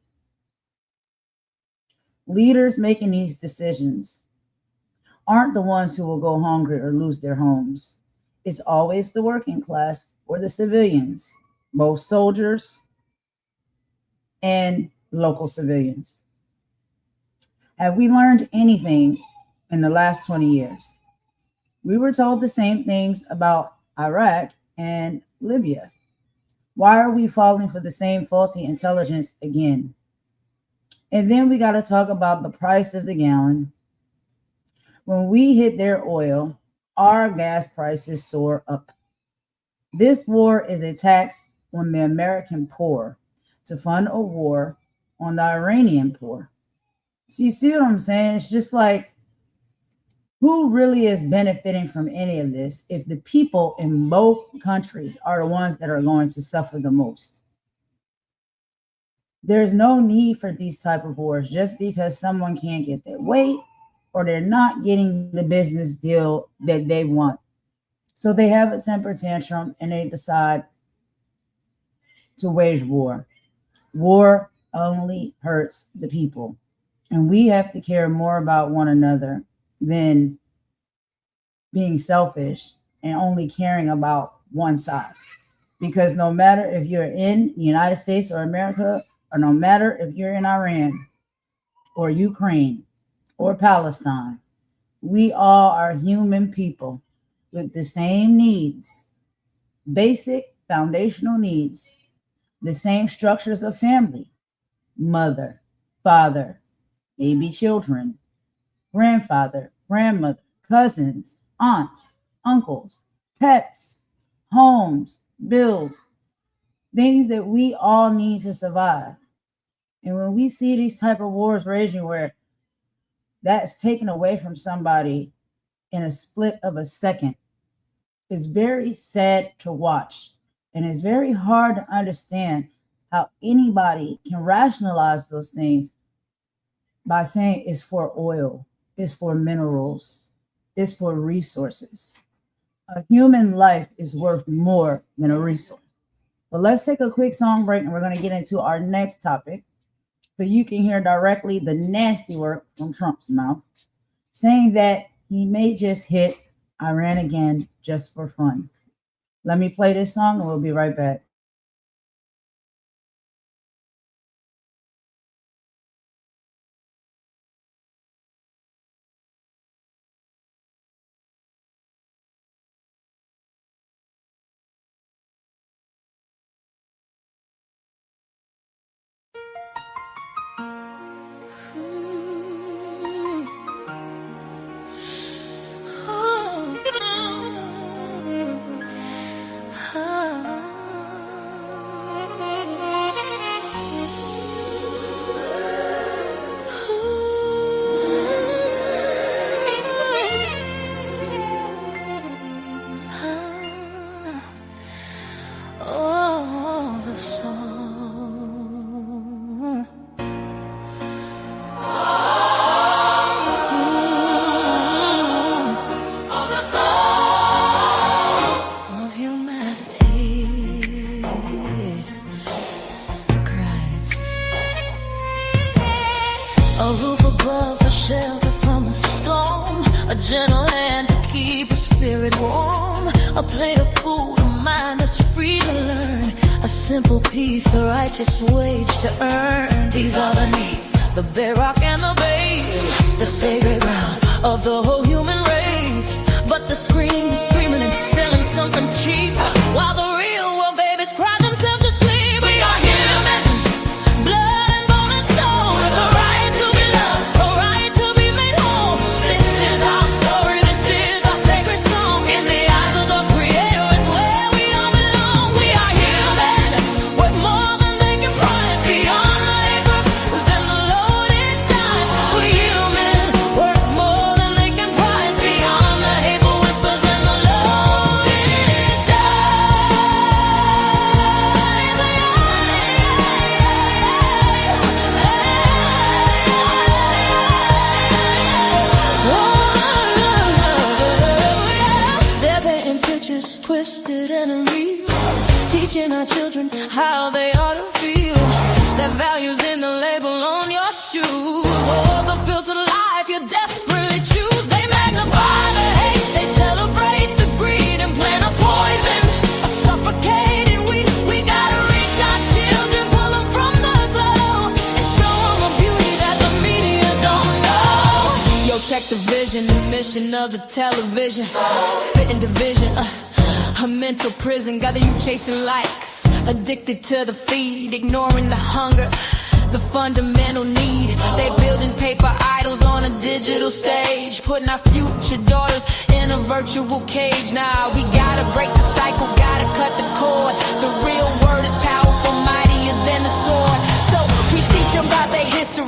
Leaders making these decisions aren't the ones who will go hungry or lose their homes. It's always the working class or the civilians, both soldiers and local civilians. Have we learned anything in the last 20 years? We were told the same things about Iraq and Libya. Why are we falling for the same faulty intelligence again? And then we got to talk about the price of the gallon. When we hit their oil, our gas prices soar up. This war is a tax on the American poor to fund a war on the Iranian poor. So you see what I'm saying? It's just like, who really is benefiting from any of this if the people in both countries are the ones that are going to suffer the most? There's no need for these type of wars just because someone can't get their way or they're not getting the business deal that they want. So they have a temper tantrum and they decide to wage war. War only hurts the people. And we have to care more about one another than being selfish and only caring about one side. Because no matter if you're in the United States or America, or no matter if you're in Iran or Ukraine or Palestine, we all are human people with the same needs, basic foundational needs, the same structures of family, mother, father, maybe children, grandfather, grandmother, cousins, aunts, uncles, pets, homes, bills, things that we all need to survive. And when we see these type of wars raging where that's taken away from somebody in a split of a second, it's very sad to watch. And it's very hard to understand how anybody can rationalize those things by saying it's for oil, it's for minerals, it's for resources. A human life is worth more than a resource. But let's take a quick song break and we're going to get into our next topic so you can hear directly the nasty word from Trump's mouth, saying that he may just hit Iran again just for fun. Let me play this song and we'll be right back. Just wage to earn. These are the needs, the bedrock and the base, the sacred ground of the whole human race. But the screaming and selling something cheap, while the real world babies cry themselves to sleep. We are human, blood and bone and soul, with a right to be loved, a right to be made whole. This is our story, this is our sacred song. In the eyes of the Creator is where we all belong. We are human, with more beyond the hate and the loaded dice. We're human, worth more than they can price. Beyond the hateful whispers and the loaded dice. They're painting pictures twisted and real, teaching our children how they ought to feel. That values in the label on your shoes, or the filtered life you desperately choose. They magnify the hate, they celebrate the greed and plant a poison, a suffocating weed. We gotta reach our children, pull them from the glow, and show them a beauty that the media don't know. Yo, check the vision, the mission of the television, spitting division, a mental prison. Got the youth chasing likes, addicted to the feed, ignoring the hunger, the fundamental need. They building paper idols on a digital stage, putting our future daughters in a virtual cage. Nah, we gotta break the cycle, gotta cut the cord. The real word is powerful, mightier than the sword. So we teach them about their history,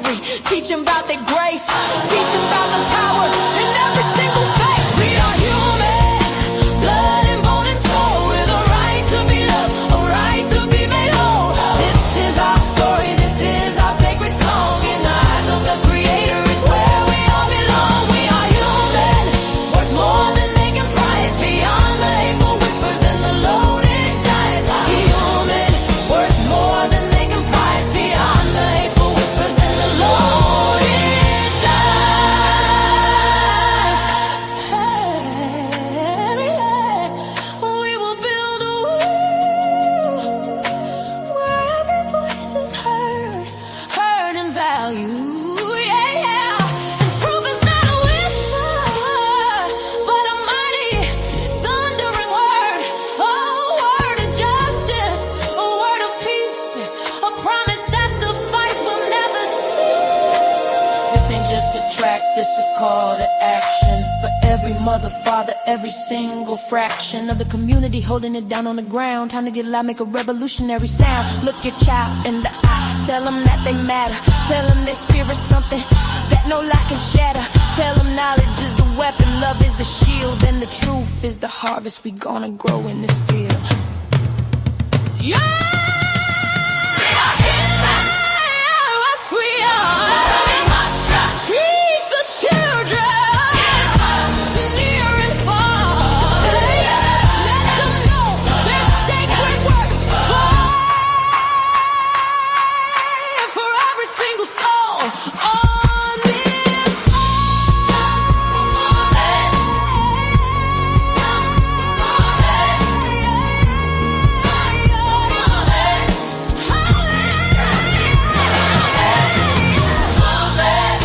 Teach them about their grace. Teach them about the power in every single face. We are human, blood and bone and soul, with a right to be loved, a right to be made whole. This is our story, this is our sacred song. In the eyes of the Creator, it's where we all belong. We are human, worth more than they can price, beyond the hateful whispers and the loaded dice. Human, worth more than they can price, beyond the hateful whispers and the loaded dice. We will build a wall where every voice is heard and valued. Yeah. And truth is not a whisper, but a mighty thundering word. A word of justice, a word of peace, a promise that the fight will never cease. This ain't just a track, this a call to action. For every mother, father, every single fraction of the community holding it down on the ground. Time to get loud, make a revolutionary sound. Look your child in the eye, tell them that they matter. Tell them their spirit's something that no lie can shatter. Tell them knowledge is the weapon, love is the shield, and the truth is the harvest we gonna grow in this field. Yeah! Yes, we are. Teach the children, near and far. Let them know their sacred work. Fight for every single soul on this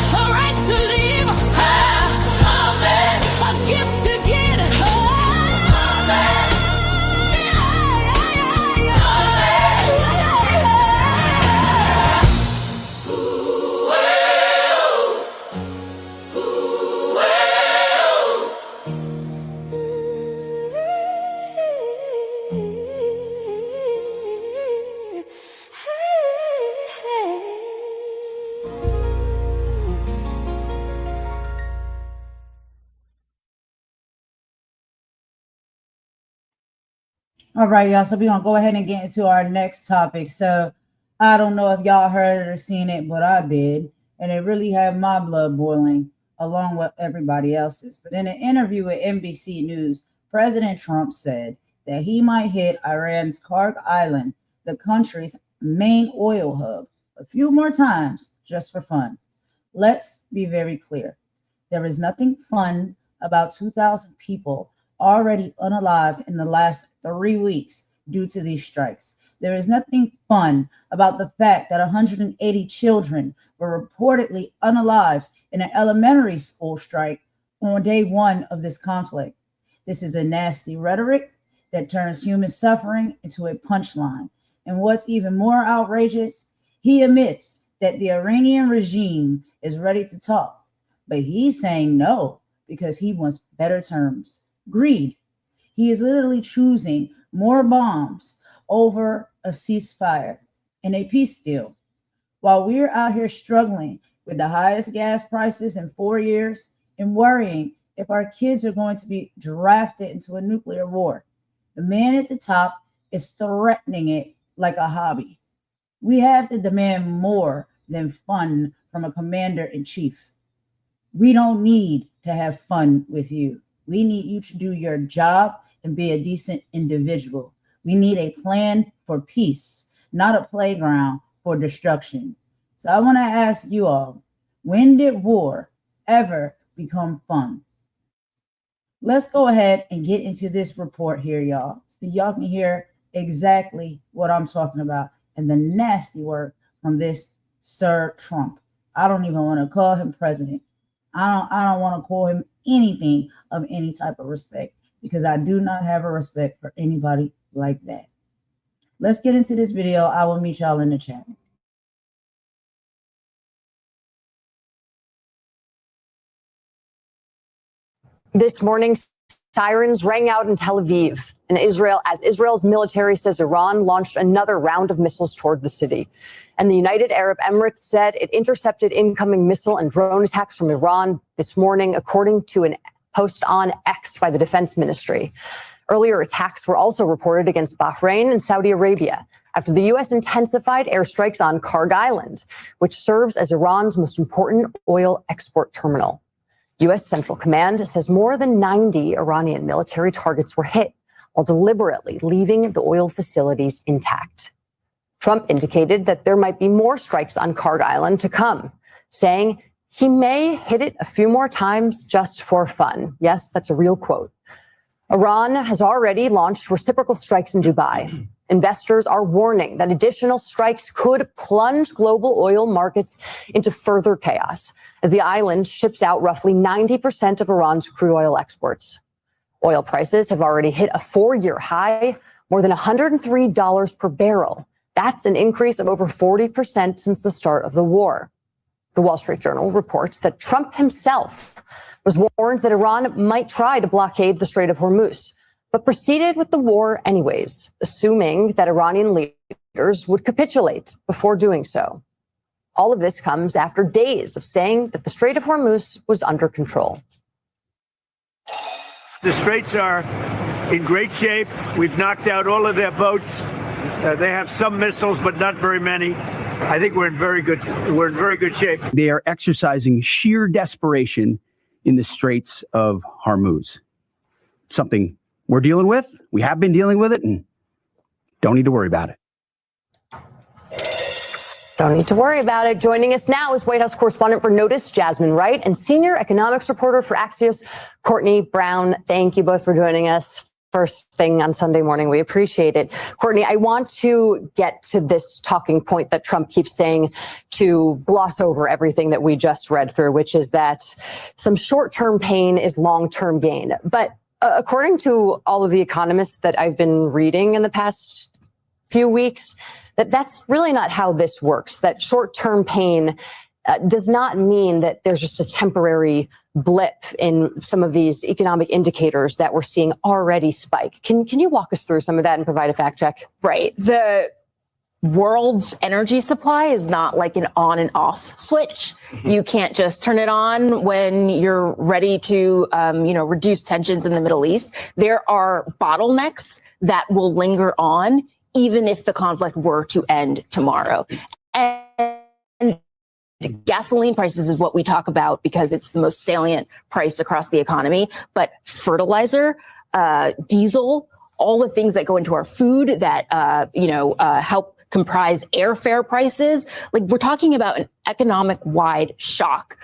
a right to live, a gift to get. All right, y'all. So we're gonna go ahead and get into our next topic. So I don't know if y'all heard or seen it, but I did, and it really had my blood boiling along with everybody else's. But in an interview with NBC News, President Trump said that he might hit Iran's Karg Island, the country's main oil hub, a few more times just for fun. Let's be very clear. There is nothing fun about 2,000 people already unalived in the last 3 weeks due to these strikes. There is nothing fun about the fact that 180 children were reportedly unalived in an elementary school strike on day one of this conflict. This is a nasty rhetoric that turns human suffering into a punchline. And what's even more outrageous, he admits that the Iranian regime is ready to talk, but he's saying no because he wants better terms. Greed. He is literally choosing more bombs over a ceasefire and a peace deal. While we're out here struggling with the highest gas prices in 4 years and worrying if our kids are going to be drafted into a nuclear war, the man at the top is threatening it like a hobby. We have to demand more than fun from a commander-in-chief. We don't need to have fun with you. We need you to do your job and be a decent individual. We need a plan for peace, not a playground for destruction. So I want to ask you all, when did war ever become fun? Let's go ahead and get into this report here, y'all, so y'all can hear exactly what I'm talking about and the nasty work from this Sir Trump. I don't even want to call him president. I don't want to call him anything of any type of respect because I do not have a respect for anybody like that. Let's get into this video. I will meet y'all in the chat. This morning, Sirens rang out in Tel Aviv and Israel as Israel's military says Iran launched another round of missiles toward the city. And the United Arab Emirates said it intercepted incoming missile and drone attacks from Iran this morning, according to an post on X by the Defense Ministry. Earlier attacks were also reported against Bahrain and Saudi Arabia after the U.S. intensified airstrikes on Karg Island, which serves as Iran's most important oil export terminal. U.S. Central Command says more than 90 Iranian military targets were hit while deliberately leaving the oil facilities intact. Trump indicated that there might be more strikes on Karg Island to come, saying he may hit it a few more times just for fun. Yes, that's a real quote. Iran has already launched reciprocal strikes in Dubai. Investors are warning that additional strikes could plunge global oil markets into further chaos as the island ships out roughly 90% of Iran's crude oil exports. Oil prices have already hit a 4-year high, more than $103 per barrel. That's an increase of over 40% since the start of the war. The Wall Street Journal reports that Trump himself was warned that Iran might try to blockade the Strait of Hormuz, but proceeded with the war anyways, assuming that Iranian leaders would capitulate before doing so. All of this comes after days of saying that the Strait of Hormuz was under control. The straits are in great shape. We've knocked out all of their boats. They have some missiles, but not very many. I think we're in very good shape. They are exercising sheer desperation in the Straits of Hormuz. Something we're dealing with. We have been dealing with it and don't need to worry about it. Don't need to worry about it. Joining us now is White House correspondent for Notice, Jasmine Wright, and senior economics reporter for Axios, Courtney Brown. Thank you both for joining us first thing on Sunday morning. We appreciate it. Courtney, I want to get to this talking point that Trump keeps saying to gloss over everything that we just read through, which is that some short-term pain is long-term gain. But according to all of the economists that I've been reading in the past few weeks, that's really not how this works. That short-term pain does not mean that there's just a temporary blip in some of these economic indicators that we're seeing already spike. Can you walk us through some of that and provide a fact check? Right. The world's energy supply is not like an on and off switch. Mm-hmm. You can't just turn it on when you're ready to, reduce tensions in the Middle East. There are bottlenecks that will linger on even if the conflict were to end tomorrow. And gasoline prices is what we talk about because it's the most salient price across the economy. But fertilizer, diesel, all the things that go into our food that, help comprise airfare prices. Like, we're talking about an economic-wide shock.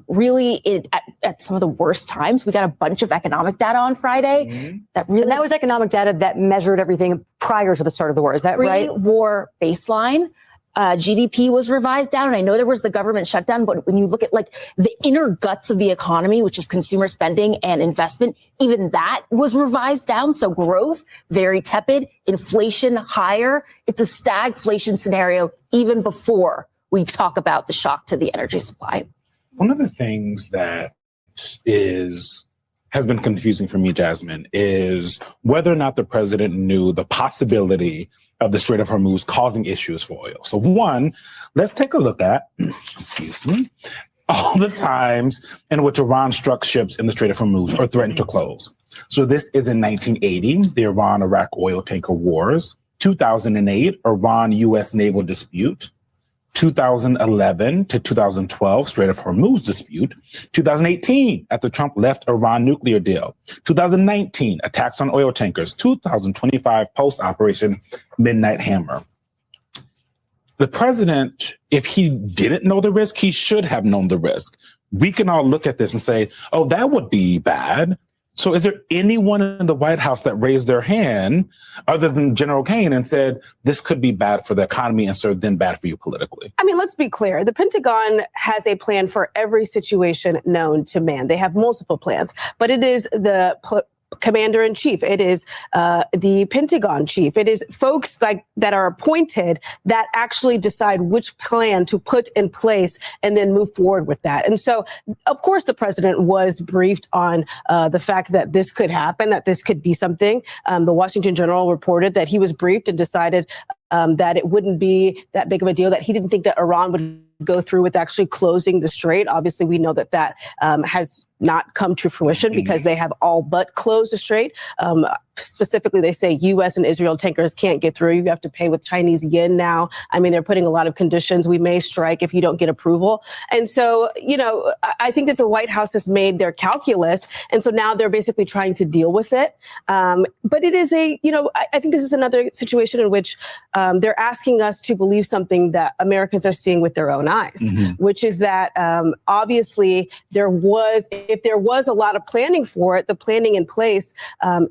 Really, at some of the worst times, we got a bunch of economic data on Friday. That was economic data that measured everything prior to the start of the war. Is that right? Pre-war baseline. GDP was revised down. And I know there was the government shutdown, but when you look at like the inner guts of the economy, which is consumer spending and investment, even that was revised down. So growth, very tepid, inflation higher. It's a stagflation scenario even before we talk about the shock to the energy supply. One of the things that has been confusing for me, Jasmine, is whether or not the president knew the possibility of the Strait of Hormuz causing issues for oil. So one, let's take a look at, all the times in which Iran struck ships in the Strait of Hormuz or threatened to close. So this is in 1980, the Iran-Iraq oil tanker wars, 2008, Iran-U.S. naval dispute, 2011 to 2012, Strait of Hormuz dispute, 2018, after Trump left Iran nuclear deal, 2019, attacks on oil tankers, 2025, post-Operation Midnight Hammer. The president, if he didn't know the risk, he should have known the risk. We can all look at this and say, oh, that would be bad. So is there anyone in the White House that raised their hand other than General Kane and said, this could be bad for the economy and so then bad for you politically? I mean, let's be clear. The Pentagon has a plan for every situation known to man. They have multiple plans, but it is the commander-in-chief. It is the Pentagon chief. It is folks like that are appointed that actually decide which plan to put in place and then move forward with that. And so, of course, the president was briefed on the fact that this could happen, that this could be something. The Washington Journal reported that he was briefed and decided that it wouldn't be that big of a deal, that he didn't think that Iran would go through with actually closing the strait. Obviously, we know that has not come to fruition because they have all but closed the strait. Specifically, they say U.S. and Israel tankers can't get through. You have to pay with Chinese yen now. I mean, they're putting a lot of conditions. We may strike if you don't get approval. And so, I think that the White House has made their calculus. And so now they're basically trying to deal with it. But it is I think this is another situation in which they're asking us to believe something that Americans are seeing with their own eyes, which is that obviously if there was a lot of planning for it, the planning in place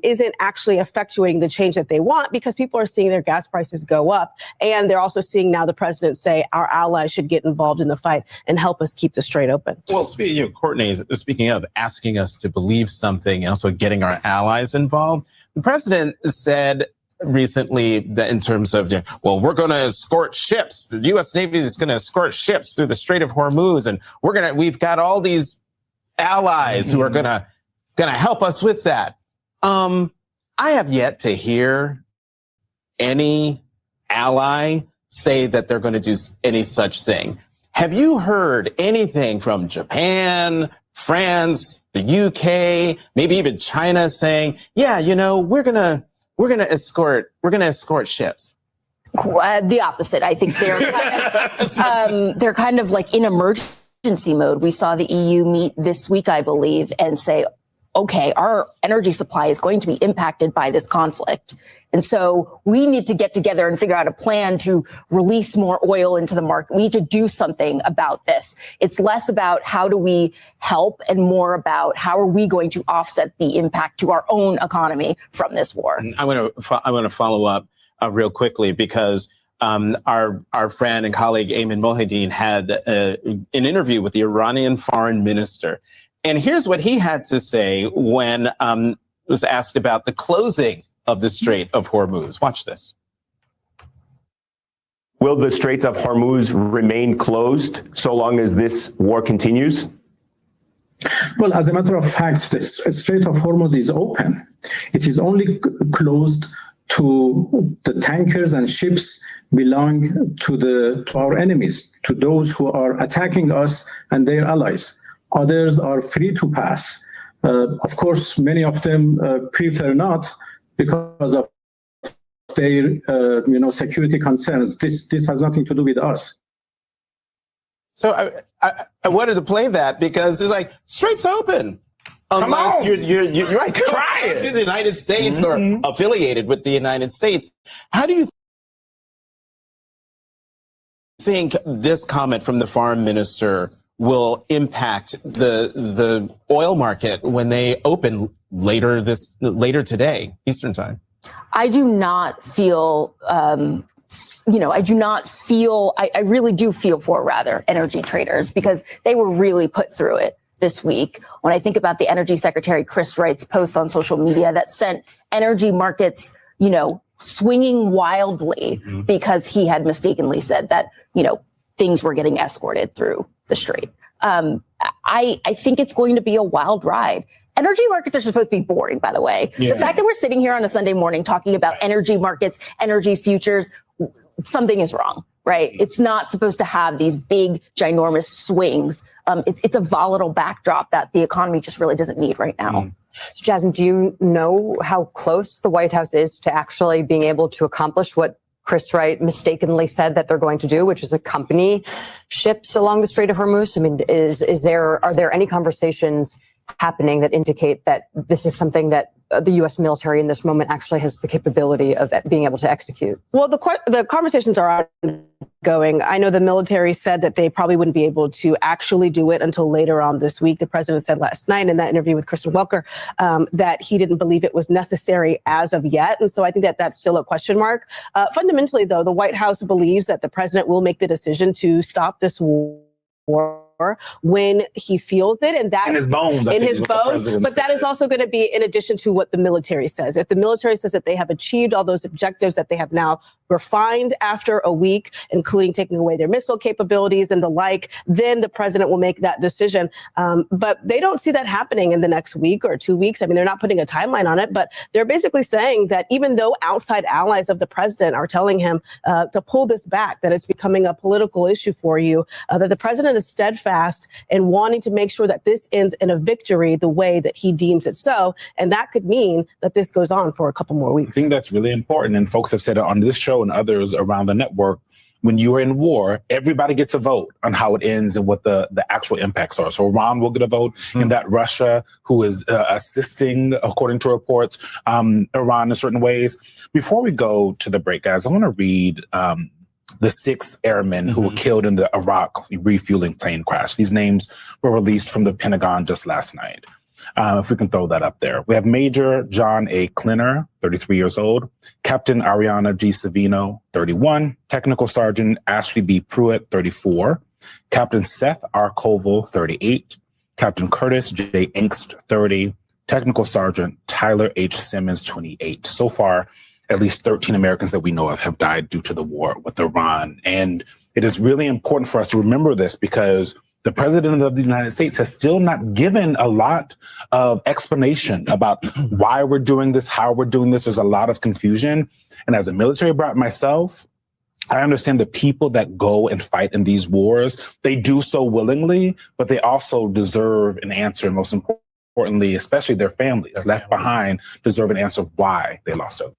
isn't actually effectuating the change that they want, because people are seeing their gas prices go up. And they're also seeing now the president say our allies should get involved in the fight and help us keep the strait open. Well, Courtney, speaking of asking us to believe something and also getting our allies involved, the president said recently that in terms of, we're going to escort ships. The U.S. Navy is going to escort ships through the Strait of Hormuz, and we've got all these allies who are going to help us with that. I have yet to hear any ally say that they're going to do any such thing. Have you heard anything from Japan, France, the UK, maybe even China saying, we're going to escort ships? The opposite. I think they're kind of like in emergency mode. We saw the EU meet this week, I believe, and say, okay, our energy supply is going to be impacted by this conflict. And so we need to get together and figure out a plan to release more oil into the market. We need to do something about this. It's less about how do we help and more about how are we going to offset the impact to our own economy from this war. I want to follow up real quickly, because our friend and colleague Ayman Mohyeldin had an interview with the Iranian foreign minister. And here's what he had to say when was asked about the closing of the Strait of Hormuz. Watch this. Will the Straits of Hormuz remain closed so long as this war continues? Well, as a matter of fact, the Strait of Hormuz is open. It is only closed to the tankers and ships belong to our enemies, to those who are attacking us and their allies. Others are free to pass. Of course, many of them prefer not because of their security concerns. This has nothing to do with us. So I wanted to play that because it's like, strait's open. Unless you're right, crying to the United States or affiliated with the United States. How do you think this comment from the foreign minister will impact the oil market when they open later today, Eastern time? I do not feel, I really do feel for energy traders, because they were really put through it this week. When I think about the Energy Secretary Chris Wright's post on social media that sent energy markets, swinging wildly because he had mistakenly said that, things were getting escorted through the strait. I think it's going to be a wild ride. Energy markets are supposed to be boring, by the way. Yeah. The fact that we're sitting here on a Sunday morning talking about energy markets, energy futures, something is wrong, right? It's not supposed to have these big, ginormous swings. It's a volatile backdrop that the economy just really doesn't need right now. So, Jasmine, do you know how close the White House is to actually being able to accomplish what Chris Wright mistakenly said that they're going to do, which is accompany ships along the Strait of Hormuz? I mean, are there any conversations happening that indicate that this is something that the U.S. military in this moment actually has the capability of being able to execute? Well, the conversations are ongoing. I know the military said that they probably wouldn't be able to actually do it until later on this week. The president said last night in that interview with Kristen Welker that he didn't believe it was necessary as of yet. And so I think that that's still a question mark. Fundamentally, though, the White House believes that the president will make the decision to stop this war when he feels it, and that in his bones. But that is also going to be in addition to what the military says. If the military says that they have achieved all those objectives that they have now refined after a week, including taking away their missile capabilities and the like, then the president will make that decision. But they don't see that happening in the next week or 2 weeks. I mean, they're not putting a timeline on it, but they're basically saying that even though outside allies of the president are telling him to pull this back, that it's becoming a political issue for you, that the president is steadfast in wanting to make sure that this ends in a victory the way that he deems it so. And that could mean that this goes on for a couple more weeks. I think that's really important. And folks have said it on this show and others around the network. When you are in war, everybody gets a vote on how it ends and what the actual impacts are. So Iran will get a vote in that Russia, who is assisting, according to reports, Iran in certain ways. Before we go to the break, guys, I want to read the 6 airmen who were killed in the Iraq refueling plane crash. These names were released from the Pentagon just last night. If we can throw that up there. We have Major John A. Klinner, 33 years old, Captain Ariana G. Savino, 31, Technical Sergeant Ashley B. Pruitt, 34, Captain Seth R. Koval, 38, Captain Curtis J. Angst, 30, Technical Sergeant Tyler H. Simmons, 28. So far, at least 13 Americans that we know of have died due to the war with Iran. And it is really important for us to remember this because the president of the United States has still not given a lot of explanation about why we're doing this, how we're doing this. There's a lot of confusion. And as a military brat myself, I understand the people that go and fight in these wars, they do so willingly, but they also deserve an answer. And most importantly, especially their families left behind deserve an answer of why they lost their lives.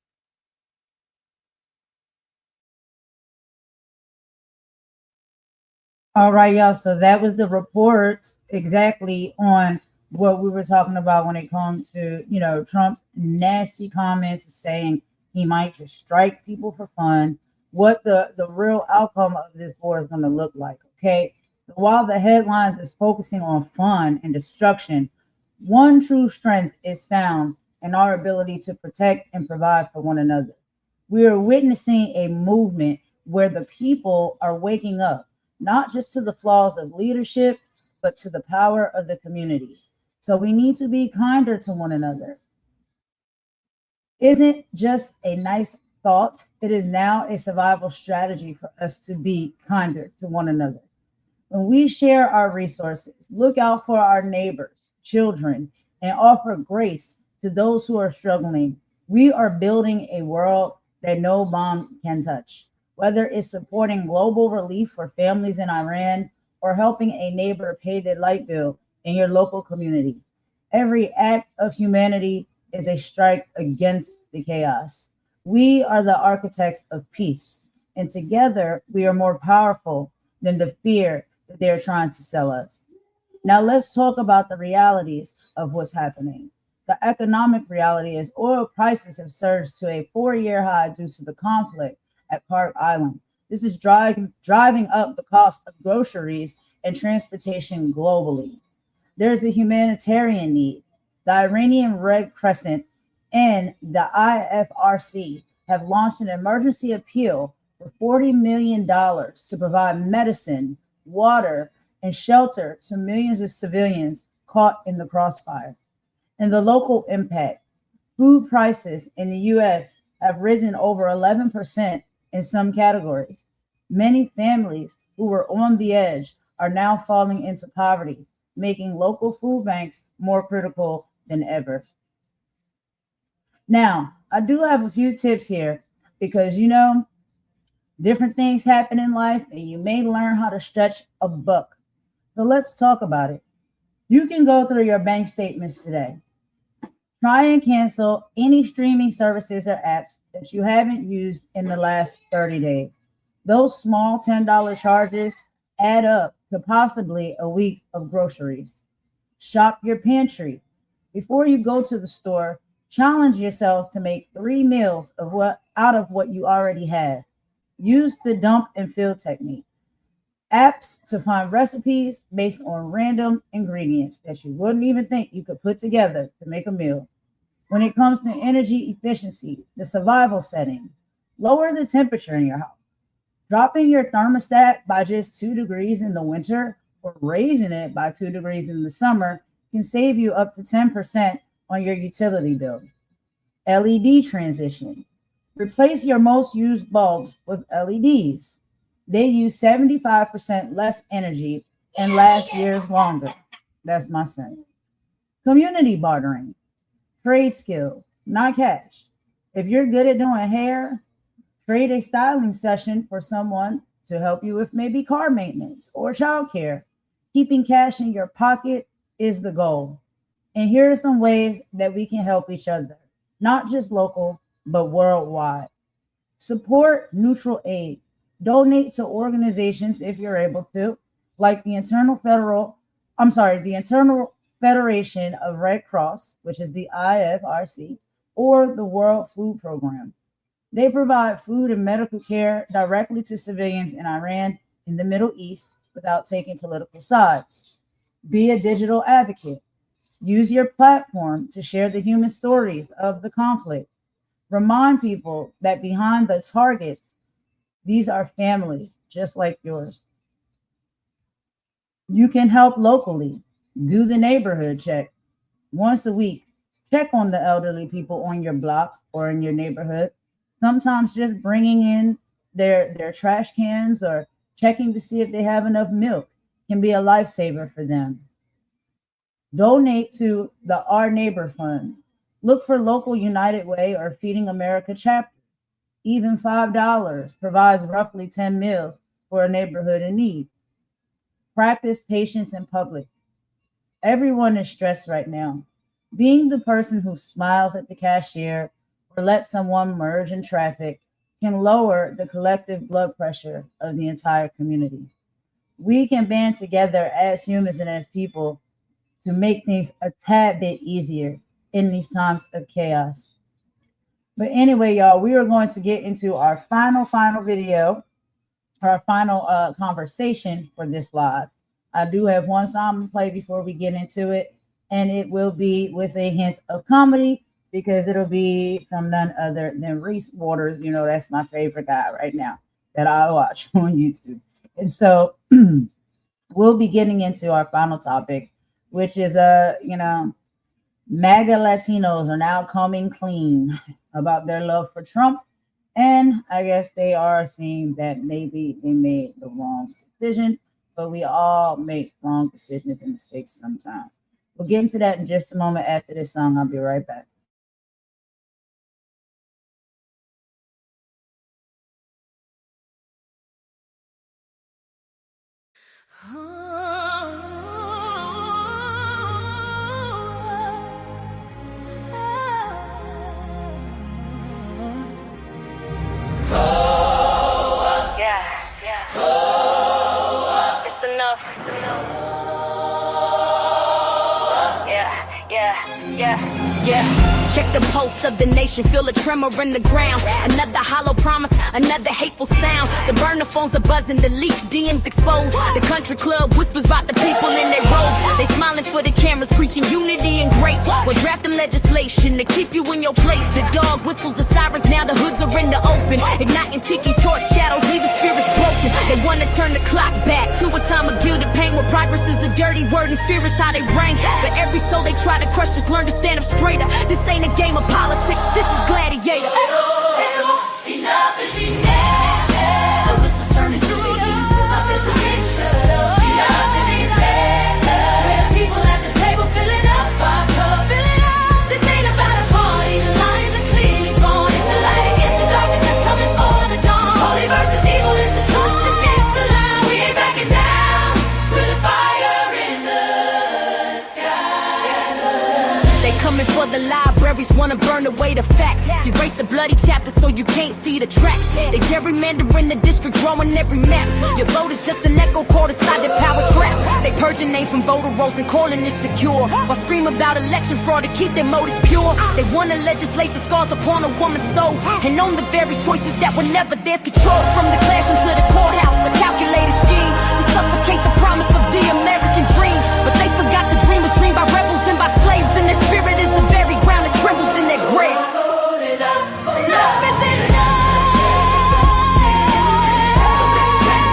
All right, y'all. So that was the report exactly on what we were talking about when it comes to, Trump's nasty comments saying he might just strike people for fun, what the real outcome of this war is going to look like. Okay. So while the headlines is focusing on fun and destruction, one true strength is found in our ability to protect and provide for one another. We are witnessing a movement where the people are waking up, not just to the flaws of leadership, but to the power of the community. So we need to be kinder to one another. Isn't just a nice thought. It is now a survival strategy for us to be kinder to one another. When we share our resources, look out for our neighbors, children, and offer grace to those who are struggling, we are building a world that no bomb can touch. Whether it's supporting global relief for families in Iran or helping a neighbor pay their light bill in your local community. Every act of humanity is a strike against the chaos. We are the architects of peace, and together we are more powerful than the fear that they're trying to sell us. Now let's talk about the realities of what's happening. The economic reality is oil prices have surged to a 4-year high due to the conflict at Park Island. This is driving up the cost of groceries and transportation globally. There's a humanitarian need. The Iranian Red Crescent and the IFRC have launched an emergency appeal for $40 million to provide medicine, water, and shelter to millions of civilians caught in the crossfire. And the local impact, food prices in the U.S. have risen over 11% in some categories. Many families who were on the edge are now falling into poverty, making local food banks more critical than ever. Now, I do have a few tips here because, different things happen in life and you may learn how to stretch a buck. So let's talk about it. You can go through your bank statements today. Try and cancel any streaming services or apps that you haven't used in the last 30 days. Those small $10 charges add up to possibly a week of groceries. Shop your pantry. Before you go to the store, challenge yourself to make 3 meals out of what you already have. Use the dump and fill technique. Apps to find recipes based on random ingredients that you wouldn't even think you could put together to make a meal. When it comes to energy efficiency, the survival setting, lower the temperature in your house. Dropping your thermostat by just 2 degrees in the winter or raising it by 2 degrees in the summer can save you up to 10% on your utility bill. LED transition. Replace your most used bulbs with LEDs. They use 75% less energy and last years longer. That's my son. Community bartering. Trade skills, not cash. If you're good at doing hair, trade a styling session for someone to help you with maybe car maintenance or childcare. Keeping cash in your pocket is the goal. And here are some ways that we can help each other, not just local, but worldwide. Support neutral aid. Donate to organizations if you're able to, like the Internal Federation of Red Cross, which is the IFRC, or the World Food Program. They provide food and medical care directly to civilians in Iran and the Middle East without taking political sides. Be a digital advocate. Use your platform to share the human stories of the conflict. Remind people that behind the targets, these are families just like yours. You can help locally. Do the neighborhood check. Once a week, check on the elderly people on your block or in your neighborhood. Sometimes just bringing in their trash cans or checking to see if they have enough milk can be a lifesaver for them. Donate to the Our Neighbor Fund. Look for local United Way or Feeding America chapters. Even $5 provides roughly 10 meals for a neighborhood in need. Practice patience in public. Everyone is stressed right now. Being the person who smiles at the cashier or lets someone merge in traffic can lower the collective blood pressure of the entire community. We can band together as humans and as people to make things a tad bit easier in these times of chaos. But anyway, y'all, we are going to get into our final video, our final conversation for this live. I do have one song to play before we get into it, and it will be with a hint of comedy because it'll be from none other than Reese Waters. You know, that's my favorite guy right now that I watch on YouTube. And so we'll be getting into our final topic, which is, MAGA Latinos are now coming clean about their love for Trump. And I guess they are seeing that maybe they made the wrong decision, but we all make wrong decisions and mistakes sometimes. We'll get into that in just a moment after this song. I'll be right back. Check the pulse of the nation, feel a tremor in the ground. Another hollow promise, another hateful sound. The burner phones are buzzing, the leaked DMs exposed. The country club whispers about the people in their robes. They smiling for the cameras, preaching unity and grace. We're drafting legislation to keep you in your place. The dog whistles, the sirens, now the hoods are in the open. Igniting tiki torch shadows, leaving spirits broken. They want to turn the clock back to a time of guilt and pain, where progress is a dirty word and fear is how they reign. But every soul they try to crush, just learn to stand up straighter. This ain't a game of politics, this is gladiator. Enough is enough. The whispers turn into the heat. I feel so shut up. Enough is enough. Where the people at the table filling up our cup. This ain't about a party. The lines are clearly drawn. It's the light against the darkness that's coming for the dawn. Holy versus evil is the truth against the lie. We ain't backing down. With a fire in the sky. They coming for the libraries, wanna burn away the facts. Erase the bloody chapters so you can't see the tracks. They gerrymandering the district, drawing every map. Your vote is just an echo caught inside the power trap. They purging names from voter rolls and calling it secure, while scream about election fraud to keep their motives pure. They wanna legislate the scars upon a woman's soul, and own the very choices that were never theirs. Control from the classroom to the courthouse, a calculated scheme to suffocate the promise of the American dream. But they forgot the dream was dreamed by rebels and by slaves, and their spirit is the very ground that trembles in their graves. Enough is enough.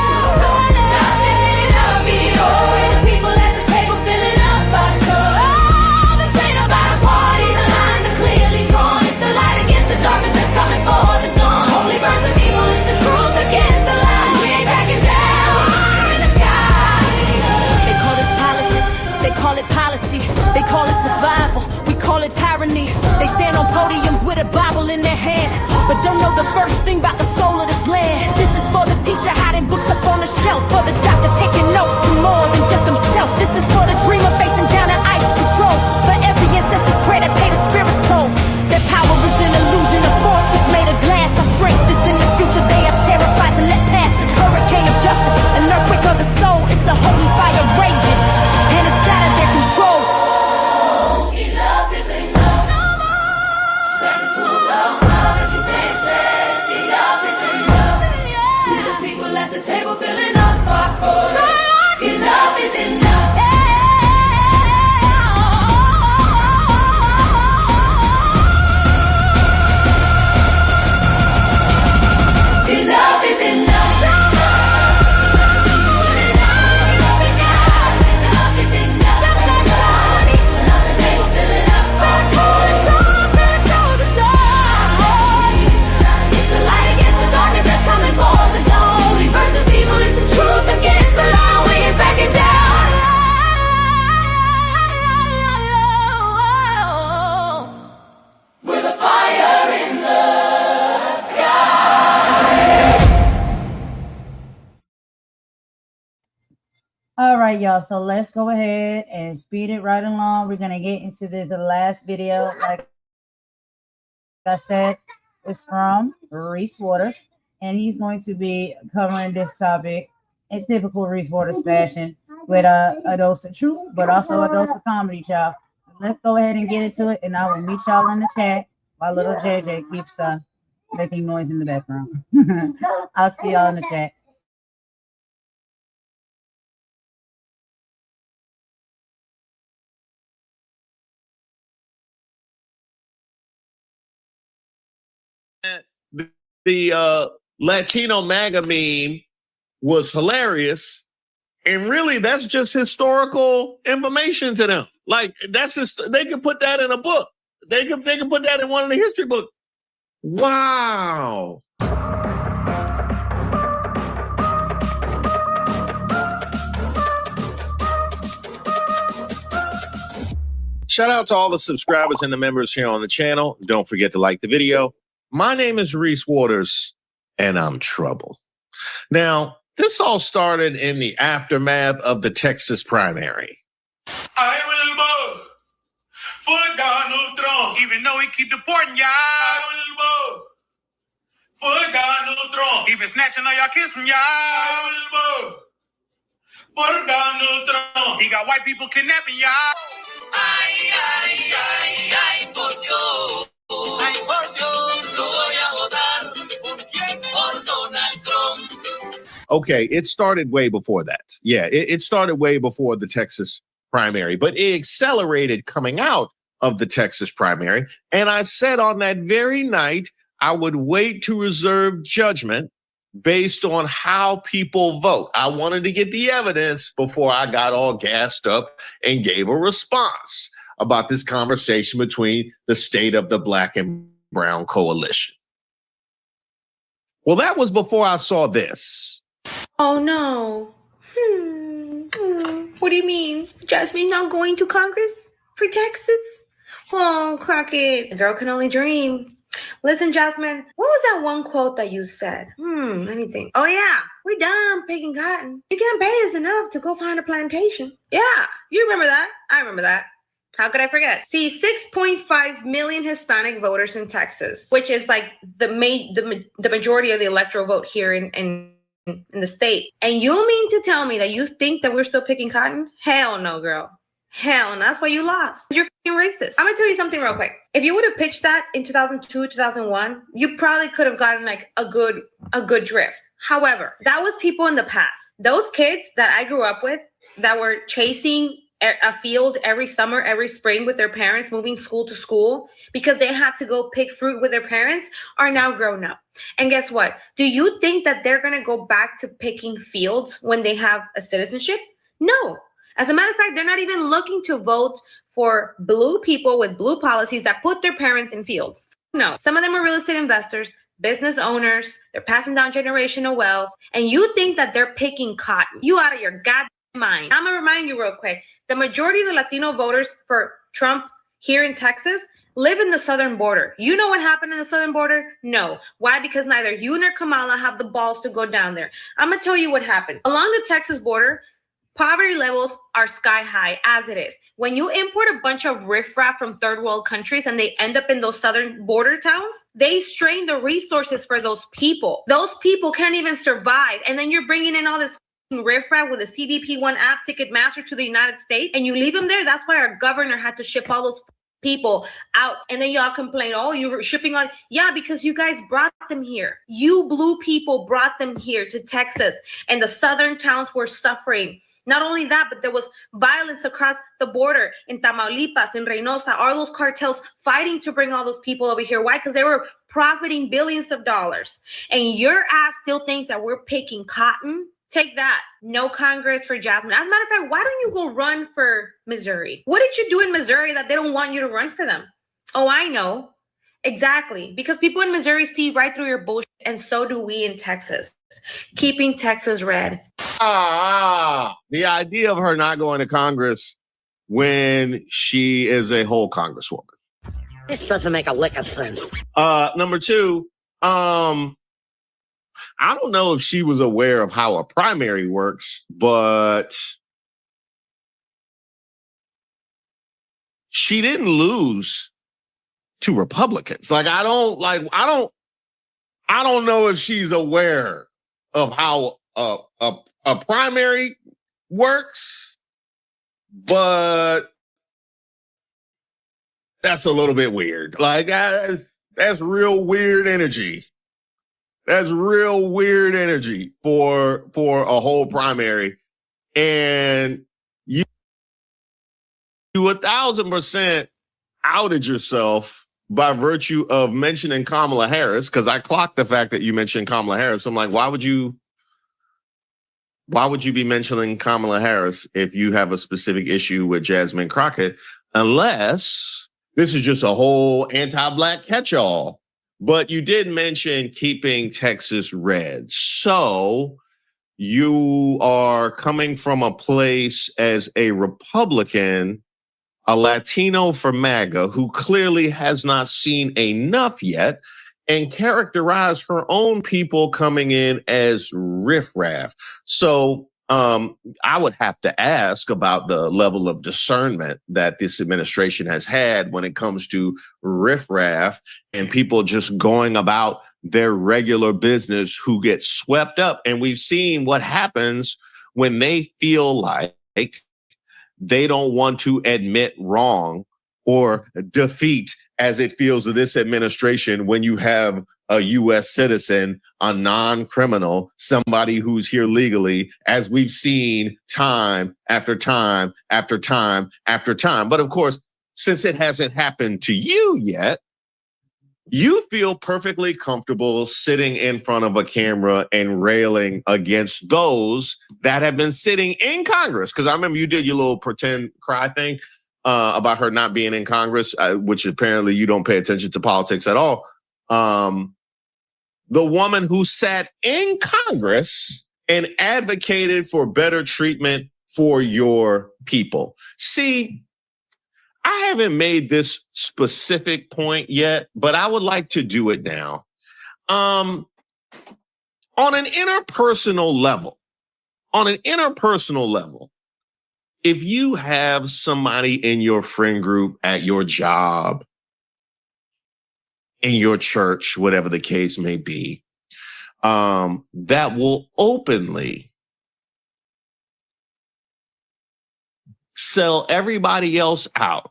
Enough is enough. irony. They stand on podiums with a Bible in their hand, but don't know the first thing about the soul of this land. This is for the teacher hiding books up on the shelf, for the doctor taking notes to more than just himself. This is for the dreamer facing down an ice patrol, for every ancestor's prayer that paid a spirit's toll. Their power is an illusion, a fortress made of glass. Our strength is in the future. They are terrified to let pass this hurricane of justice, an earthquake of the soul. It's a holy fire raging, and it's out of their control. Enough is enough. No more. Standing to the ground that you can't stand. Enough is enough. We the people at the table filling up our court. Enough is enough. Enough is enough. All right, y'all. So let's go ahead and speed it right along. We're going to get into this. The last video, like I said, is from Reese Waters, and he's going to be covering this topic in typical Reese Waters fashion with a dose of truth, but also a dose of comedy, y'all. Let's go ahead and get into it, and I will meet y'all in the chat while little JJ keeps making noise in the background. I'll see y'all in the chat. The Latino MAGA meme was hilarious, and really that's just historical information to them. Like that's just, they can put that in a book. They can put that in one of the history books. Wow. Shout out to all the subscribers and the members here on the channel. Don't forget to like the video. My name is Reese Waters, and I'm trouble. Now, this all started in the aftermath of the Texas primary. I will vote for Donald Trump, even though he keep deporting y'all. I will vote for Donald Trump, he been snatching all y'all kids from y'all. I will vote for Donald Trump, he got white people kidnapping y'all. Ay, ay, ay, ay, por Dios. Ay, por Dios, yo voy a votar por Donald Trump. Okay, it started way before that. Yeah, it started way before the Texas primary, but it accelerated coming out of the Texas primary. And I said on that very night, I would wait to reserve judgment based on how people vote. I wanted to get the evidence before I got all gassed up and gave a response about this conversation between the state of the Black and Brown coalition. Well, that was before I saw this. Oh, no. What do you mean? Jasmine not going to Congress for Texas? Oh, Crockett. A girl can only dream. Listen, Jasmine, what was that one quote that you said? Let me think. Oh, yeah. We done picking cotton. You can't pay us enough to go find a plantation. Yeah, you remember that. I remember that. How could I forget? See, 6.5 million Hispanic voters in Texas, which is like the majority of the electoral vote here in the state. And you mean to tell me that you think that we're still picking cotton? Hell no, girl. Hell, and that's why you lost. You're fucking racist. I'm gonna tell you something real quick. If you would have pitched that in 2002, 2001, you probably could have gotten like a good drift. However, that was people in the past. Those kids that I grew up with that were chasing a field every summer, every spring with their parents, moving school to school because they had to go pick fruit with their parents, are now grown up. And guess what? Do you think that they're gonna go back to picking fields when they have a citizenship? No. As a matter of fact, they're not even looking to vote for blue people with blue policies that put their parents in fields. No, some of them are real estate investors, business owners. They're passing down generational wealth. And you think that they're picking cotton. You out of your goddamn mind. I'm going to remind you real quick. The majority of the Latino voters for Trump here in Texas live in the southern border. You know what happened in the southern border? No. Why? Because neither you nor Kamala have the balls to go down there. I'm going to tell you what happened. Along the Texas border, poverty levels are sky high as it is. When you import a bunch of riffraff from third world countries and they end up in those southern border towns, they strain the resources for those people. Those people can't even survive. And then you're bringing in all this riffraff with a CBP1 app, Ticketmaster to the United States, and you leave them there. That's why our governor had to ship all those people out. And then y'all complain, oh, you were shipping on. Yeah, because you guys brought them here. You blue people brought them here to Texas, and the southern towns were suffering. Not only that, but there was violence across the border in Tamaulipas, in Reynosa, all those cartels fighting to bring all those people over here. Why? Because they were profiting billions of dollars. And your ass still thinks that we're picking cotton? Take that. No Congress for Jasmine. As a matter of fact, why don't you go run for Missouri? What did you do in Missouri that they don't want you to run for them? Oh, I know. Exactly. Because people in Missouri see right through your bullshit, and so do we in Texas. Keeping Texas red. The idea of her not going to Congress when she is a whole congresswoman. This doesn't make a lick of sense. Number two, I don't know if she was aware of how a primary works, but she didn't lose to Republicans. I don't know if she's aware of how a primary works, but that's a little bit weird. That's real weird energy. That's real weird energy for a whole primary. And you 1,000% outed yourself by virtue of mentioning Kamala Harris, because I clocked the fact that you mentioned Kamala Harris. I'm like, why would you be mentioning Kamala Harris if you have a specific issue with Jasmine Crockett, unless this is just a whole anti-Black catch-all? But you did mention keeping Texas red. So you are coming from a place as a Republican, a Latino for MAGA, who clearly has not seen enough yet, and characterize her own people coming in as riffraff. So I would have to ask about the level of discernment that this administration has had when it comes to riffraff and people just going about their regular business who get swept up. And we've seen what happens when they feel like they don't want to admit wrong or defeat, as it feels to this administration, when you have a U.S. citizen, a non-criminal, somebody who's here legally, as we've seen time after time after time after time. But of course, since it hasn't happened to you yet, you feel perfectly comfortable sitting in front of a camera and railing against those that have been sitting in Congress. Because I remember you did your little pretend cry thing about her not being in Congress, which apparently you don't pay attention to politics at all. The woman who sat in Congress and advocated for better treatment for your people. See, I haven't made this specific point yet, but I would like to do it now. On an interpersonal level, if you have somebody in your friend group, at your job, in your church, whatever the case may be, that will openly sell everybody else out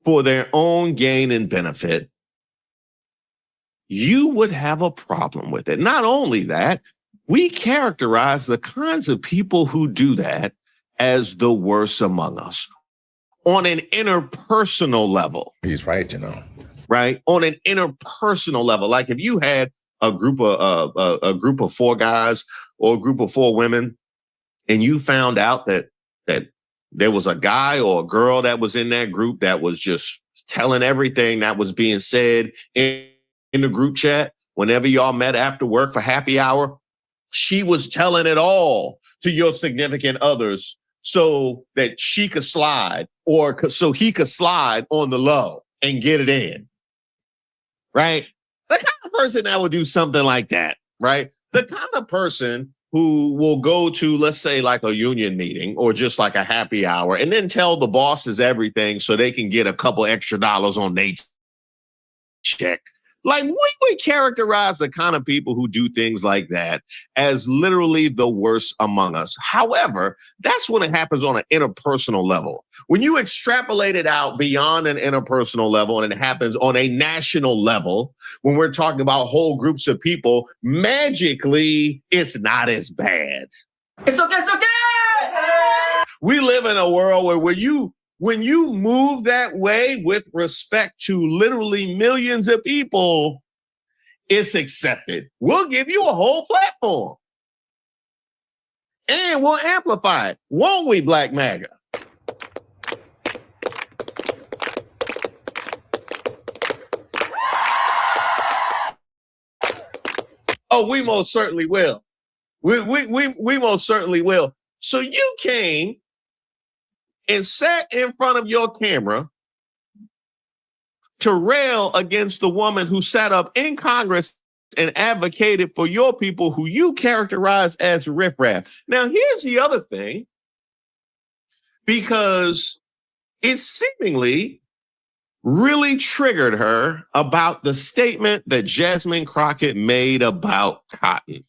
for their own gain and benefit, you would have a problem with it. Not only that, we characterize the kinds of people who do that as the worst among us on an interpersonal level. He's right, Right? On an interpersonal level. Like if you had a group of four guys or a group of four women, and you found out that there was a guy or a girl that was in that group that was just telling everything that was being said in the group chat, whenever y'all met after work for happy hour, she was telling it all to your significant others so that she could slide, or so he could slide on the low. and get it in, right? The kind of person that would do something like that, right? The kind of person who will go to, let's say, like a union meeting or just like a happy hour and then tell the bosses everything so they can get a couple extra dollars on their check. Like, we characterize the kind of people who do things like that as literally the worst among us. However, that's when it happens on an interpersonal level. When you extrapolate it out beyond an interpersonal level and it happens on a national level, when we're talking about whole groups of people, magically, it's not as bad. It's okay. We live in a world where when you move that way with respect to literally millions of people, it's accepted. We'll give you a whole platform. And we'll amplify it. Won't we, Black MAGA? Oh, we most certainly will. We most certainly will. So you came and sat in front of your camera to rail against the woman who sat up in Congress and advocated for your people who you characterize as riffraff. Now, here's the other thing, because it seemingly really triggered her about the statement that Jasmine Crockett made about cotton,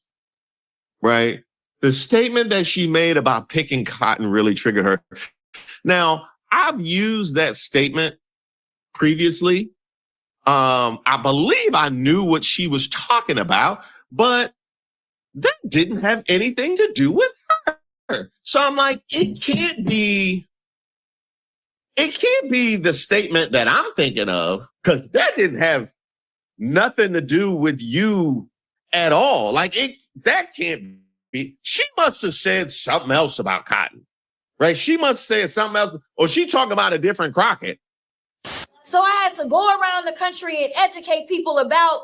right? The statement that she made about picking cotton really triggered her. Now, I've used that statement previously. I believe I knew what she was talking about, but that didn't have anything to do with her. So I'm like, it can't be the statement that I'm thinking of, because that didn't have nothing to do with you at all. Like, that can't be. She must have said something else about cotton. Right? She must say something else, or she talking about a different Crockett. So I had to go around the country and educate people about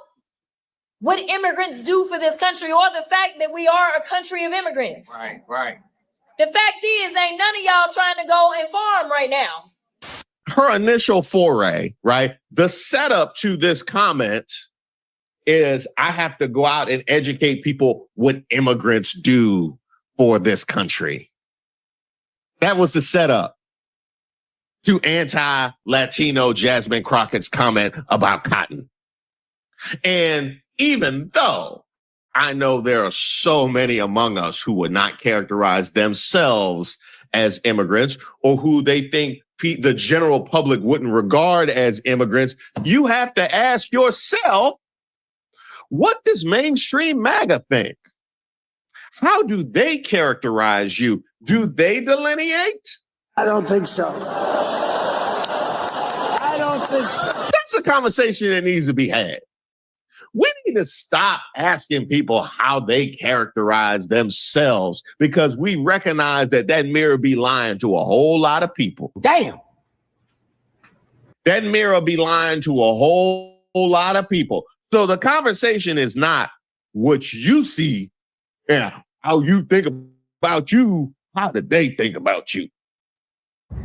what immigrants do for this country, or the fact that we are a country of immigrants. Right, right. The fact is, ain't none of y'all trying to go and farm right now. Her initial foray, right? The setup to this comment is, I have to go out and educate people what immigrants do for this country. That was the setup to anti-Latino Jasmine Crockett's comment about cotton. And even though I know there are so many among us who would not characterize themselves as immigrants, or who they think the general public wouldn't regard as immigrants, you have to ask yourself, what does mainstream MAGA think? How do they characterize you? Do they delineate? I don't think so. I don't think so. That's a conversation that needs to be had. We need to stop asking people how they characterize themselves, because we recognize that mirror be lying to a whole lot of people. Damn. That mirror be lying to a whole lot of people. So the conversation is not what you see and how you think about you. How did they think about you?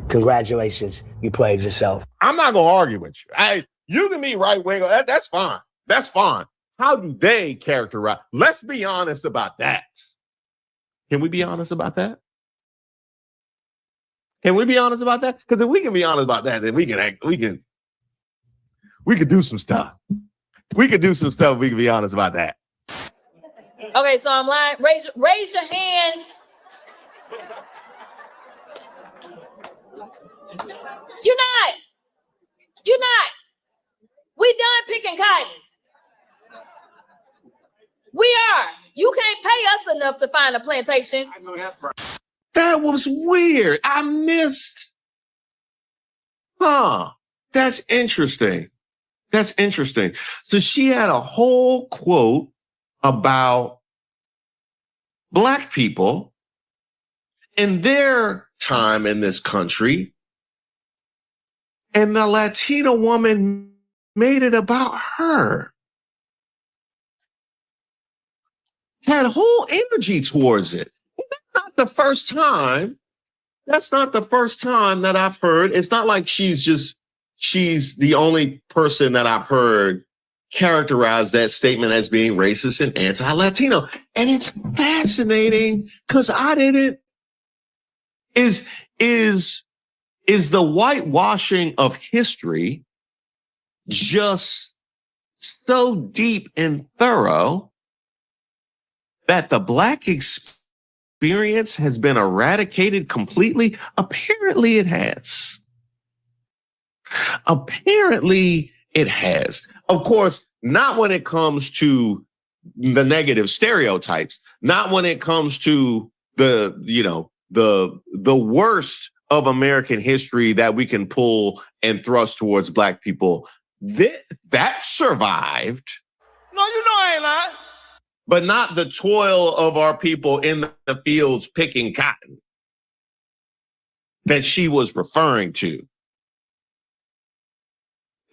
Congratulations. You played yourself. I'm not going to argue with you. You can be right wing. That's fine. That's fine. How do they characterize? Let's be honest about that. Can we be honest about that? Can we be honest about that? Because if we can be honest about that, then we can do some stuff. We could do some stuff. We can be honest about that. Okay, so I'm lying. Raise your hands. You're not. We done picking cotton. We are. You can't pay us enough to find a plantation. I know that's right. That was weird. I missed. That's interesting. That's interesting. So she had a whole quote about Black people in their time in this country, and the Latino woman made it about her. Had whole energy towards it. That's not the first time. That's not the first time that I've heard. It's not like she's just she's the only person that I've heard characterize that statement as being racist and anti-Latino. And it's fascinating because I didn't. Is the whitewashing of history just so deep and thorough that the Black experience has been eradicated completely? Apparently it has. Apparently it has. Of course, not when it comes to the negative stereotypes, not when it comes to the worst of American history that we can pull and thrust towards Black people. That survived. No, you know I ain't lying. But not the toil of our people in the fields picking cotton that she was referring to.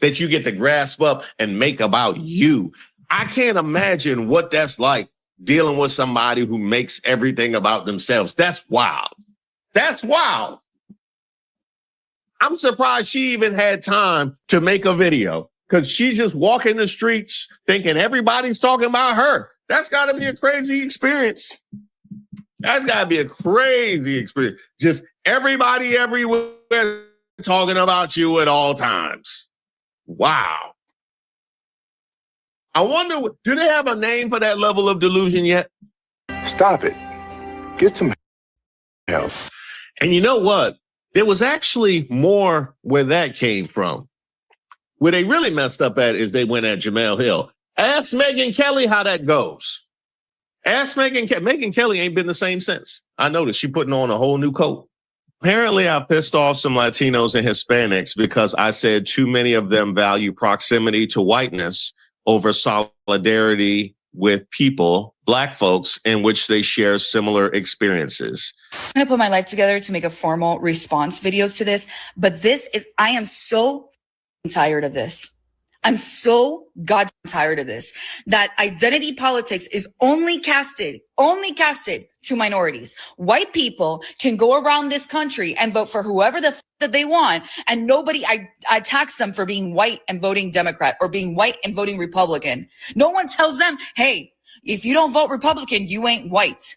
That you get to grasp up and make about you. I can't imagine what that's like dealing with somebody who makes everything about themselves. That's wild. That's wild. I'm surprised she even had time to make a video because she just walking the streets thinking everybody's talking about her. That's got to be a crazy experience. That's got to be a crazy experience. Just everybody everywhere talking about you at all times. Wow. I wonder, do they have a name for that level of delusion yet? Stop it. Get some help. And you know what? There was actually more where that came from. Where they really messed up at is they went at Jamel Hill. Ask Megyn Kelly how that goes. Ask Megyn Kelly ain't been the same since. I noticed she putting on a whole new coat. Apparently, I pissed off some Latinos and Hispanics because I said too many of them value proximity to whiteness over solidarity with people, Black folks, in which they share similar experiences. I'm going to put my life together to make a formal response video to this, but I am so tired of this. I'm so god tired of this, that identity politics is only casted to minorities. White people can go around this country and vote for whoever that they want, and nobody attacks them for being white and voting Democrat or being white and voting Republican. No one tells them, hey, if you don't vote Republican, you ain't white.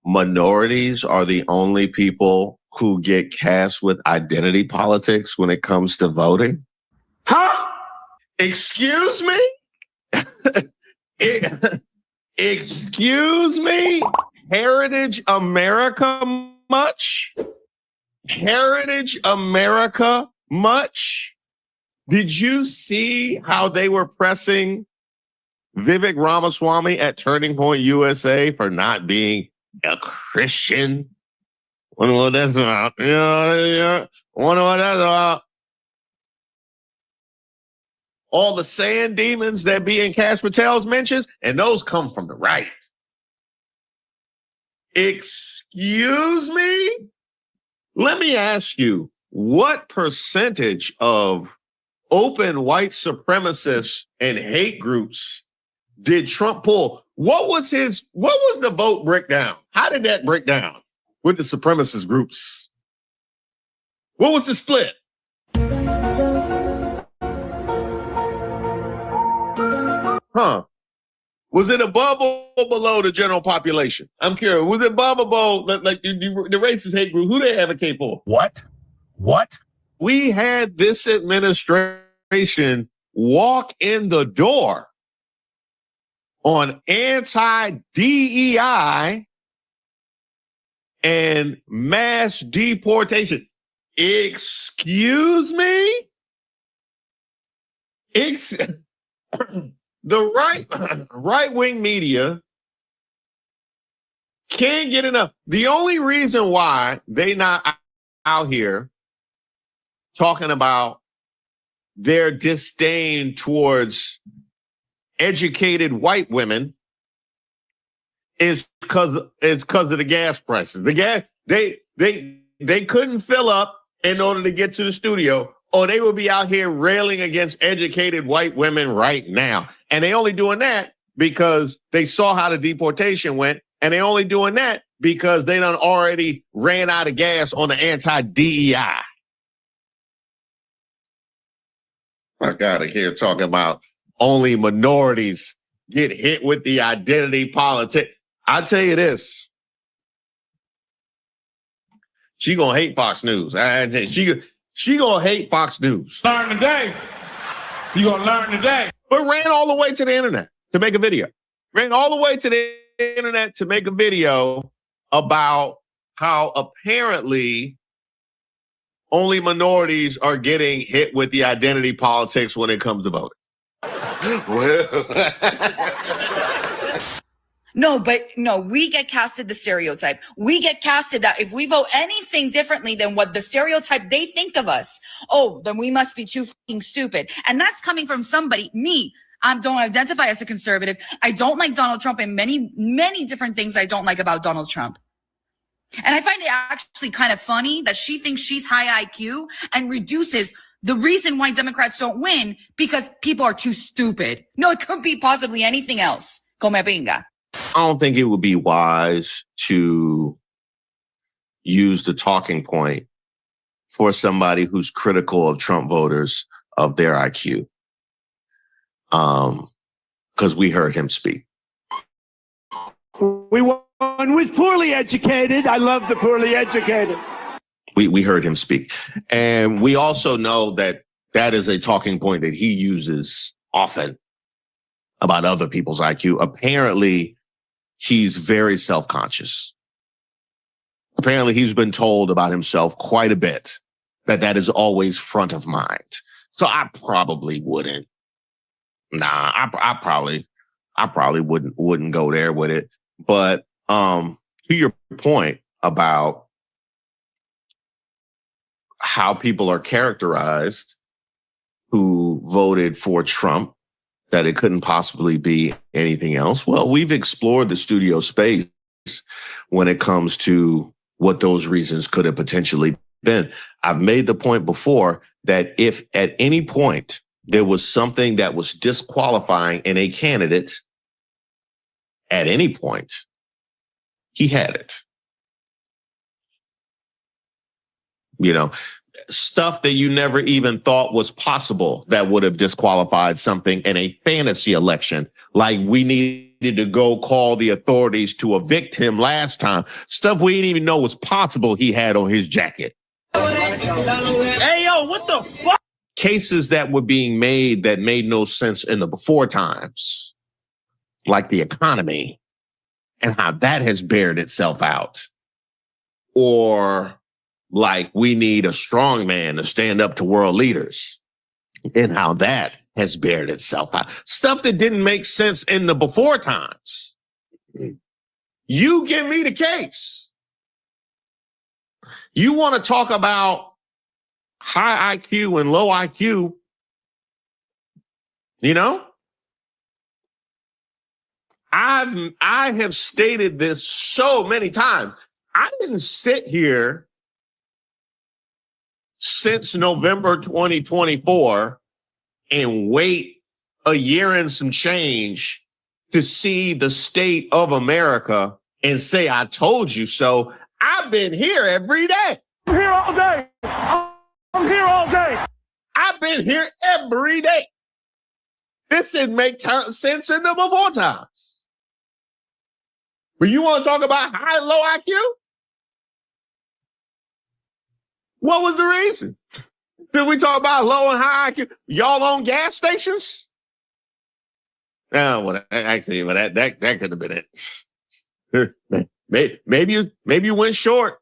Minorities are the only people who get cast with identity politics when it comes to voting? Huh? Excuse me? Excuse me? Heritage America much? Heritage America much? Did you see how they were pressing Vivek Ramaswamy at Turning Point USA for not being a Christian? Wonder what that's about. Yeah. Wonder what that's about. All the sand demons that be in Cash Patel's mentions, and those come from the right. Excuse me? Let me ask you, what percentage of open white supremacists and hate groups did Trump pull? What was the vote breakdown? How did that break down with the supremacist groups? What was the split? Huh? Was it above or below the general population? I'm curious. Was it above or below, like the racist hate group? Who they advocate for? What? We had this administration walk in the door on anti-DEI and mass deportation. Excuse me? The right-wing media can't get enough. The only reason why they not out here talking about their disdain towards educated white women is because of the gas prices. The gas they couldn't fill up in order to get to the studio, or they would be out here railing against educated white women right now. And they only doing that because they saw how the deportation went, and they only doing that because they done already ran out of gas on the anti-DEI. I got it here talking about only minorities get hit with the identity politics. I'll tell you this. She gonna hate Fox News. She gonna hate Fox News. Learn today. You gonna learn today. But ran all the way to the internet to make a video. Ran all the way to the internet to make a video about how apparently only minorities are getting hit with the identity politics when it comes to voting. No, we get casted the stereotype. We get casted that if we vote anything differently than what the stereotype they think of us, oh, then we must be too fucking stupid. And that's coming from somebody, me. I don't identify as a conservative. I don't like Donald Trump and many, many different things I don't like about Donald Trump. And I find it actually kind of funny that she thinks she's high IQ and reduces the reason why Democrats don't win because people are too stupid. No, it could be possibly anything else. Come pinga. I don't think it would be wise to use the talking point for somebody who's critical of Trump voters of their IQ. Because we heard him speak. We won with poorly educated. I love the poorly educated. We heard him speak. And we also know that that is a talking point that he uses often about other people's IQ. Apparently, he's very self-conscious. Apparently, he's been told about himself quite a bit that is always front of mind. So I probably wouldn't. I probably wouldn't go there with it. But to your point about how people are characterized who voted for Trump, that it couldn't possibly be anything else. Well, we've explored the studio space when it comes to what those reasons could have potentially been. I've made the point before that if at any point there was something that was disqualifying in a candidate, at any point, he had it. You know, stuff that you never even thought was possible that would have disqualified something in a fantasy election, like we needed to go call the authorities to evict him last time. Stuff we didn't even know was possible he had on his jacket. Hey, yo, what the fuck? Cases that were being made that made no sense in the before times, like the economy and how that has bared itself out. Or like we need a strong man to stand up to world leaders and how that has bared itself out. Stuff that didn't make sense in the before times. You give me the case. You want to talk about high IQ and low IQ, you know? I have stated this so many times. I didn't sit here since November 2024 and wait a year and some change to see the state of America and say, I told you so. I've been here every day. I'm here all day. I'm here all day. I've been here every day. This didn't make sense in the before times. But you want to talk about high and low IQ? What was the reason? Did we talk about low and high IQ? Y'all own gas stations? No, well, actually, but that could have been it. Maybe you went short.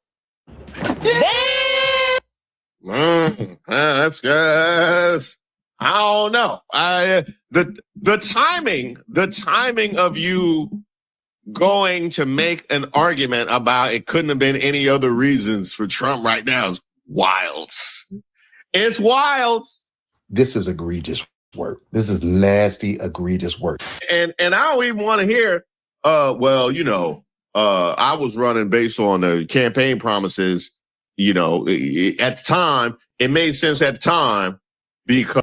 That's good. I don't know. The timing of you going to make an argument about it couldn't have been any other reasons for Trump right now is wild. It's wild. This is egregious work. This is nasty, egregious work. And I don't even want to hear, well, you know, I was running based on the campaign promises, you know, at the time, it made sense at the time because.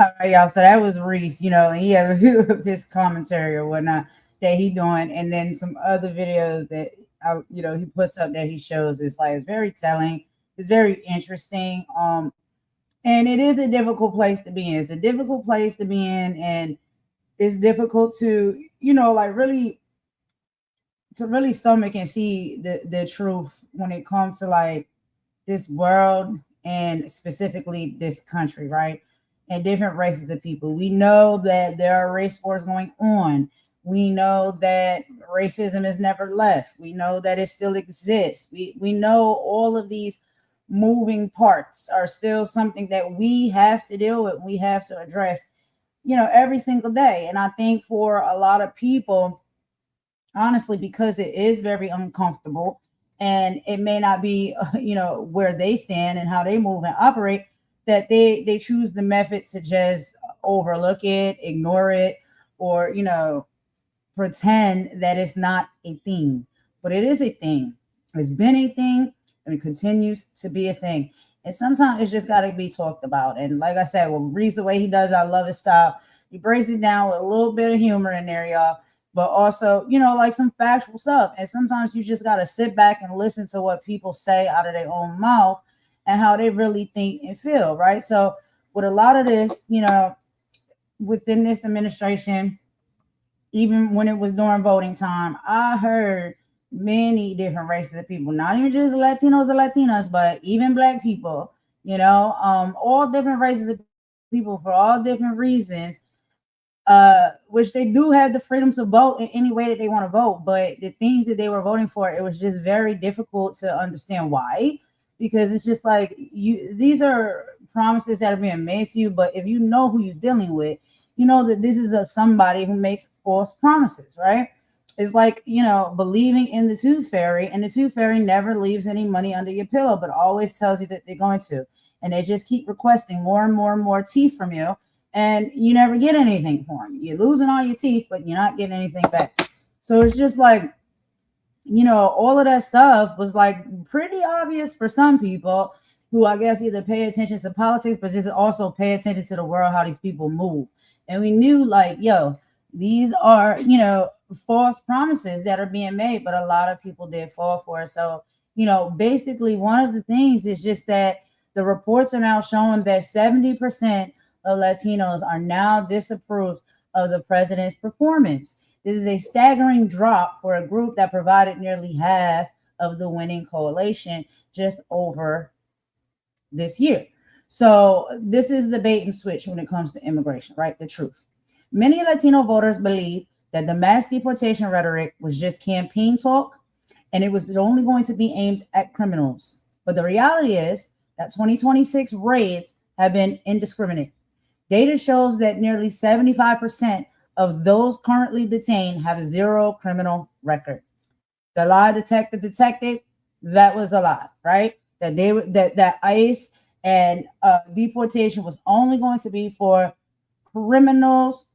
All right, y'all. So that was Reese, you know, and he had a review of his commentary or whatnot that he doing, and then some other videos that you know he puts up that he shows. It's like it's very telling. It's very interesting. And it is a difficult place to be in. It's a difficult place to be in, and it's difficult to, like really stomach and see the truth when it comes to like this world and specifically this country, right? And different races of people. We know that there are race wars going on. We know that racism is never left. We know that it still exists. We know all of these moving parts are still something that we have to deal with. We have to address, every single day. And I think for a lot of people, honestly, because it is very uncomfortable and it may not be, where they stand and how they move and operate, that they choose the method to just overlook it, ignore it, or, pretend that it's not a thing. But it is a thing. It's been a thing and it continues to be a thing. And sometimes it's just got to be talked about. And like I said, Reese, the way he does, I love his style. He breaks it down with a little bit of humor in there, y'all, but also, like some factual stuff. And sometimes you just got to sit back and listen to what people say out of their own mouth and how they really think and feel, right? So with a lot of this, within this administration, even when it was during voting time, I heard many different races of people, not even just Latinos or Latinas, but even Black people, all different races of people for all different reasons, which they do have the freedom to vote in any way that they want to vote. But the things that they were voting for, it was just very difficult to understand why, because it's just like these are promises that are being made to you. But if you know who you're dealing with, you know that this is somebody who makes false promises, right? It's like, believing in the tooth fairy, and the tooth fairy never leaves any money under your pillow, but always tells you that they're going to. And they just keep requesting more and more and more teeth from you, and you never get anything for them. You're losing all your teeth, but you're not getting anything back. So it's just like, all of that stuff was like pretty obvious for some people who I guess either pay attention to politics, but just also pay attention to the world, how these people move. And we knew like, these are, false promises that are being made, but a lot of people did fall for it. So, basically one of the things is just that the reports are now showing that 70% of Latinos are now disapproved of the president's performance. This is a staggering drop for a group that provided nearly half of the winning coalition just over this year. So this is the bait and switch when it comes to immigration, right? The truth. Many Latino voters believe that the mass deportation rhetoric was just campaign talk and it was only going to be aimed at criminals. But the reality is that 2026 raids have been indiscriminate. Data shows that nearly 75% of those currently detained have zero criminal record. The lie detector detected, that was a lie, right? That ICE and deportation was only going to be for criminals,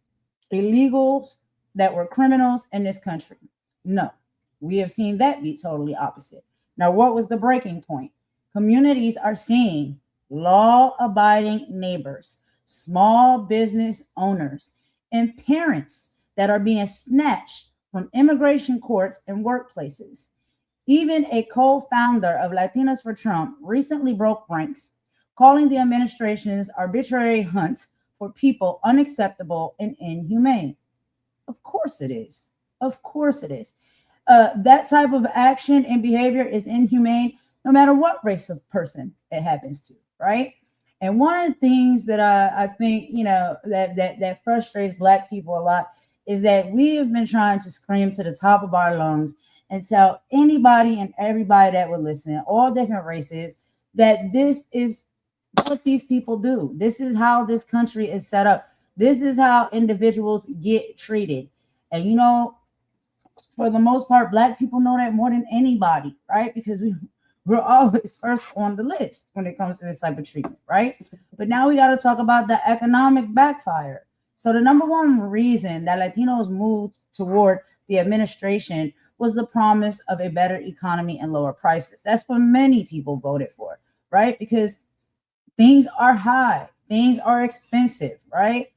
illegals that were criminals in this country. No, we have seen that be totally opposite. Now, what was the breaking point? Communities are seeing law-abiding neighbors, small business owners, and parents that are being snatched from immigration courts and workplaces. Even a co-founder of Latinos for Trump recently broke ranks, calling the administration's arbitrary hunt for people unacceptable and inhumane. Of course it is. Of course it is. That type of action and behavior is inhumane no matter what race of person it happens to, right? And one of the things that I think, that frustrates Black people a lot is that we have been trying to scream to the top of our lungs and tell anybody and everybody that would listen, all different races, that this is what these people do. This is how this country is set up. This is how individuals get treated. And, for the most part, Black people know that more than anybody, right? Because we're always first on the list when it comes to this type of treatment, right? But now we got to talk about the economic backfire. So the number one reason that Latinos moved toward the administration was the promise of a better economy and lower prices. That's what many people voted for, right? Because things are high, things are expensive, right?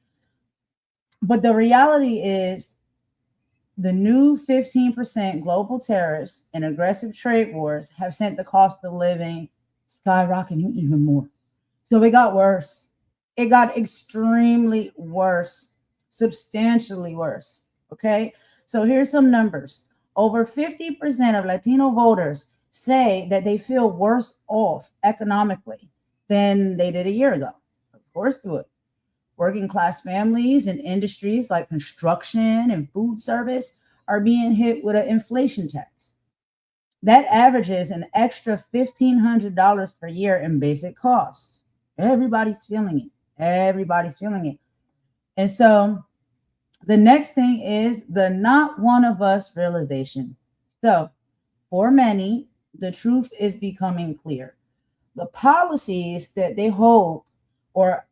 But the reality is the new 15% global tariffs and aggressive trade wars have sent the cost of living skyrocketing even more. So it got worse. It got extremely worse, substantially worse. Okay. So here's some numbers. Over 50% of Latino voters say that they feel worse off economically than they did a year ago. Of course they would. Working class families in industries like construction and food service are being hit with an inflation tax. That averages an extra $1,500 per year in basic costs. Everybody's feeling it. Everybody's feeling it. And so the next thing is the not one of us realization. So for many, the truth is becoming clear. The policies that they hold, or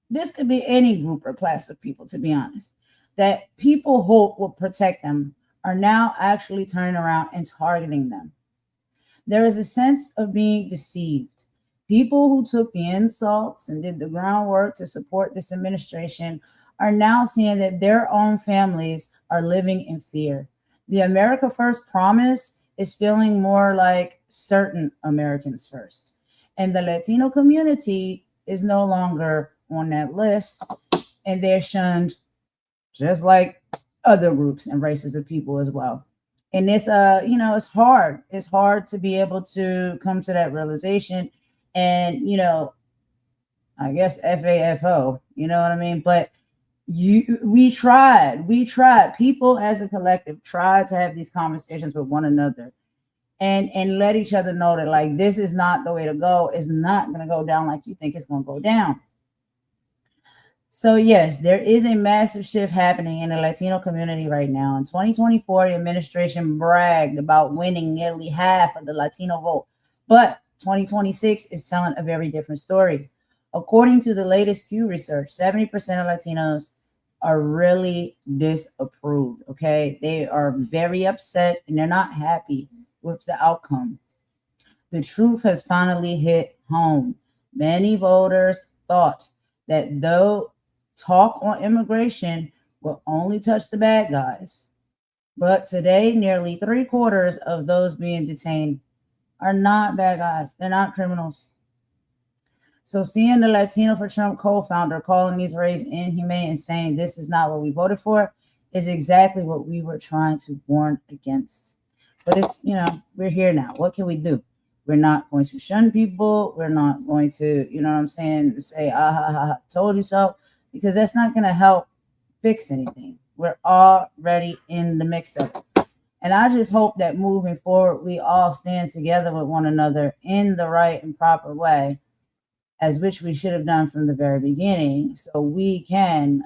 this could be any group or class of people, to be honest, that people hope will protect them, are now actually turning around and targeting them. There is a sense of being deceived. People who took the insults and did the groundwork to support this administration are now seeing that their own families are living in fear. The America First promise is feeling more like certain Americans first. And the Latino community is no longer on that list, and they're shunned just like other groups and races of people as well. And it's it's hard. It's hard to be able to come to that realization. And I guess FAFO, you know what I mean? But we tried. People as a collective tried to have these conversations with one another and let each other know that, like, this is not the way to go. It's not going to go down like you think it's going to go down. So yes, there is a massive shift happening in the Latino community right now. In 2024, the administration bragged about winning nearly half of the Latino vote, but 2026 is telling a very different story. According to the latest Pew research, 70% of Latinos are really disapproved, okay? They are very upset and they're not happy with the outcome. The truth has finally hit home. Many voters thought that though talk on immigration will only touch the bad guys, but today nearly 3/4 of those being detained are not bad guys. They're not criminals. So seeing the Latino for Trump co-founder calling these raids inhumane and saying this is not what we voted for is exactly what we were trying to warn against. But it's, we're here now. What can we do? We're not going to shun people. We're not going to, say, told you so, because that's not going to help fix anything. We're already in the mix of it. And I just hope that moving forward, we all stand together with one another in the right and proper way, as which we should have done from the very beginning, so we can,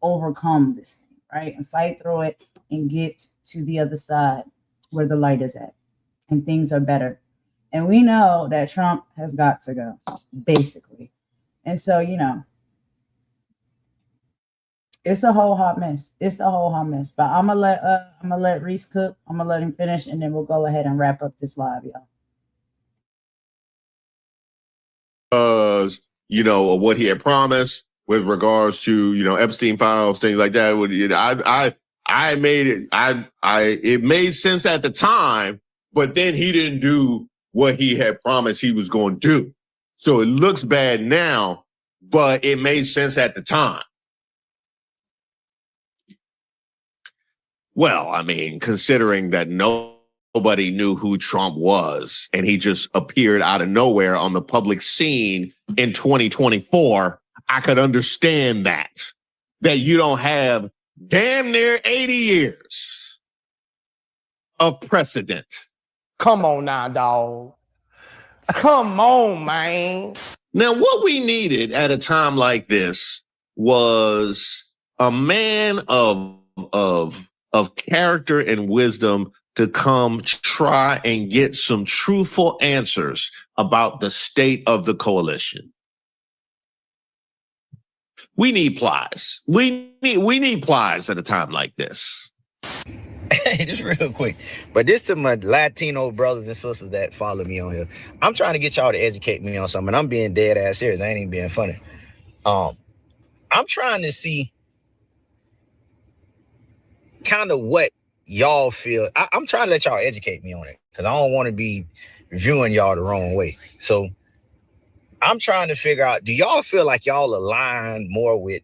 overcome this thing, right? And fight through it and get to the other side where the light is at and things are better. And we know that Trump has got to go, basically. And so, it's a whole hot mess. It's a whole hot mess. But I'm gonna let Reese cook. I'm gonna let him finish, and then we'll go ahead and wrap up this live, y'all. Of what he had promised with regards to, Epstein files, things like that. It made sense at the time, but then he didn't do what he had promised he was going to do. So it looks bad now, but it made sense at the time. Well, I mean, considering that nobody knew who Trump was, and he just appeared out of nowhere on the public scene in 2024, I could understand that you don't have damn near 80 years of precedent. Come on now, dog. Come on, man. Now, what we needed at a time like this was a man of character and wisdom to come try and get some truthful answers about the state of the coalition. We need plies. We need plies at a time like this. Hey, just real quick. But this to my Latino brothers and sisters that follow me on here. I'm trying to get y'all to educate me on something. I'm being dead ass serious. I ain't even being funny. I'm trying to see kind of what y'all feel. I'm trying to let y'all educate me on it, because I don't want to be viewing y'all the wrong way. So I'm trying to figure out, do y'all feel like y'all align more with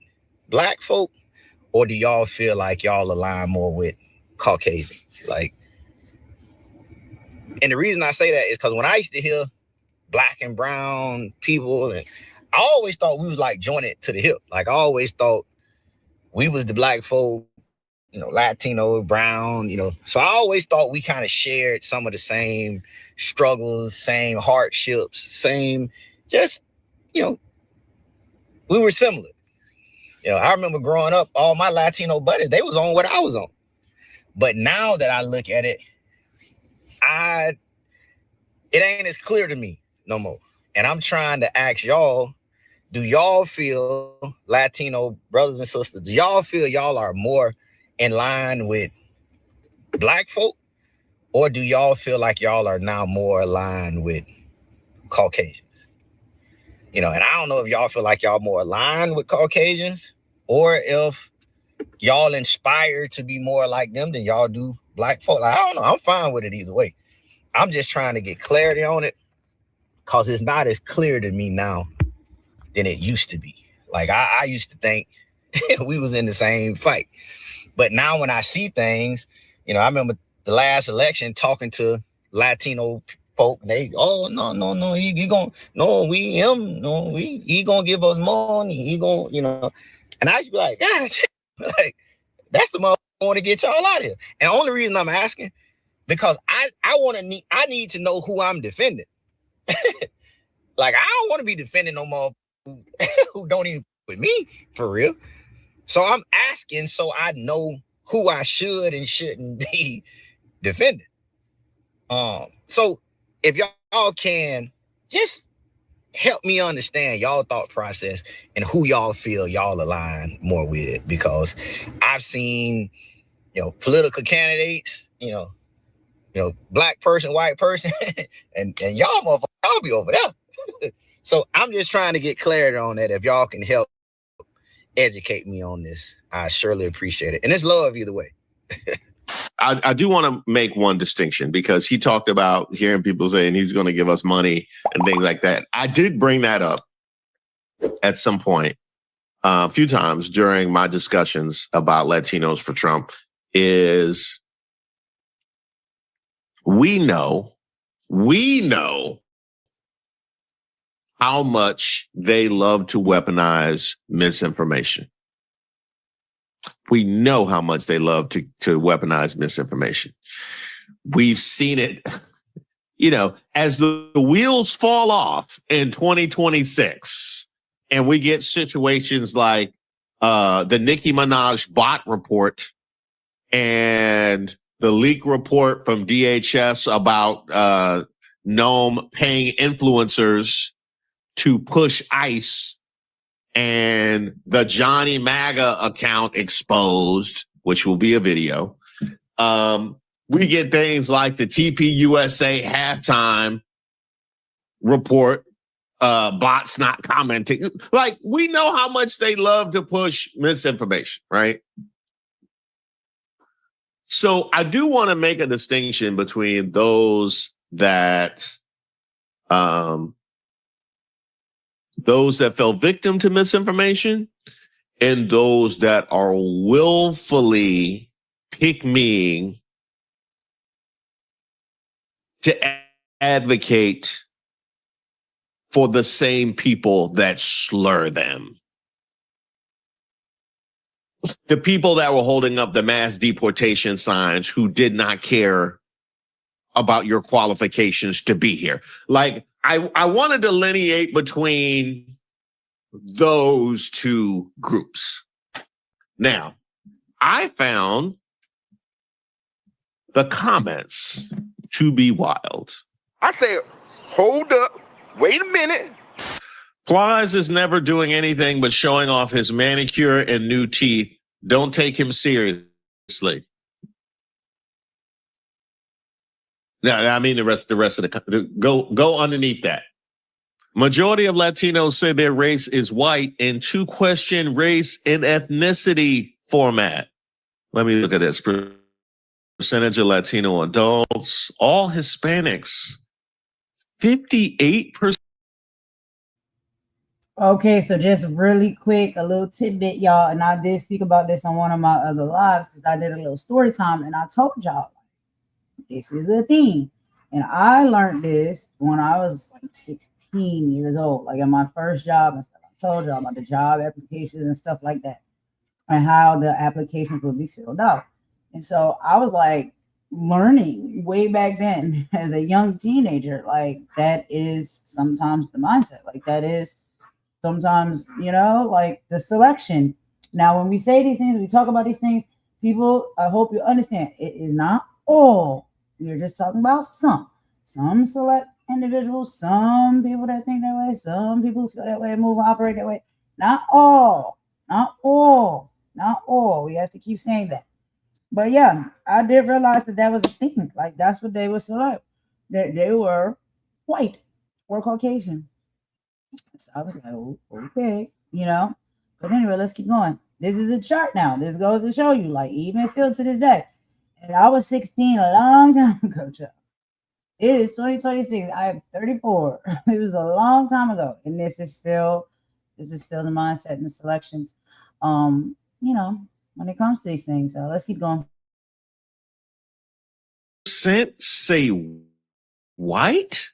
black folk, or do y'all feel like y'all align more with Caucasian? Like, and the reason I say that is because when I used to hear black and brown people, and I always thought we was like jointed to the hip. Like, I always thought we was the black folk, you know, Latino, brown, you know. So I always thought we kind of shared some of the same struggles, same hardships, same, just, you know, we were similar. You know, I remember growing up, all my Latino buddies, they was on what I was on. But now that I look at it, it ain't as clear to me no more. And I'm trying to ask y'all, do y'all feel, Latino brothers and sisters, do y'all feel y'all are more in line with black folk, or do y'all feel like y'all are now more aligned with Caucasians? You know, and I don't know if y'all feel like y'all more aligned with Caucasians, or if y'all inspired to be more like them than y'all do black folk. Like, I don't know. I'm fine with it either way. I'm just trying to get clarity on it, because it's not as clear to me now than it used to be. Like, I used to think we was in the same fight. But now when I see things, you know, I remember the last election talking to Latino folk, they, oh, no, he gonna, no, he gonna give us money, he gonna, you know. And I used to be like, God, like, that's the motherfucker I want to get y'all out of here. And the only reason I'm asking, because I need to know who I'm defending. Like, I don't want to be defending no more who don't even with me, for real. So I'm asking so I know who I should and shouldn't be defending. So if y'all can just help me understand y'all thought process and who y'all feel y'all align more with, because I've seen, you know, political candidates, you know, black person, white person, and y'all motherfuckers, y'all be over there. So I'm just trying to get clarity on that. If y'all can help educate me on this, I surely appreciate it. And it's love either way. I do want to make one distinction, because he talked about hearing people saying he's going to give us money and things like that. I did bring that up at some point a few times during my discussions about Latinos for Trump. Is we know how much they love to weaponize misinformation. We know how much they love to weaponize misinformation. We've seen it, you know, as the wheels fall off in 2026, and we get situations like the Nicki Minaj bot report and the leak report from DHS about Noam paying influencers to push ICE, and the Johnny MAGA account exposed, which will be a video. We get things like the TPUSA halftime report, bots not commenting. Like, we know how much they love to push misinformation, right? So I do want to make a distinction between those that fell victim to misinformation and those that are willfully pick-meing to advocate for the same people that slur them. The people that were holding up the mass deportation signs who did not care about your qualifications to be here. Like, I want to delineate between those two groups. Now, I found the comments to be wild. I said, hold up, wait a minute. Plies is never doing anything but showing off his manicure and new teeth. Don't take him seriously. No, I mean the rest of the go underneath that. Majority of Latinos say their race is white and to question race and ethnicity format. Let me look at this. Percentage of Latino adults, all Hispanics, 58%. Okay, so just really quick, a little tidbit, y'all, and I did speak about this on one of my other lives because I did a little story time, and I told y'all this is the thing, and I learned this when I was like 16 years old, like at my first job and stuff. I told y'all about the job applications and stuff like that, and how the applications would be filled out, and so I was like learning way back then as a young teenager, like that is sometimes the mindset, like that is sometimes, like the selection. Now, when we say these things, we talk about these things, people, I hope you understand, it is not all. We're just talking about some. Some select individuals, some people that think that way, some people feel that way, move, operate that way. Not all. Not all. Not all. We have to keep saying that. But yeah, I did realize that was a thing. Like, that's what they were select. That they were white or Caucasian. So I was like, oh, okay, But anyway, let's keep going. This is a chart now. This goes to show you, like, even still to this day. And I was 16 a long time ago, Chuck. It is 2026. I am 34. It was a long time ago. And this is still the mindset and the selections, when it comes to these things. So let's keep going. Say white?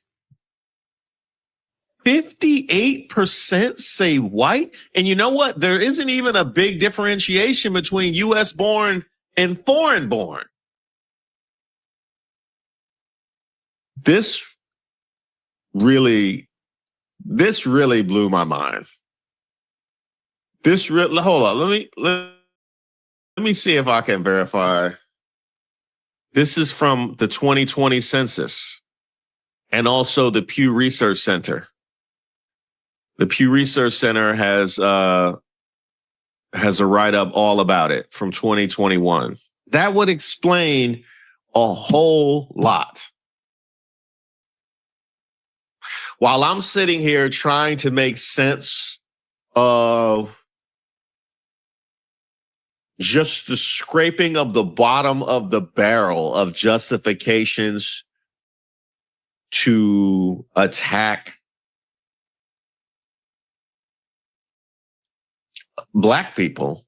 58% say white. And you know what? There isn't even a big differentiation between U.S. born and foreign born. This really blew my mind. Hold on. Let me see if I can verify. This is from the 2020 census and also the Pew Research Center. The Pew Research Center has a write-up all about it from 2021. That would explain a whole lot. While I'm sitting here trying to make sense of just the scraping of the bottom of the barrel of justifications to attack Black people,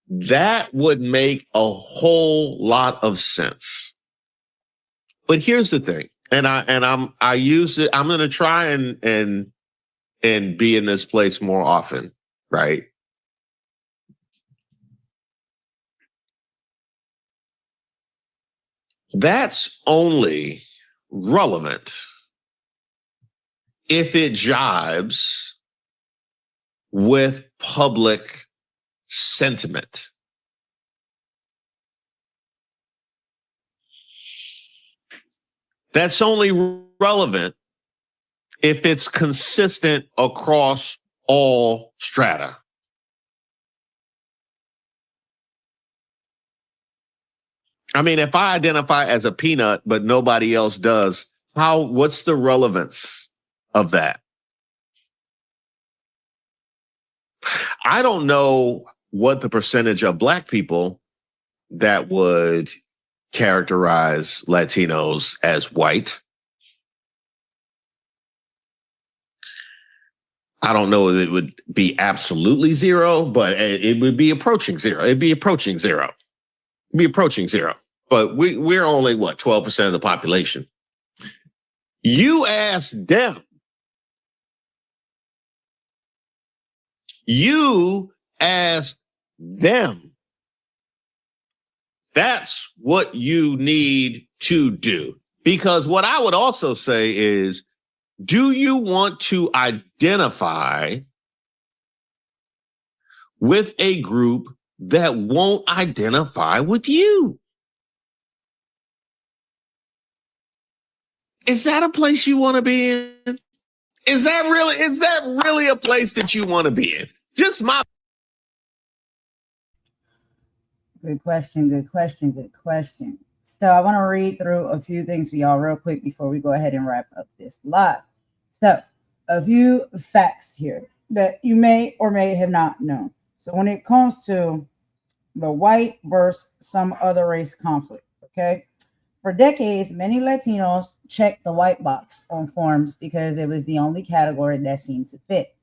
that would make a whole lot of sense. But here's the thing, I use it. I'm going to try and be in this place more often, right? That's only relevant if it jibes with public sentiment. That's only relevant if it's consistent across all strata. I mean, if I identify as a peanut, but nobody else does, what's the relevance of that? I don't know what the percentage of Black people that would characterize Latinos as white. I don't know if it would be absolutely zero, but it would be approaching zero. It'd be approaching zero. But we're only, 12% of the population. You ask them. That's what you need to do. Because what I would also say is, do you want to identify with a group that won't identify with you? Is that a place you want to be in? Is that really a place that you want to be in? Just my. Good question. So I want to read through a few things for y'all real quick before we go ahead and wrap up this live. So a few facts here that you may or may have not known. So when it comes to the white versus some other race conflict, okay? For decades, many Latinos checked the white box on forms because it was the only category that seemed to fit,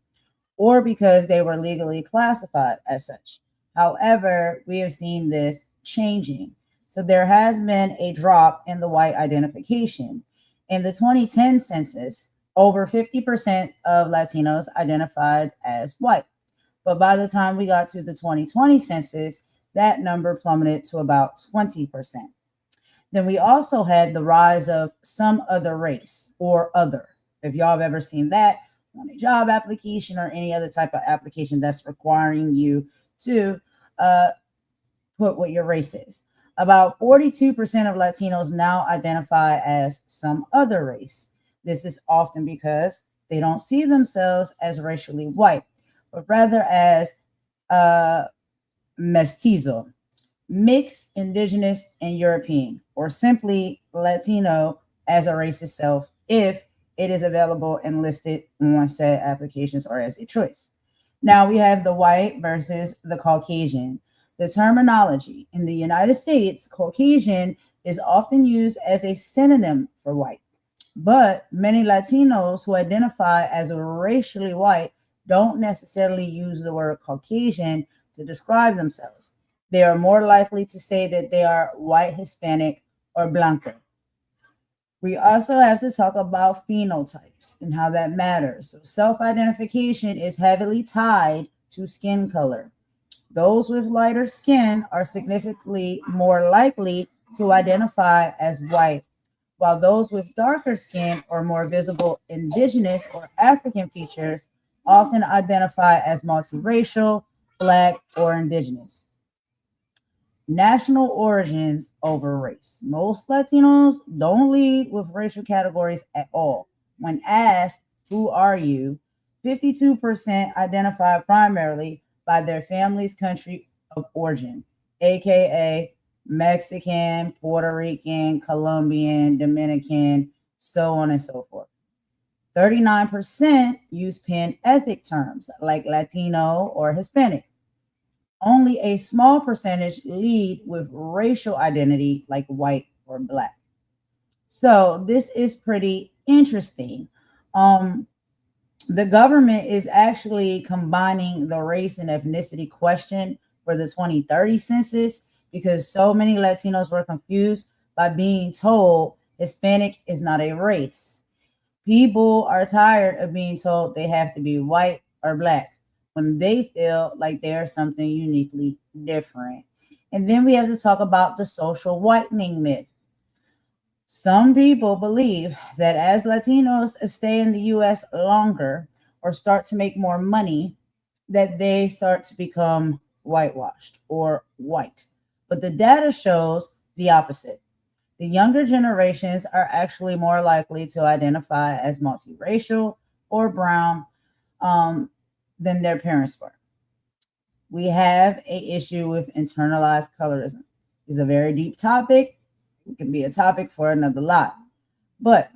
or because they were legally classified as such. However, we have seen this changing. So there has been a drop in the white identification. In the 2010 census, over 50% of Latinos identified as white. But by the time we got to the 2020 census, that number plummeted to about 20%. Then we also had the rise of some other race or other. If y'all have ever seen that on a job application or any other type of application that's requiring you to put what your race is. About 42% of Latinos now identify as some other race. This is often because they don't see themselves as racially white, but rather as mestizo, mixed, indigenous, and European, or simply Latino as a race itself if it is available and listed on said applications or as a choice. Now we have the white versus the Caucasian. The terminology in the United States, Caucasian is often used as a synonym for white, but many Latinos who identify as racially white don't necessarily use the word Caucasian to describe themselves. They are more likely to say that they are white, Hispanic, or Blanco. We also have to talk about phenotypes and how that matters. So self-identification is heavily tied to skin color. Those with lighter skin are significantly more likely to identify as white, while those with darker skin or more visible indigenous or African features often identify as multiracial, Black, or indigenous. National origins over race. Most Latinos don't lead with racial categories at all. When asked, who are you? 52% identify primarily by their family's country of origin, aka Mexican, Puerto Rican, Colombian, Dominican, so on and so forth. 39% use pan-ethnic terms like Latino or Hispanic. Only a small percentage lead with racial identity like white or Black. So this is pretty interesting. The government is actually combining the race and ethnicity question for the 2030 census because so many Latinos were confused by being told Hispanic is not a race. People are tired of being told they have to be white or Black when they feel like they're something uniquely different. And then we have to talk about the social whitening myth. Some people believe that as Latinos stay in the US longer or start to make more money, that they start to become whitewashed or white. But the data shows the opposite. The younger generations are actually more likely to identify as multiracial or brown than their parents were. We have an issue with internalized colorism. It's a very deep topic. It can be a topic for another lot. But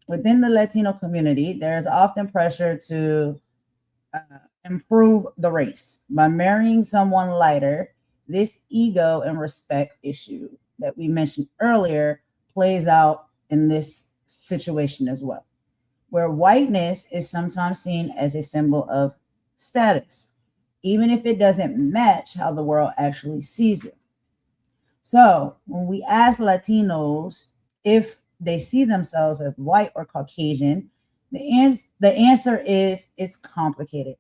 within the Latino community, there is often pressure to improve the race. By marrying someone lighter, this ego and respect issue that we mentioned earlier plays out in this situation as well, where whiteness is sometimes seen as a symbol of status, even if it doesn't match how the world actually sees it. So when we ask Latinos if they see themselves as white or Caucasian, the answer is it's complicated.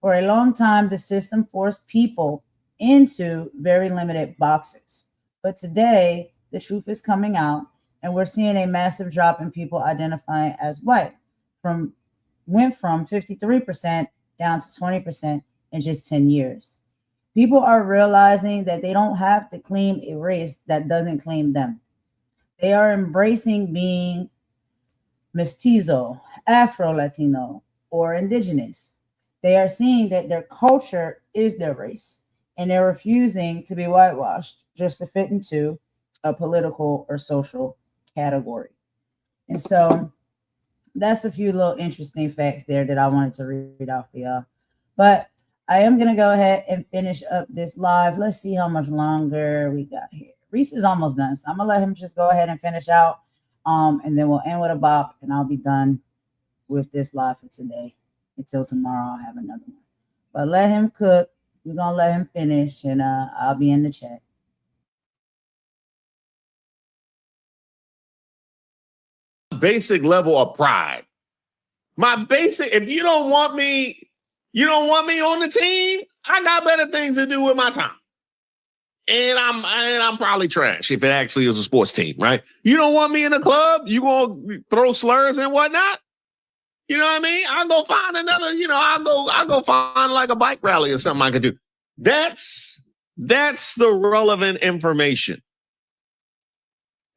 For a long time, the system forced people into very limited boxes. But today, the truth is coming out, and we're seeing a massive drop in people identifying as white. Went from 53% down to 20% in just 10 years. People are realizing that they don't have to claim a race that doesn't claim them. They are embracing being mestizo, Afro-Latino, or indigenous. They are seeing that their culture is their race, and they're refusing to be whitewashed just to fit into a political or social category. And so that's a few little interesting facts there that I wanted to read out for y'all. But I am going to go ahead and finish up this live. Let's see how much longer we got here. Reese is almost done, so I'm gonna let him just go ahead and finish out. And then we'll end with a bop, and I'll be done with this live for today. Until tomorrow, I'll have another one. But let him cook. We're gonna let him finish, and I'll be in the chat. Basic level of pride. My basic, if you don't want me on the team, I got better things to do with my time. And I'm probably trash if it actually is a sports team, right? You don't want me in the club, you gonna throw slurs and whatnot? You know what I mean? I'll go find another, I'll go find like a bike rally or something I could do. That's the relevant information.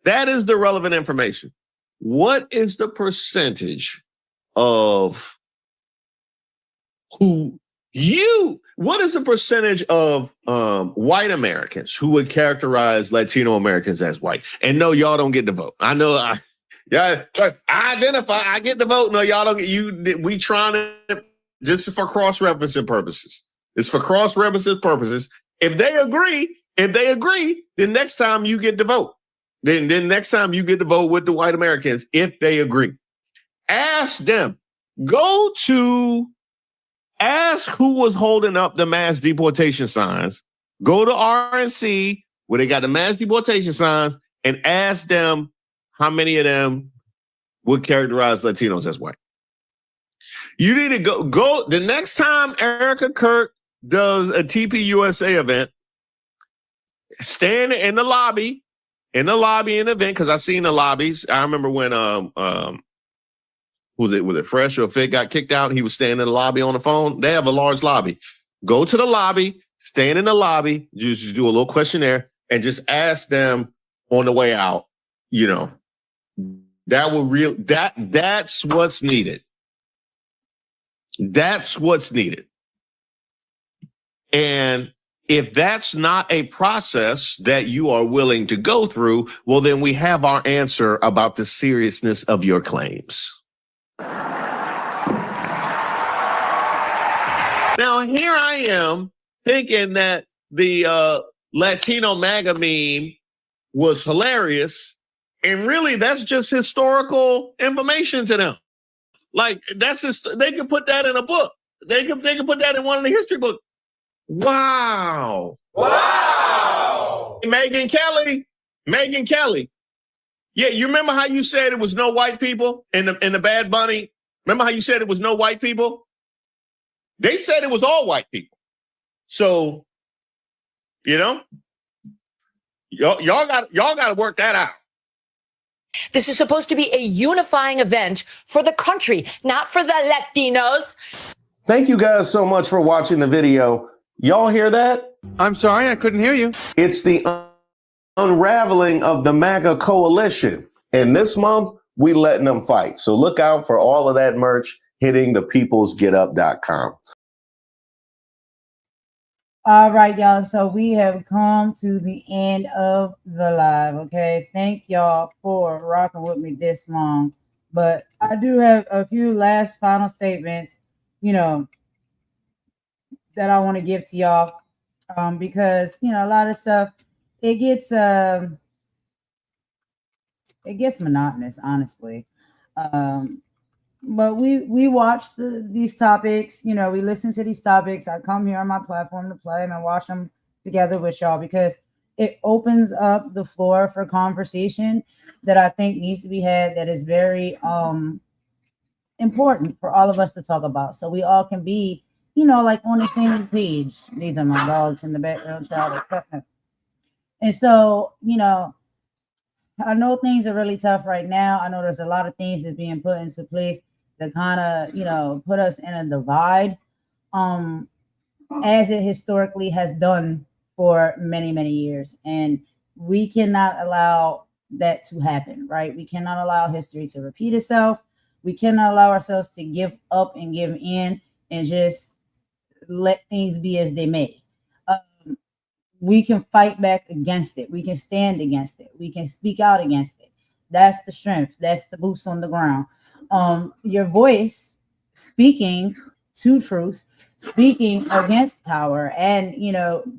That is the relevant information. What is the percentage of what is the percentage of white Americans who would characterize Latino Americans as white? And no, y'all don't get the vote. I know I identify, I get the vote. No, y'all don't get we trying to just for cross-referencing purposes. It's for cross-referencing purposes. If they agree, then next time you get the vote. Then next time you get to vote with the white Americans, if they agree. Ask them. Ask who was holding up the mass deportation signs. Go to RNC, where they got the mass deportation signs, and ask them how many of them would characterize Latinos as white. You need to go the next time Erica Kirk does a TPUSA event, stand in the lobby, in the event, because I seen the lobbies. I remember when was it Fresh or Fit got kicked out and he was standing in the lobby on the phone. They have a large lobby. Go to the lobby, stand in the lobby, just do a little questionnaire, and just ask them on the way out, that's what's needed. That's what's needed. And if that's not a process that you are willing to go through, well, then we have our answer about the seriousness of your claims. Now, here I am thinking that the Latino MAGA meme was hilarious. And really, that's just historical information to them. Like, they can put that in a book. They can put that in one of the history books. Wow. Megyn Kelly. Yeah, you remember how you said it was no white people in the Bad Bunny? Remember how you said it was no white people? They said it was all white people. So, y'all got to work that out. This is supposed to be a unifying event for the country, not for the Latinos. Thank you guys so much for watching the video. Y'all hear that? I'm sorry, I couldn't hear you. It's the unraveling of the MAGA coalition. And this month, we letting them fight. So look out for all of that merch hitting thepeoplesgetup.com. All right, y'all. So we have come to the end of the live. Okay. Thank y'all for rocking with me this long. But I do have a few last final statements, that I want to give to y'all. Because, a lot of stuff, it gets monotonous, honestly. But we watch these topics, we listen to these topics. I come here on my platform to play them and watch them together with y'all because it opens up the floor for conversation that I think needs to be had, that is very important for all of us to talk about. So we all can be, like on the same page. These are my dogs in the background, child. And so, I know things are really tough right now. I know there's a lot of things that's being put into place that kind of, put us in a divide, as it historically has done for many, many years. And we cannot allow that to happen, right? We cannot allow history to repeat itself. We cannot allow ourselves to give up and give in and just let things be as they may. We can fight back against it. We can stand against it. We can speak out against it. That's the strength. That's the boots on the ground. Your voice speaking to truth, speaking against power and,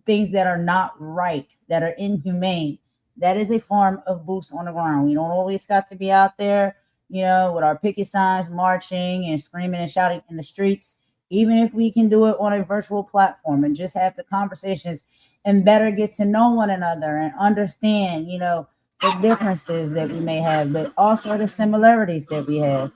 things that are not right, that are inhumane, That is a form of boots on the ground. We don't always got to be out there, with our picket signs, marching and screaming and shouting in the streets. Even if we can do it on a virtual platform and just have the conversations and better get to know one another and understand, the differences that we may have, but also the similarities that we have,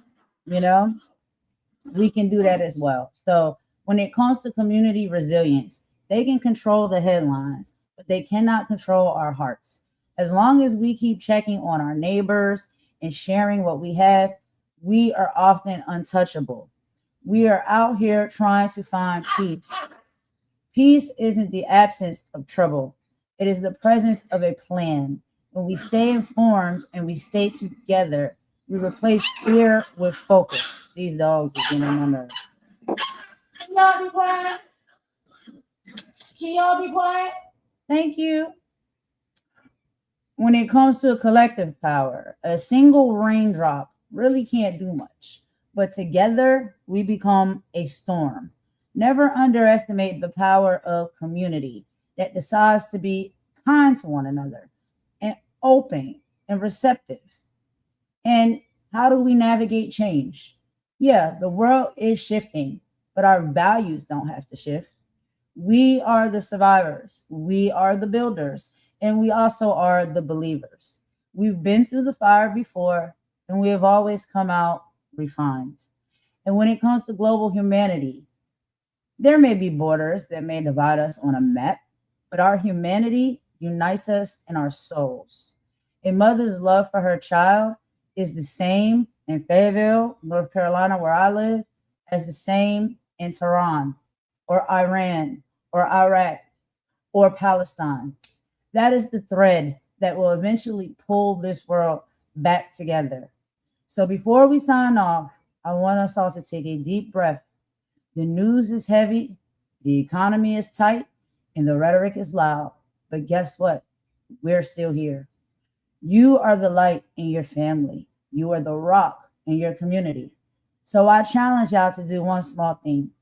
we can do that as well. So when it comes to community resilience, they can control the headlines, but they cannot control our hearts. As long as we keep checking on our neighbors and sharing what we have, we are often untouchable. We are out here trying to find peace. Peace isn't the absence of trouble. It is the presence of a plan. When we stay informed and we stay together, we replace fear with focus. These dogs are getting on my nerves. Can y'all be quiet? Can y'all be quiet? Thank you. When it comes to collective power, a single raindrop really can't do much. But together, we become a storm. Never underestimate the power of community that decides to be kind to one another and open and receptive. And how do we navigate change? Yeah, the world is shifting, but our values don't have to shift. We are the survivors. We are the builders. And we also are the believers. We've been through the fire before, and we have always come out refined. And when it comes to global humanity, there may be borders that may divide us on a map, but our humanity unites us in our souls. A mother's love for her child is the same in Fayetteville, North Carolina, where I live, as the same in Tehran, or Iran, or Iraq, or Palestine. That is the thread that will eventually pull this world back together. So before we sign off, I want us all to take a deep breath. The news is heavy, the economy is tight, and the rhetoric is loud. But guess what? We're still here. You are the light in your family. You are the rock in your community. So I challenge y'all to do one small thing.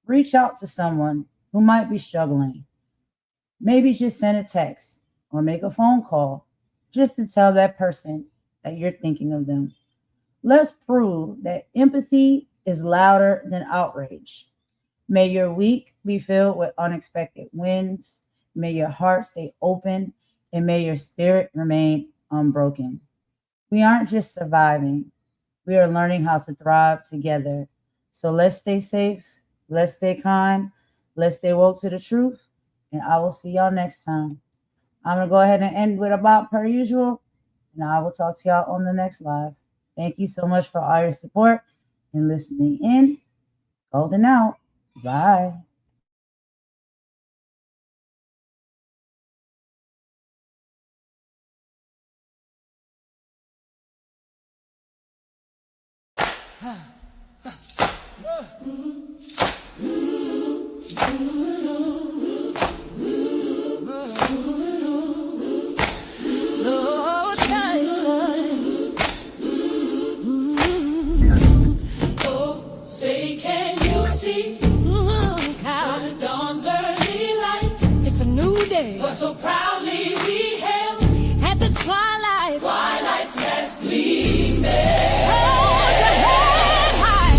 Reach out to someone who might be struggling. Maybe just send a text or make a phone call just to tell that person that you're thinking of them. Let's prove that empathy is louder than outrage. May your week be filled with unexpected wins. May your heart stay open, and may your spirit remain unbroken. We aren't just surviving. We are learning how to thrive together. So let's stay safe. Let's stay kind. Let's stay woke to the truth. And I will see y'all next time. I'm going to go ahead and end with about per usual. And I will talk to y'all on the next live. Thank you so much for all your support and listening in. Golden out. Bye. Say, can you see the dawn's early light? It's a new day, but so proudly we hailed at the twilight's last gleaming. Hold your head high,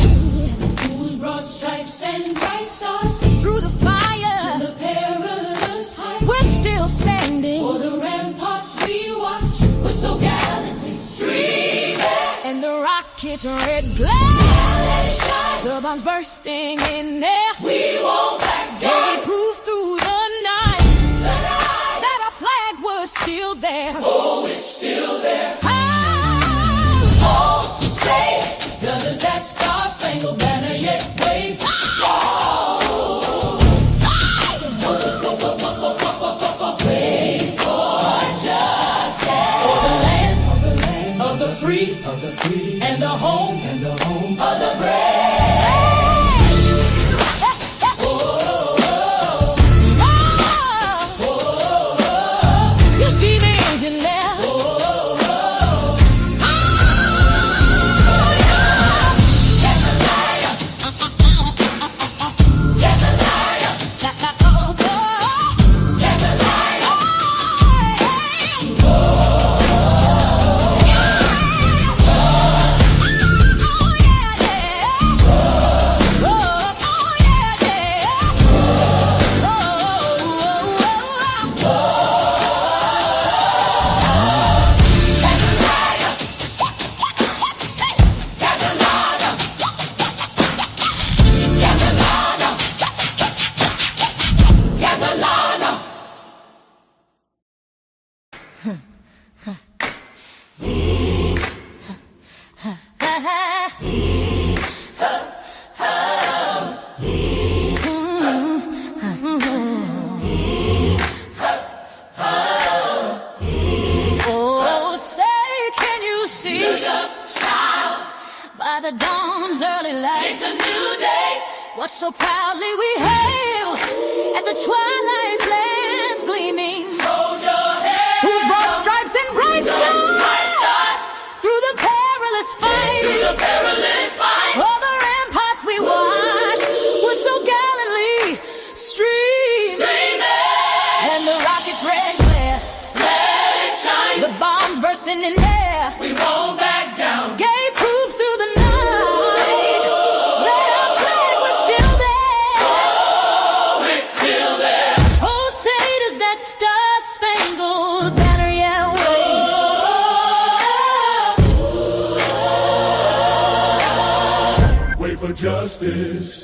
whose broad stripes and bright stars through the fire, through the perilous height, we're still standing. For the ramparts we watch, we're so gallantly streaming, and the rocket's red glare. The bombs bursting in there. We won't back down. They proof through the night that our flag was still there. Oh, it's still there. Oh, say, does that star-spangled banner yet wave? Wait for justice. For the land of the free, and the home of the brave. by the dawn's early light. It's a new day. What so proudly we hail at the twilight's last gleaming. Hold your head. Whose broad stripes and bright stars through the perilous fight. Through the perilous fight. All the ramparts we watched were so gallantly streaming. And the rockets' red glare, let it shine. The bombs bursting in air. We won't back down. Gave proof through the night that our flag was still there. Oh, it's still there. Oh, say does that star-spangled banner yet wave? Wait for justice.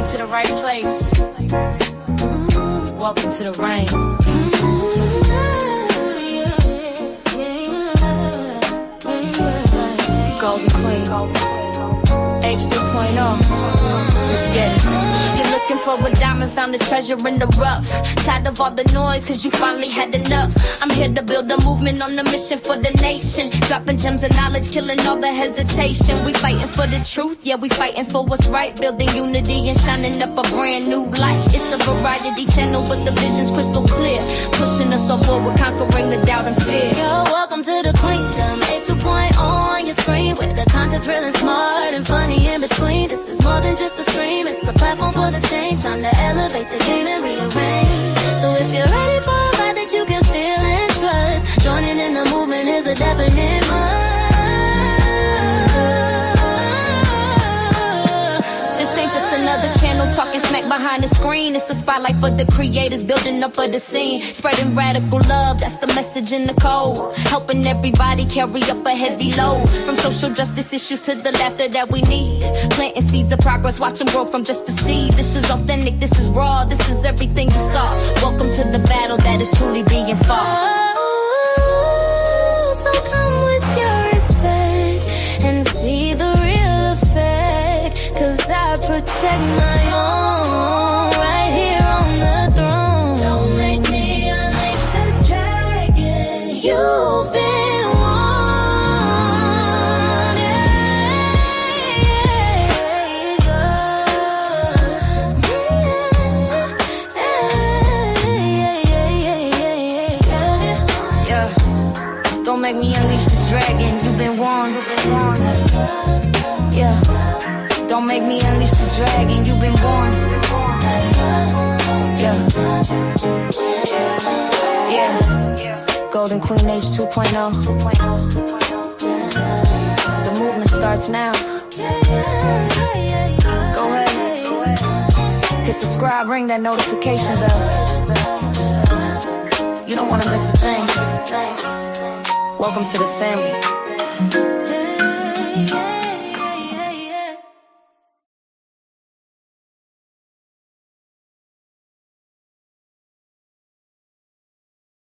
To the right place. Welcome to the rain. Golden Queen. H2.0. Let's get it. You're looking for a diamond, found a treasure in the rough. Tired of all the noise, cause you finally had enough. I'm here to build a movement on a mission for the nation. Dropping gems of knowledge, killing all the hesitation. We fighting for the truth, yeah, we fighting for what's right. Building unity and shining up a brand new light. It's a variety channel, but the vision's crystal clear. Pushing us all forward, conquering the doubt and fear. Yo, welcome to the Queendom. H2.0 on your screen, where the content's real and smart and funny in between. This is more than just a stream, it's a platform for the change. Time to elevate the game and rearrange. So if you're ready for a vibe that you can feel and trust, joining in the movement is a definite must. This ain't just another channel talking smack behind the screen. It's a spotlight for the creators building up of the scene. Spreading radical love, that's the message in the code. Helping everybody carry up a heavy load. From social justice issues to the laughter that we need. Planting seeds of progress, watch them grow from just a seed. This is authentic, this is raw, this is everything you saw. Welcome to the battle that is truly being fought. Oh, so come with your respect and see the real effect. Cause I protect my own right here on the throne. Don't make me unleash the dragon. You've been warned. Yeah. Don't make me unleash the dragon. You've been warned. Yeah. Don't make me unleash the dragon, you've been warned. Yeah. Golden Queen H2.0. The movement starts now. Go ahead. Hit subscribe, ring that notification bell. You don't want to miss a thing. Welcome to the family.